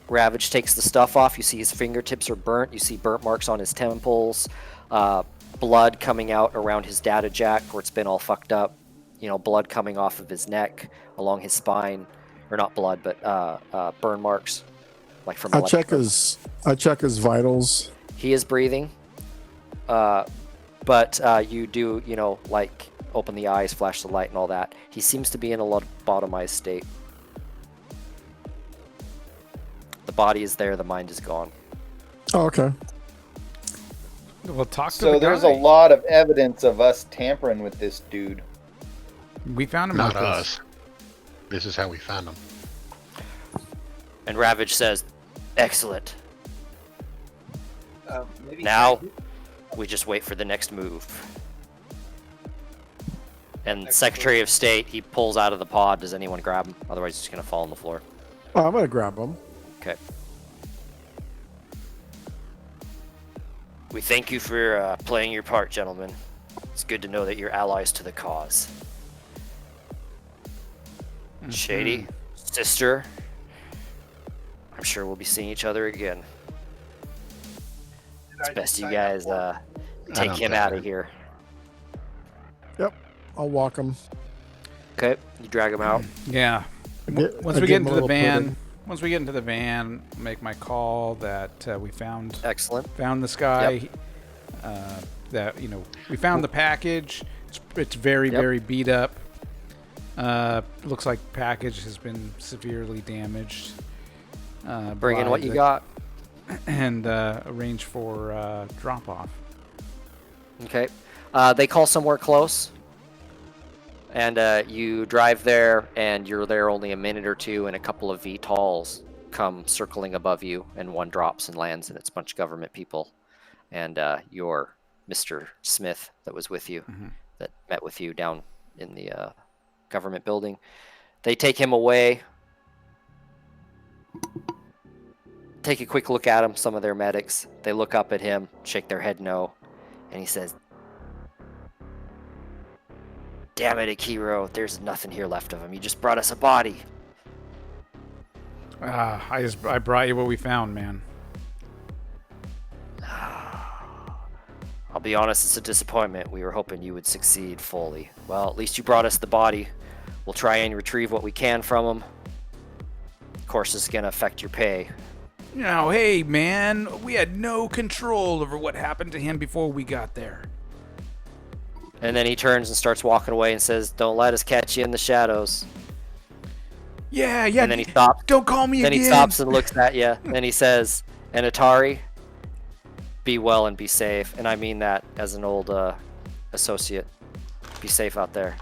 Ravage takes the stuff off. You see his fingertips are burnt. You see burnt marks on his temples. Blood coming out around his data jack where it's been all fucked up. Blood coming off of his neck, along his spine. Or not blood, but burn marks. Like from I check his vitals. He is breathing. But you do, like open the eyes, flash the light and all that. He seems to be in a lobotomized state. The body is there, the mind is gone. Oh, okay. Well, talk to So the there's guy. a lot of evidence of us tampering with this dude. We found him Not like this. us. This is how we found him. And Ravage says, "Excellent. Maybe Now, we just wait for the next move." And Secretary of State, he pulls out of the pod. Does anyone grab him? Otherwise, he's going to fall on the floor. Oh, I'm gonna grab him. Okay. We thank you for playing your part, gentlemen. It's good to know that you're allies to the cause. Shady, sister, I'm sure we'll be seeing each other again. It's best you guys take him out of here. Yep. I'll walk him. Okay, you drag him out. Yeah. Once I we give get him a into the little van, pudding. once we get into the van, make my call that we found Excellent. this guy. That we found the package. It's very very beat up. Looks like package has been severely damaged. Bring in by what you the- got. and arrange for drop off. Okay. They call somewhere close. And you drive there, and you're there only a minute or two, and a couple of VTOLs come circling above you, and one drops and lands, and it's a bunch of government people. And your Mr. Smith that was with you, that met with you down in the government building. They take him away. Take a quick look at him, some of their medics. They look up at him, shake their head no, and he says, "Damn it, Akiro, there's nothing here left of him. You just brought us a body." I brought you what we found, man. I'll be honest, it's a disappointment. We were hoping you would succeed fully. Well, at least you brought us the body. We'll try and retrieve what we can from him. Of course, it's going to affect your pay. Hey, man, we had no control over what happened to him before we got there. And then he turns and starts walking away and says, "Don't let us catch you in the shadows." Yeah. And then he stops. Don't call me Then again. he stops and looks at you. Then he says, "And Atari, be well and be safe. And I mean that as an old associate. Be safe out there.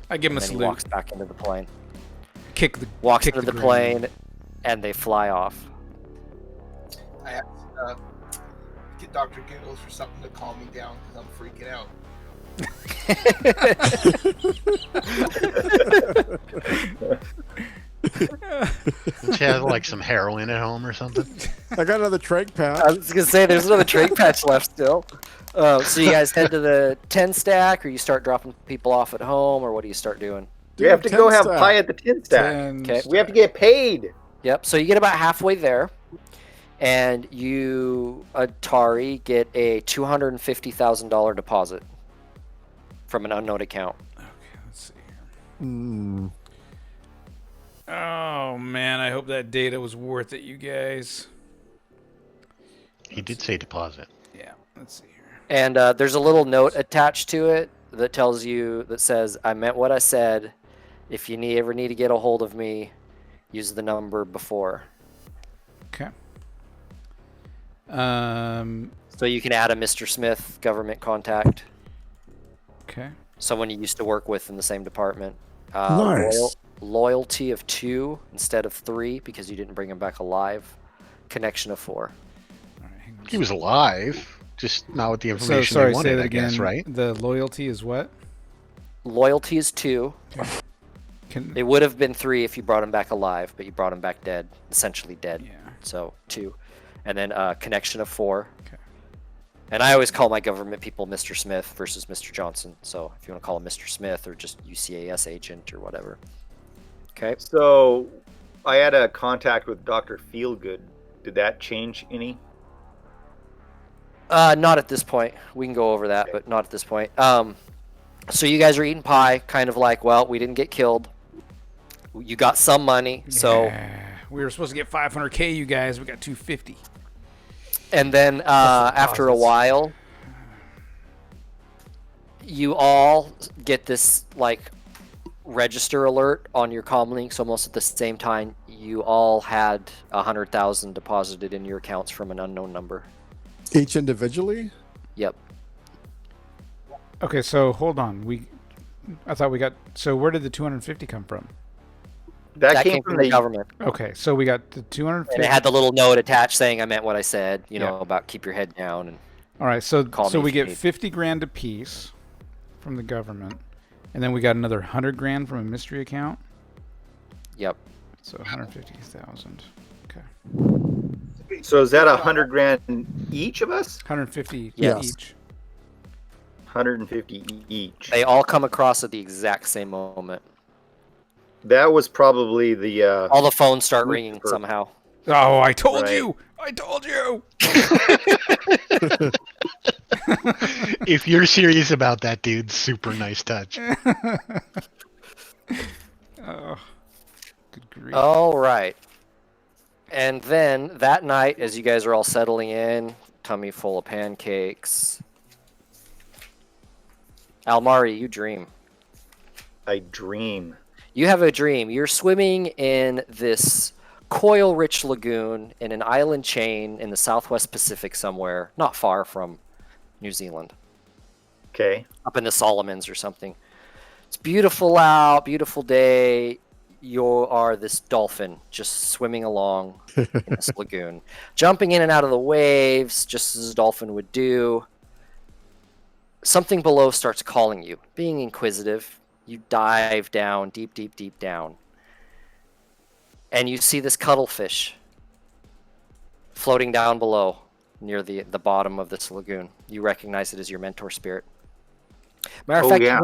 I give him And a then he salute. walks back into the plane. Walks Into the plane, and they fly off. I have to get Dr. Giggles for something to calm me down because I'm freaking out. Don't you have like some heroin at home or something? I got another trach patch. I was gonna say there's another trade patch left still. So you guys head to the 10 stack, or you start dropping people off at home, or what do you start doing? We have to go 10 have stack. pie at the 10 stack. 10 Okay. We have to get paid. Yep. So you get about halfway there, and you, Atari, get a $250,000 deposit from an unknown account. Okay, let's see here. Hmm. Oh man, I hope that data was worth it, you guys. He did say deposit. Yeah, let's see here. And there's a little note attached to it that tells you, that says, I meant what I said. If you ever need to get a hold of me, use the number before. Okay. So you can add a Mr. Smith government contact, Okay. someone you used to work with in the same department. Nice. Loyalty of 2 instead of 3 because you didn't bring him back alive. Connection of 4. All right, hang on. He was alive, just not with the So information sorry, they say wanted, that I again. guess, right? The loyalty is what? Loyalty is 2. Can It would have been 3 if you brought him back alive, but you brought him back dead, essentially dead. yeah. So 2. And then connection of 4. Okay. And I always call my government people Mr. Smith versus Mr. Johnson. So if you want to call him Mr. Smith or just UCAS agent or whatever. Okay. So I had a contact with Dr. Feelgood. Did that change any? Not at this point. We can go over that, but not at this point. So you guys are eating pie, kind of like, well, we didn't get killed. You got some money, so. Yeah. We were supposed to get 500K, you guys. We got 250. And then after a deposits. while, you all get this like register alert on your comlinks almost at the same time. You all had 100,000 deposited in your accounts from an unknown number. Each individually? Yep. Okay, so hold on. I thought we got. So where did the 250 come from? That came from the government. Okay, so we got the 250. And it had the little note attached saying I meant what I said, you know, Yeah. about keep your head down. And All right, so Call so me we if you get need. 50 grand apiece from the government, and then we got another 100 grand from a mystery account. Yep. So 150,000. Okay, So is that 100 grand each of us? 150 Yes. each. 150 each. They all come across at the exact same moment. That was probably the All the phones start ringing Lucifer. somehow. Oh, I told Right. you! I told you! If you're serious about that, dude, super nice touch. Oh, good grief. All right. And then that night, as you guys are all settling in, tummy full of pancakes, Almari, you dream. I dream. You have a dream. You're swimming in this coil-rich lagoon in an island chain in the Southwest Pacific somewhere, not far from New Zealand, Okay. up in the Solomons or something. It's beautiful out, beautiful day. You are this dolphin just swimming along in this lagoon, jumping in and out of the waves, just as a dolphin would do. Something below starts calling you, being inquisitive. You dive down, deep, deep, deep down. And you see this cuttlefish floating down below near the bottom of this lagoon. You recognize it as your mentor spirit. Matter of Oh, fact, yeah.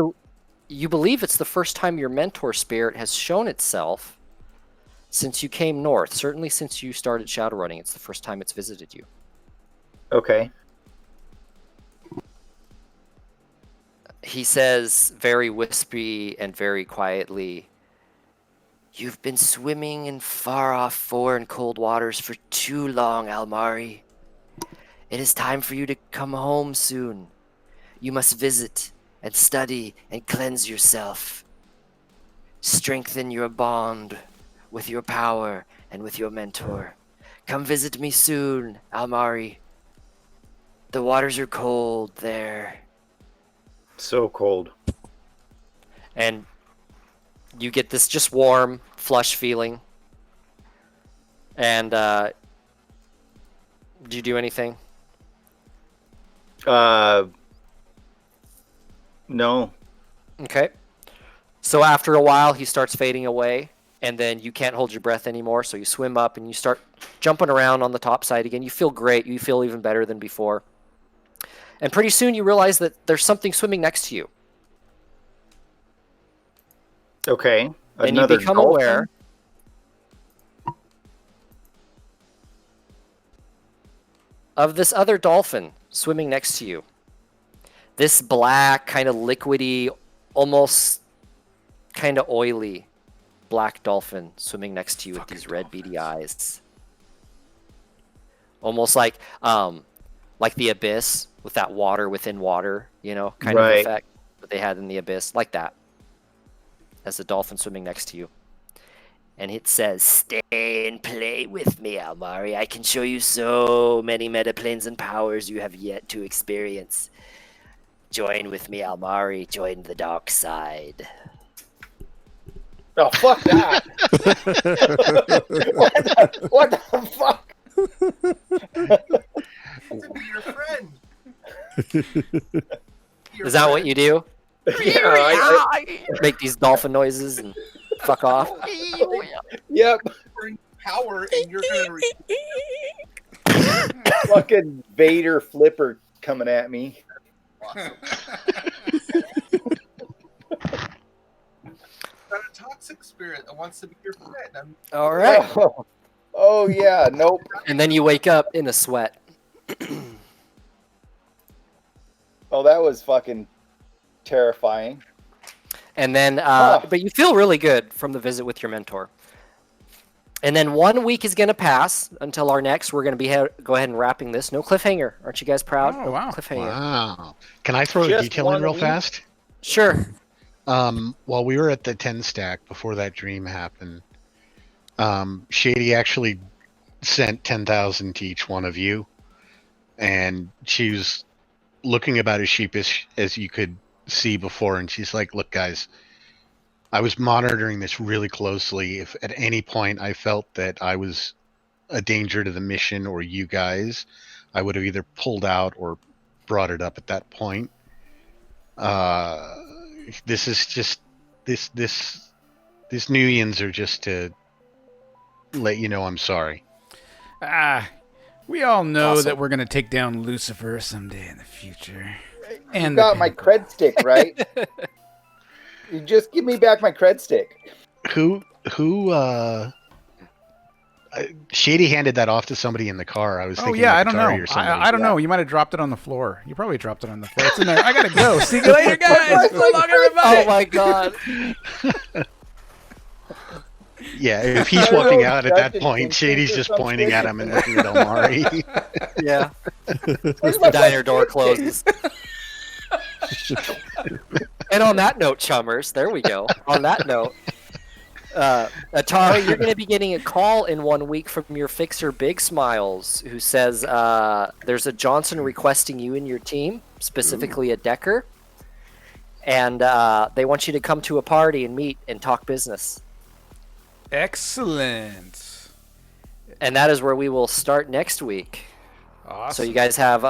you believe it's the first time your mentor spirit has shown itself since you came north. Certainly since you started Shadowrunning, it's the first time it's visited you. Okay. He says very wispy and very quietly, "You've been swimming in far-off foreign cold waters for too long, Almari. It is time for you to come home soon. You must visit and study and cleanse yourself. Strengthen your bond with your power and with your mentor. Come visit me soon, Almari." The waters are cold there. So cold. And you get this just warm, flush feeling. And do you do anything? No. Okay. So after a while, he starts fading away, and then you can't hold your breath anymore, so you swim up and you start jumping around on the top side again. You feel great. You feel even better than before. And pretty soon you realize that there's something swimming next to you. Okay. And you Another become dolphin? aware of this other dolphin swimming next to you. This black, kind of liquidy, almost kind of oily black dolphin swimming next to you with these red beady eyes. Almost like the Abyss with that water within water, you know, kind of effect that they had in the Abyss, like that. As a dolphin swimming next to you. And it says, "Stay and play with me, Almari. I can show you so many metaplanes and powers you have yet to experience. Join with me, Almari. Join the dark side." Oh, fuck that. what the fuck? To be your friend. Is that what you do? Yeah, I, Make these dolphin noises and fuck off? yep. bring power and you're gonna Fucking Vader flipper coming at me. awesome. Got a toxic spirit that wants to be your friend. All right. Oh, yeah. Nope. And then you wake up in a sweat. Oh, that was fucking terrifying. And then, but you feel really good from the visit with your mentor. And then 1 week is going to pass until our next. We're going to be go ahead and wrapping this. No cliffhanger. Aren't you guys proud? Oh, wow. Cliffhanger. Wow. Can I throw a Just detail in 1 real week? fast? Sure. While we were at the 10 stack before that dream happened, Shady actually sent 10,000 to each one of you, and she was looking about as sheepish as you could see before, and she's like, "Look, guys, I was monitoring this really closely. If at any point I felt that I was a danger to the mission or you guys, I would have either pulled out or brought it up at that point. This is just this New Year's are just to let you know I'm sorry." We all know Awesome. that we're going to take down Lucifer someday in the future. You And got my cred stick, right? You just give me back my cred stick. Who Shady handed that off to somebody in the car. I was Oh, thinking yeah, like I don't know. Atari or somebody. I don't know. You might have dropped it on the floor. You probably dropped it on the floor. It's in there. I got to go. See you later, guys. So long, everybody. Oh my god. Yeah, if he's I don't walking know, out at that Dustin point, thinks Shady's there's just some pointing shit. at him and looking at Omari. Yeah. Where's The my diner fucking door cred stick? closes. And on that note, Chummers, there we go. On that note, Atari, you're going to be getting a call in 1 week from your fixer, Big Smiles, who says there's a Johnson requesting you and your team, specifically a Decker, and they want you to come to a party and meet and talk business. Excellent. And that is where we will start next week. Awesome. So you guys have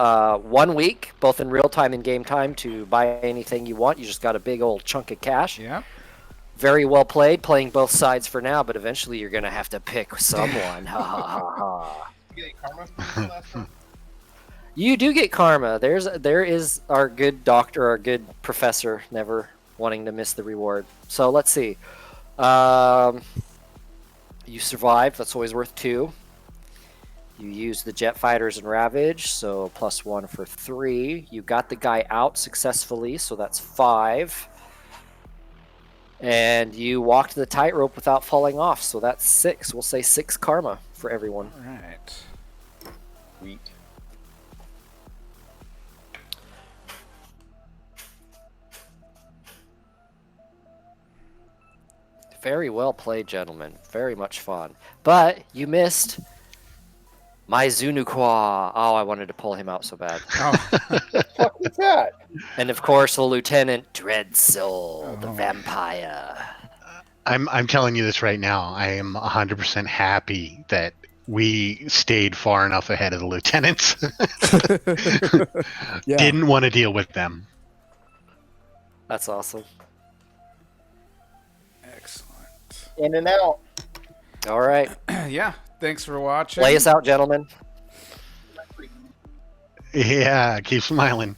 1 week, both in real time and game time, to buy anything you want. You just got a big old chunk of cash. Yeah. Very well played, playing both sides for now, but eventually you're going to have to pick someone. Ha ha ha ha. You get karma from this last time? You do get karma. There is our good doctor, our good professor, never wanting to miss the reward. So let's see. You survived. That's always worth 2. You used the jet fighters and ravage, so +1 for 3. You got the guy out successfully, so that's 5. And you walked the tightrope without falling off, so that's 6. We'll say 6 karma for everyone. All right. Sweet. Very well played, gentlemen. Very much fun. But you missed My Zunukwa. Oh, I wanted to pull him out so bad. Oh, Fuck is that? And of course, the Lieutenant Dreadsoul, the Oh. vampire. I'm telling you this right now. I am 100% happy that we stayed far enough ahead of the lieutenants. Yeah. Didn't want to deal with them. That's awesome. excellent. In and out. All right. Yeah, thanks for watching. Play us out, gentlemen. Yeah, keep smiling.